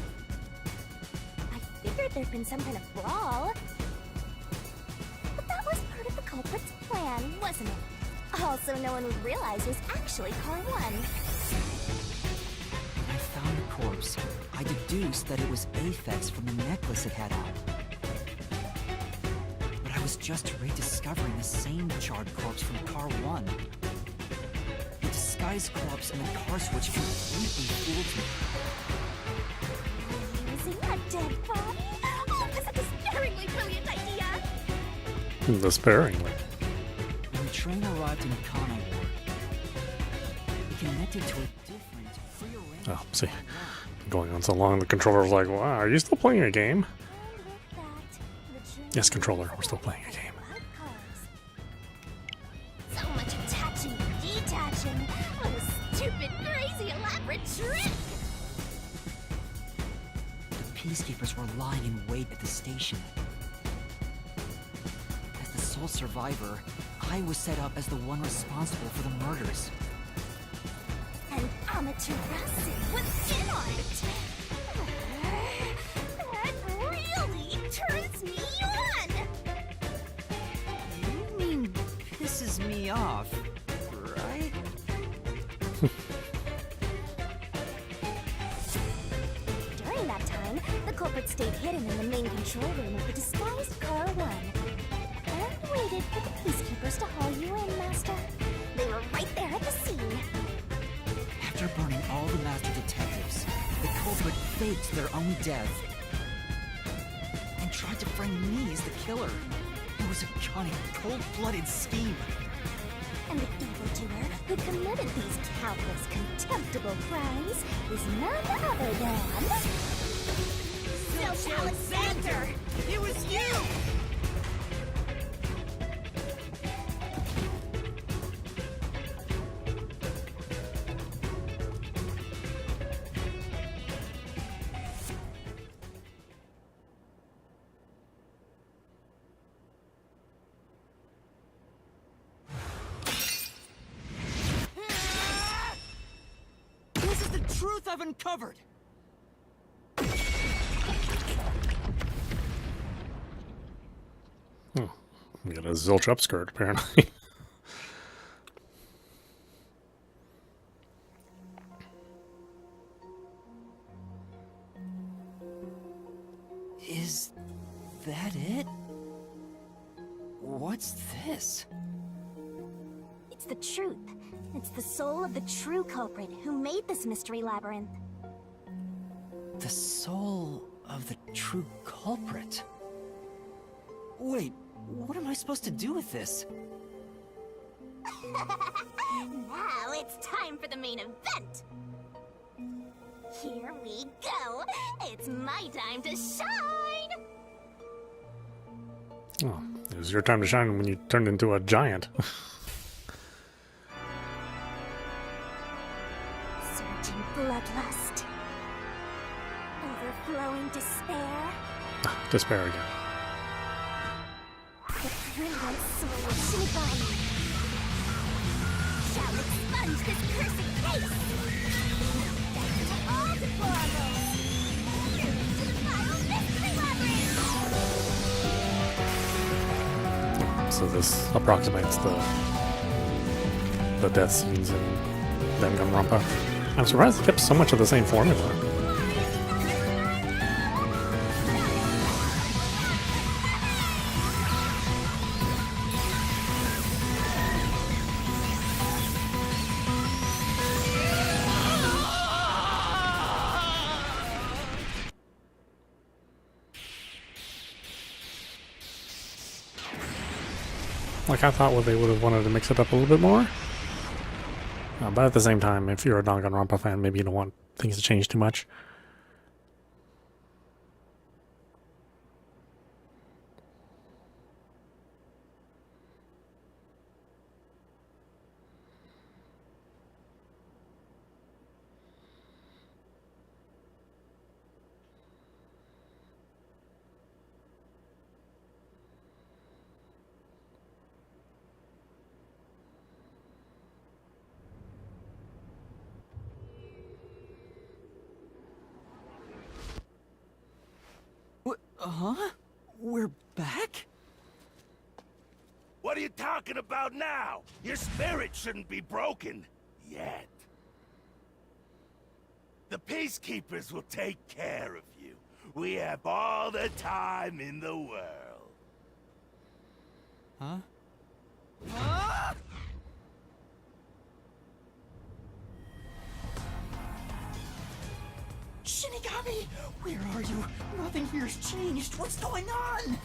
I figured there'd been some kind of brawl. But that was part of the culprit's plan, wasn't it? Also, no one would realize it was actually car 1. When I found the corpse, I deduced that it was Aphex from the necklace it had on. But I was just rediscovering the same charred corpse from car 1. The disguised corpse and the car switch completely fooled me. Using a dead body? Oh, that's a despairingly brilliant idea! Despairingly. When the train arrived in Kanai Ward, it connected to a different, prearranged... Oh, see. Going on so long, the controller's like, wow, are you still playing a game? Yes, controller, we're still playing a game. So much attaching and detaching. What a stupid, crazy, elaborate trick! The peacekeepers were lying in wait at the station. As the sole survivor, I was set up as the one responsible for the murders. And Amaterasu was in on it! That really turns me on! You mean pisses me off, right? During that time, the culprit stayed hidden in the main control room of the disguised car 1. And waited for the peacekeepers to haul you in, Master. They were right there at the scene. After burning all the master detectives, the culprit faked their own death and tried to frame me as the killer. It was a cunning, cold-blooded scheme. And the evildoer who committed these countless contemptible crimes is none other than... Zilch Alexander! It was you! This is the truth I've uncovered! We got a zilch upskirt, apparently. Is that it? What's this? It's the truth. It's the soul of the true culprit who made this mystery labyrinth. The soul of the true culprit? Wait, what am I supposed to do with this? Now it's time for the main event! Here we go! It's my time to shine! Oh, it was your time to shine when you turned into a giant. Surging bloodlust. Overflowing despair. Despair again. The brilliant soul of Shinigami shall expunge this cursed case! Death to all deplorables! To the final mystery labyrinth! So this approximates the death scenes in Danganronpa. I'm surprised it kept so much of the same formula. Like, I thought they would have wanted to mix it up a little bit more. But at the same time, if you're a Danganronpa fan, maybe you don't want things to change too much. Huh? We're back? What are you talking about now? Your spirit shouldn't be broken. Yet. The Peacekeepers will take care of you. We have all the time in the world. Huh? Ah! Shinigami! Where are you? Nothing here's changed. What's going on?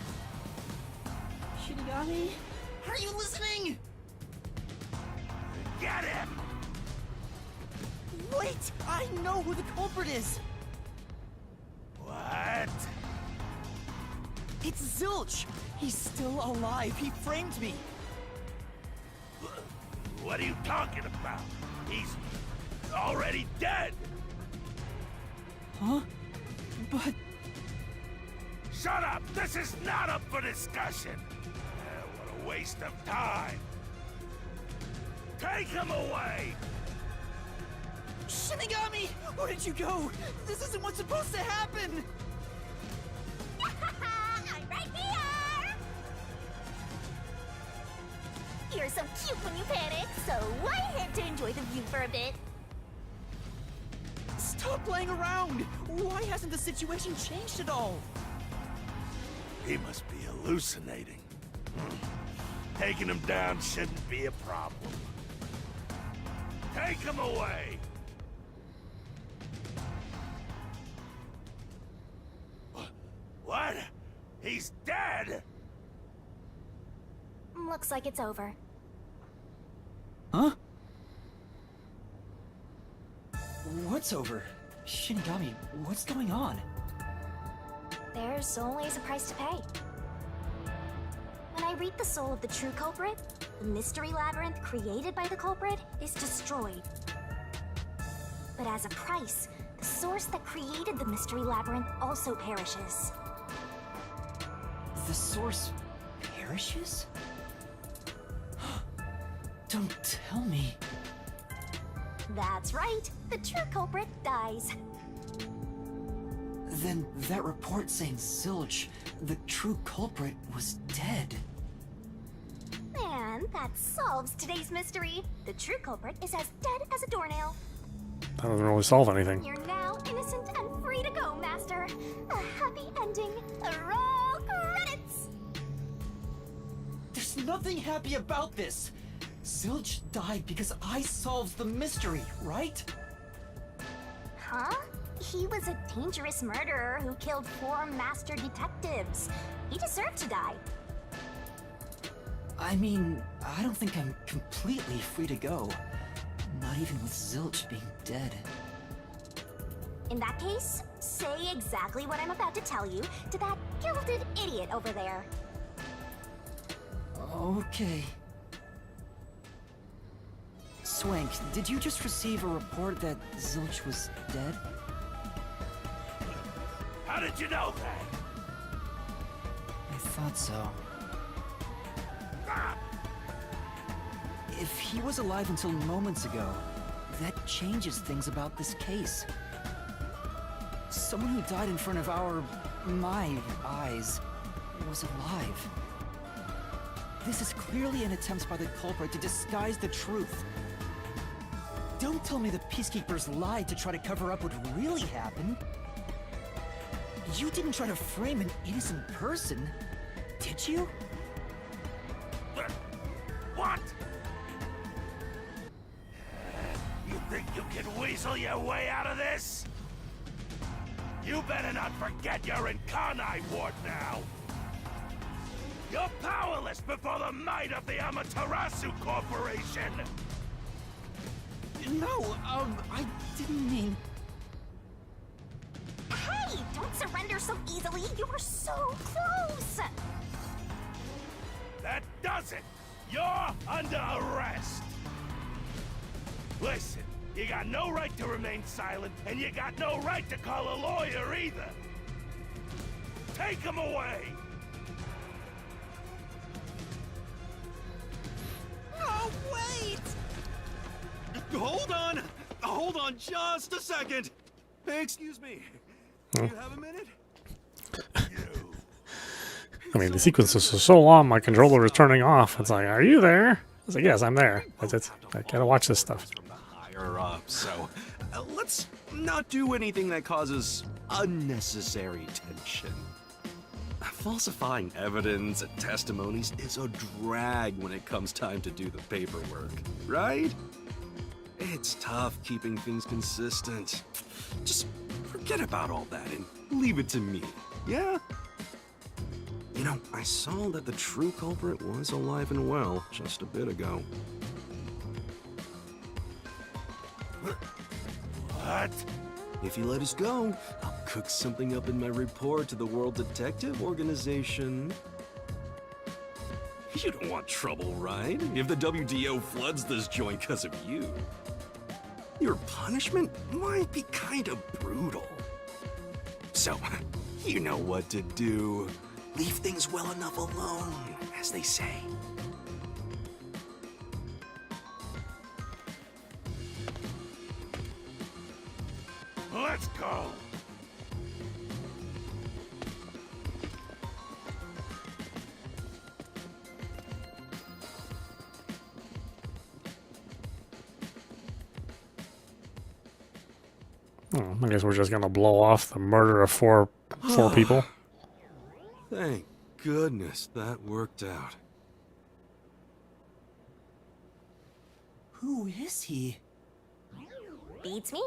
Shinigami? Are you listening? Get him! Wait! I know who the culprit is! What? It's Zilch! He's still alive. He framed me. What are you talking about? He's already dead! Huh? But... Shut up! This is not up for discussion! What a waste of time! Take him away! Shinigami! Where did you go? This isn't what's supposed to happen! I'm right here! You're so cute when you panic, so I had to enjoy the view for a bit. Stop playing around! Why hasn't the situation changed at all? He must be hallucinating. Taking him down shouldn't be a problem. Take him away! What? He's dead? Looks like it's over. Huh? What's over? Shinigami, what's going on? There's always a price to pay. When I read the soul of the true culprit, the mystery labyrinth created by the culprit is destroyed. But as a price, the source that created the mystery labyrinth also perishes. The source perishes? Don't tell me. That's right, the true culprit dies. Then that report saying Zilch, the true culprit, was dead. And that solves today's mystery. The true culprit is as dead as a doornail. That doesn't really solve anything. You're now innocent and free to go, Master. A happy ending. Roll credits! There's nothing happy about this. Zilch died because I solved the mystery, right? Huh? He was a dangerous murderer who killed 4 master detectives. He deserved to die. I mean, I don't think I'm completely free to go. Not even with Zilch being dead. In that case, say exactly what I'm about to tell you to that gilded idiot over there. Okay. Swank, did you just receive a report that Zilch was dead? How did you know that? I thought so. Ah! If he was alive until moments ago, that changes things about this case. Someone who died in front of my eyes, was alive. This is clearly an attempt by the culprit to disguise the truth. Don't tell me the Peacekeepers lied to try to cover up what really happened. You didn't try to frame an innocent person, did you? What? You think you can weasel your way out of this? You better not forget you're in Kanai Ward now. You're powerless before the might of the Amaterasu Corporation. No, I didn't mean... Hey, don't surrender so easily. You were so close. That does it! You're under arrest! Listen, you got no right to remain silent, and you got no right to call a lawyer either! Take him away! Oh, wait! Hold on just a second! Hey, excuse me. Do you have a minute? I mean, the sequence is so long, my controller is turning off. It's like, are you there? I was like, yes, I'm there. That's I gotta watch this stuff. From the higher up, so let's not do anything that causes unnecessary tension. Falsifying evidence and testimonies is a drag when it comes time to do the paperwork, right? It's tough keeping things consistent. Just forget about all that and leave it to me, yeah? You know, I saw that the true culprit was alive and well just a bit ago. What? If you let us go, I'll cook something up in my report to the World Detective Organization. You don't want trouble, right? If the WDO floods this joint because of you. Your punishment might be kind of brutal. So, you know what to do. Leave things well enough alone, as they say. Let's go! I guess we're just gonna blow off the murder of four people. Thank goodness that worked out. Who is he? Beats me?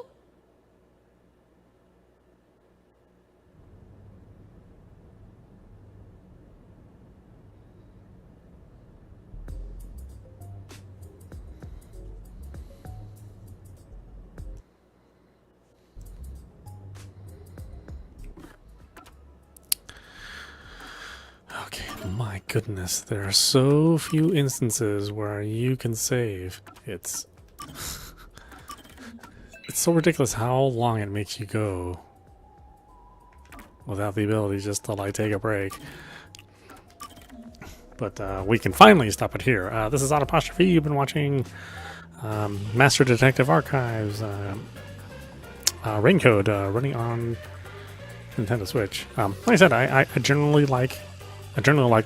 Okay, my goodness, there are so few instances where you can save. It's so ridiculous how long it makes you go without the ability just to like take a break. But we can finally stop it here. This is Audap. You've been watching Master Detective Archives Raincode running on Nintendo Switch. Like I said, I generally like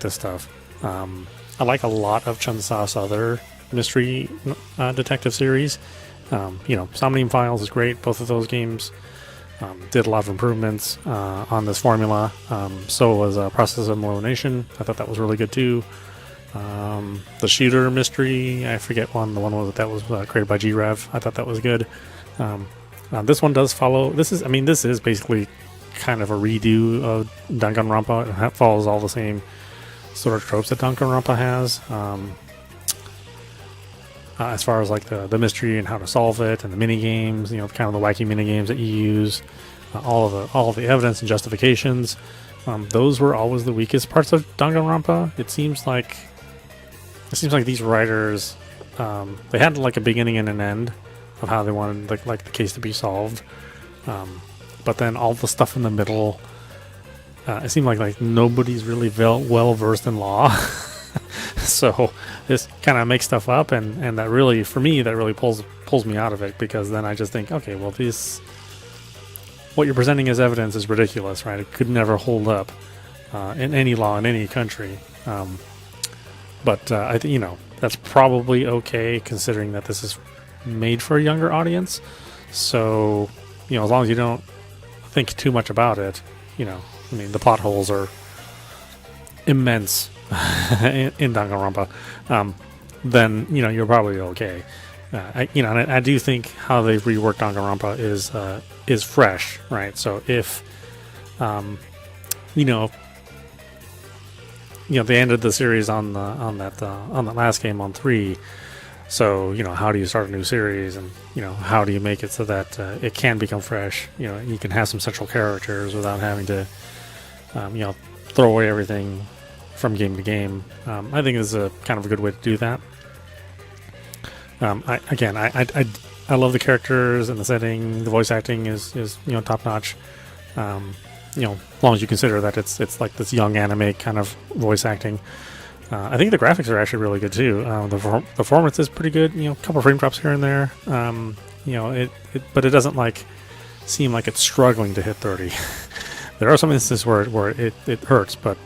this stuff. I like a lot of Chun-So's other mystery detective series. You know, Somnium Files is great. Both of those games did a lot of improvements on this formula. So was Process of Elimination. I thought that was really good too. The Shooter mystery, I forget the one that was created by G-Rev. I thought that was good. This one does follow. This is basically kind of a redo of Danganronpa. It follows all the same sort of tropes that Danganronpa has. As far as like the mystery and how to solve it, and the mini games, you know, kind of the wacky mini games that you use, all of the evidence and justifications. Those were always the weakest parts of Danganronpa. It seems like these writers they had like a beginning and an end of how they wanted like the case to be solved. But then all the stuff in the middle, it seemed like nobody's really well versed in law. So this kind of makes stuff up, and that really, for me, that really pulls me out of it, because then I just think, okay, well, what you're presenting as evidence is ridiculous, right? It could never hold up in any law in any country. But I think, you know, that's probably okay considering that this is made for a younger audience. So, you know, as long as you don't think too much about it, you know, I mean, the plot holes are immense in Danganronpa, then, you know, you're probably okay. I do think how they've reworked Danganronpa is fresh, right? So if, they ended the series on that last game on 3, So, you know, how do you start a new series, and, you know, how do you make it so that it can become fresh? You know, you can have some central characters without having to, you know, throw away everything from game to game. I think this is a kind of a good way to do that. I love the characters and the setting. The voice acting is you know, top notch. You know, as long as you consider that it's like this young anime kind of voice acting. I think the graphics are actually really good too. The performance is pretty good. You know, a couple frame drops here and there. You know, but it doesn't like seem like it's struggling to hit 30. There are some instances where it hurts, but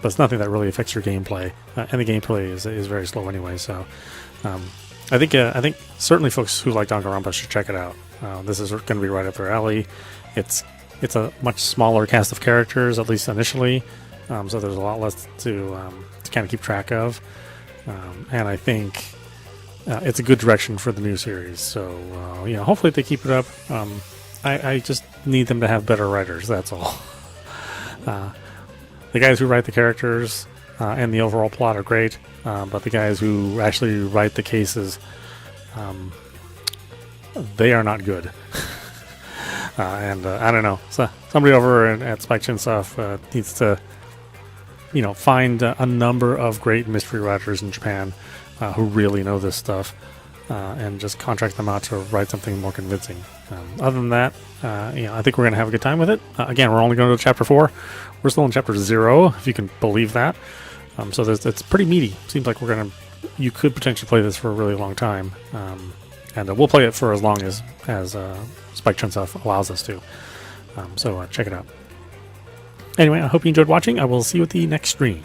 it's nothing that really affects your gameplay. And the gameplay is very slow anyway. So I think certainly folks who like Danganronpa should check it out. This is going to be right up their alley. It's a much smaller cast of characters, at least initially. So there's a lot less to kind of keep track of, and I think it's a good direction for the new series. So you know, hopefully they keep it up. I just need them to have better writers. That's all. The guys who write the characters and the overall plot are great, but the guys who actually write the cases, they are not good. And I don't know. So somebody over at Spike Chin Stuff needs to, you know, find a number of great mystery writers in Japan who really know this stuff, and just contract them out to write something more convincing. Other than that, you know, I think we're going to have a good time with it. Again, we're only going to chapter 4. We're still in chapter 0, if you can believe that. So it's pretty meaty. Seems like you could potentially play this for a really long time, and we'll play it for as long as Spike Chun Stuff allows us to. So check it out. Anyway, I hope you enjoyed watching. I will see you at the next stream.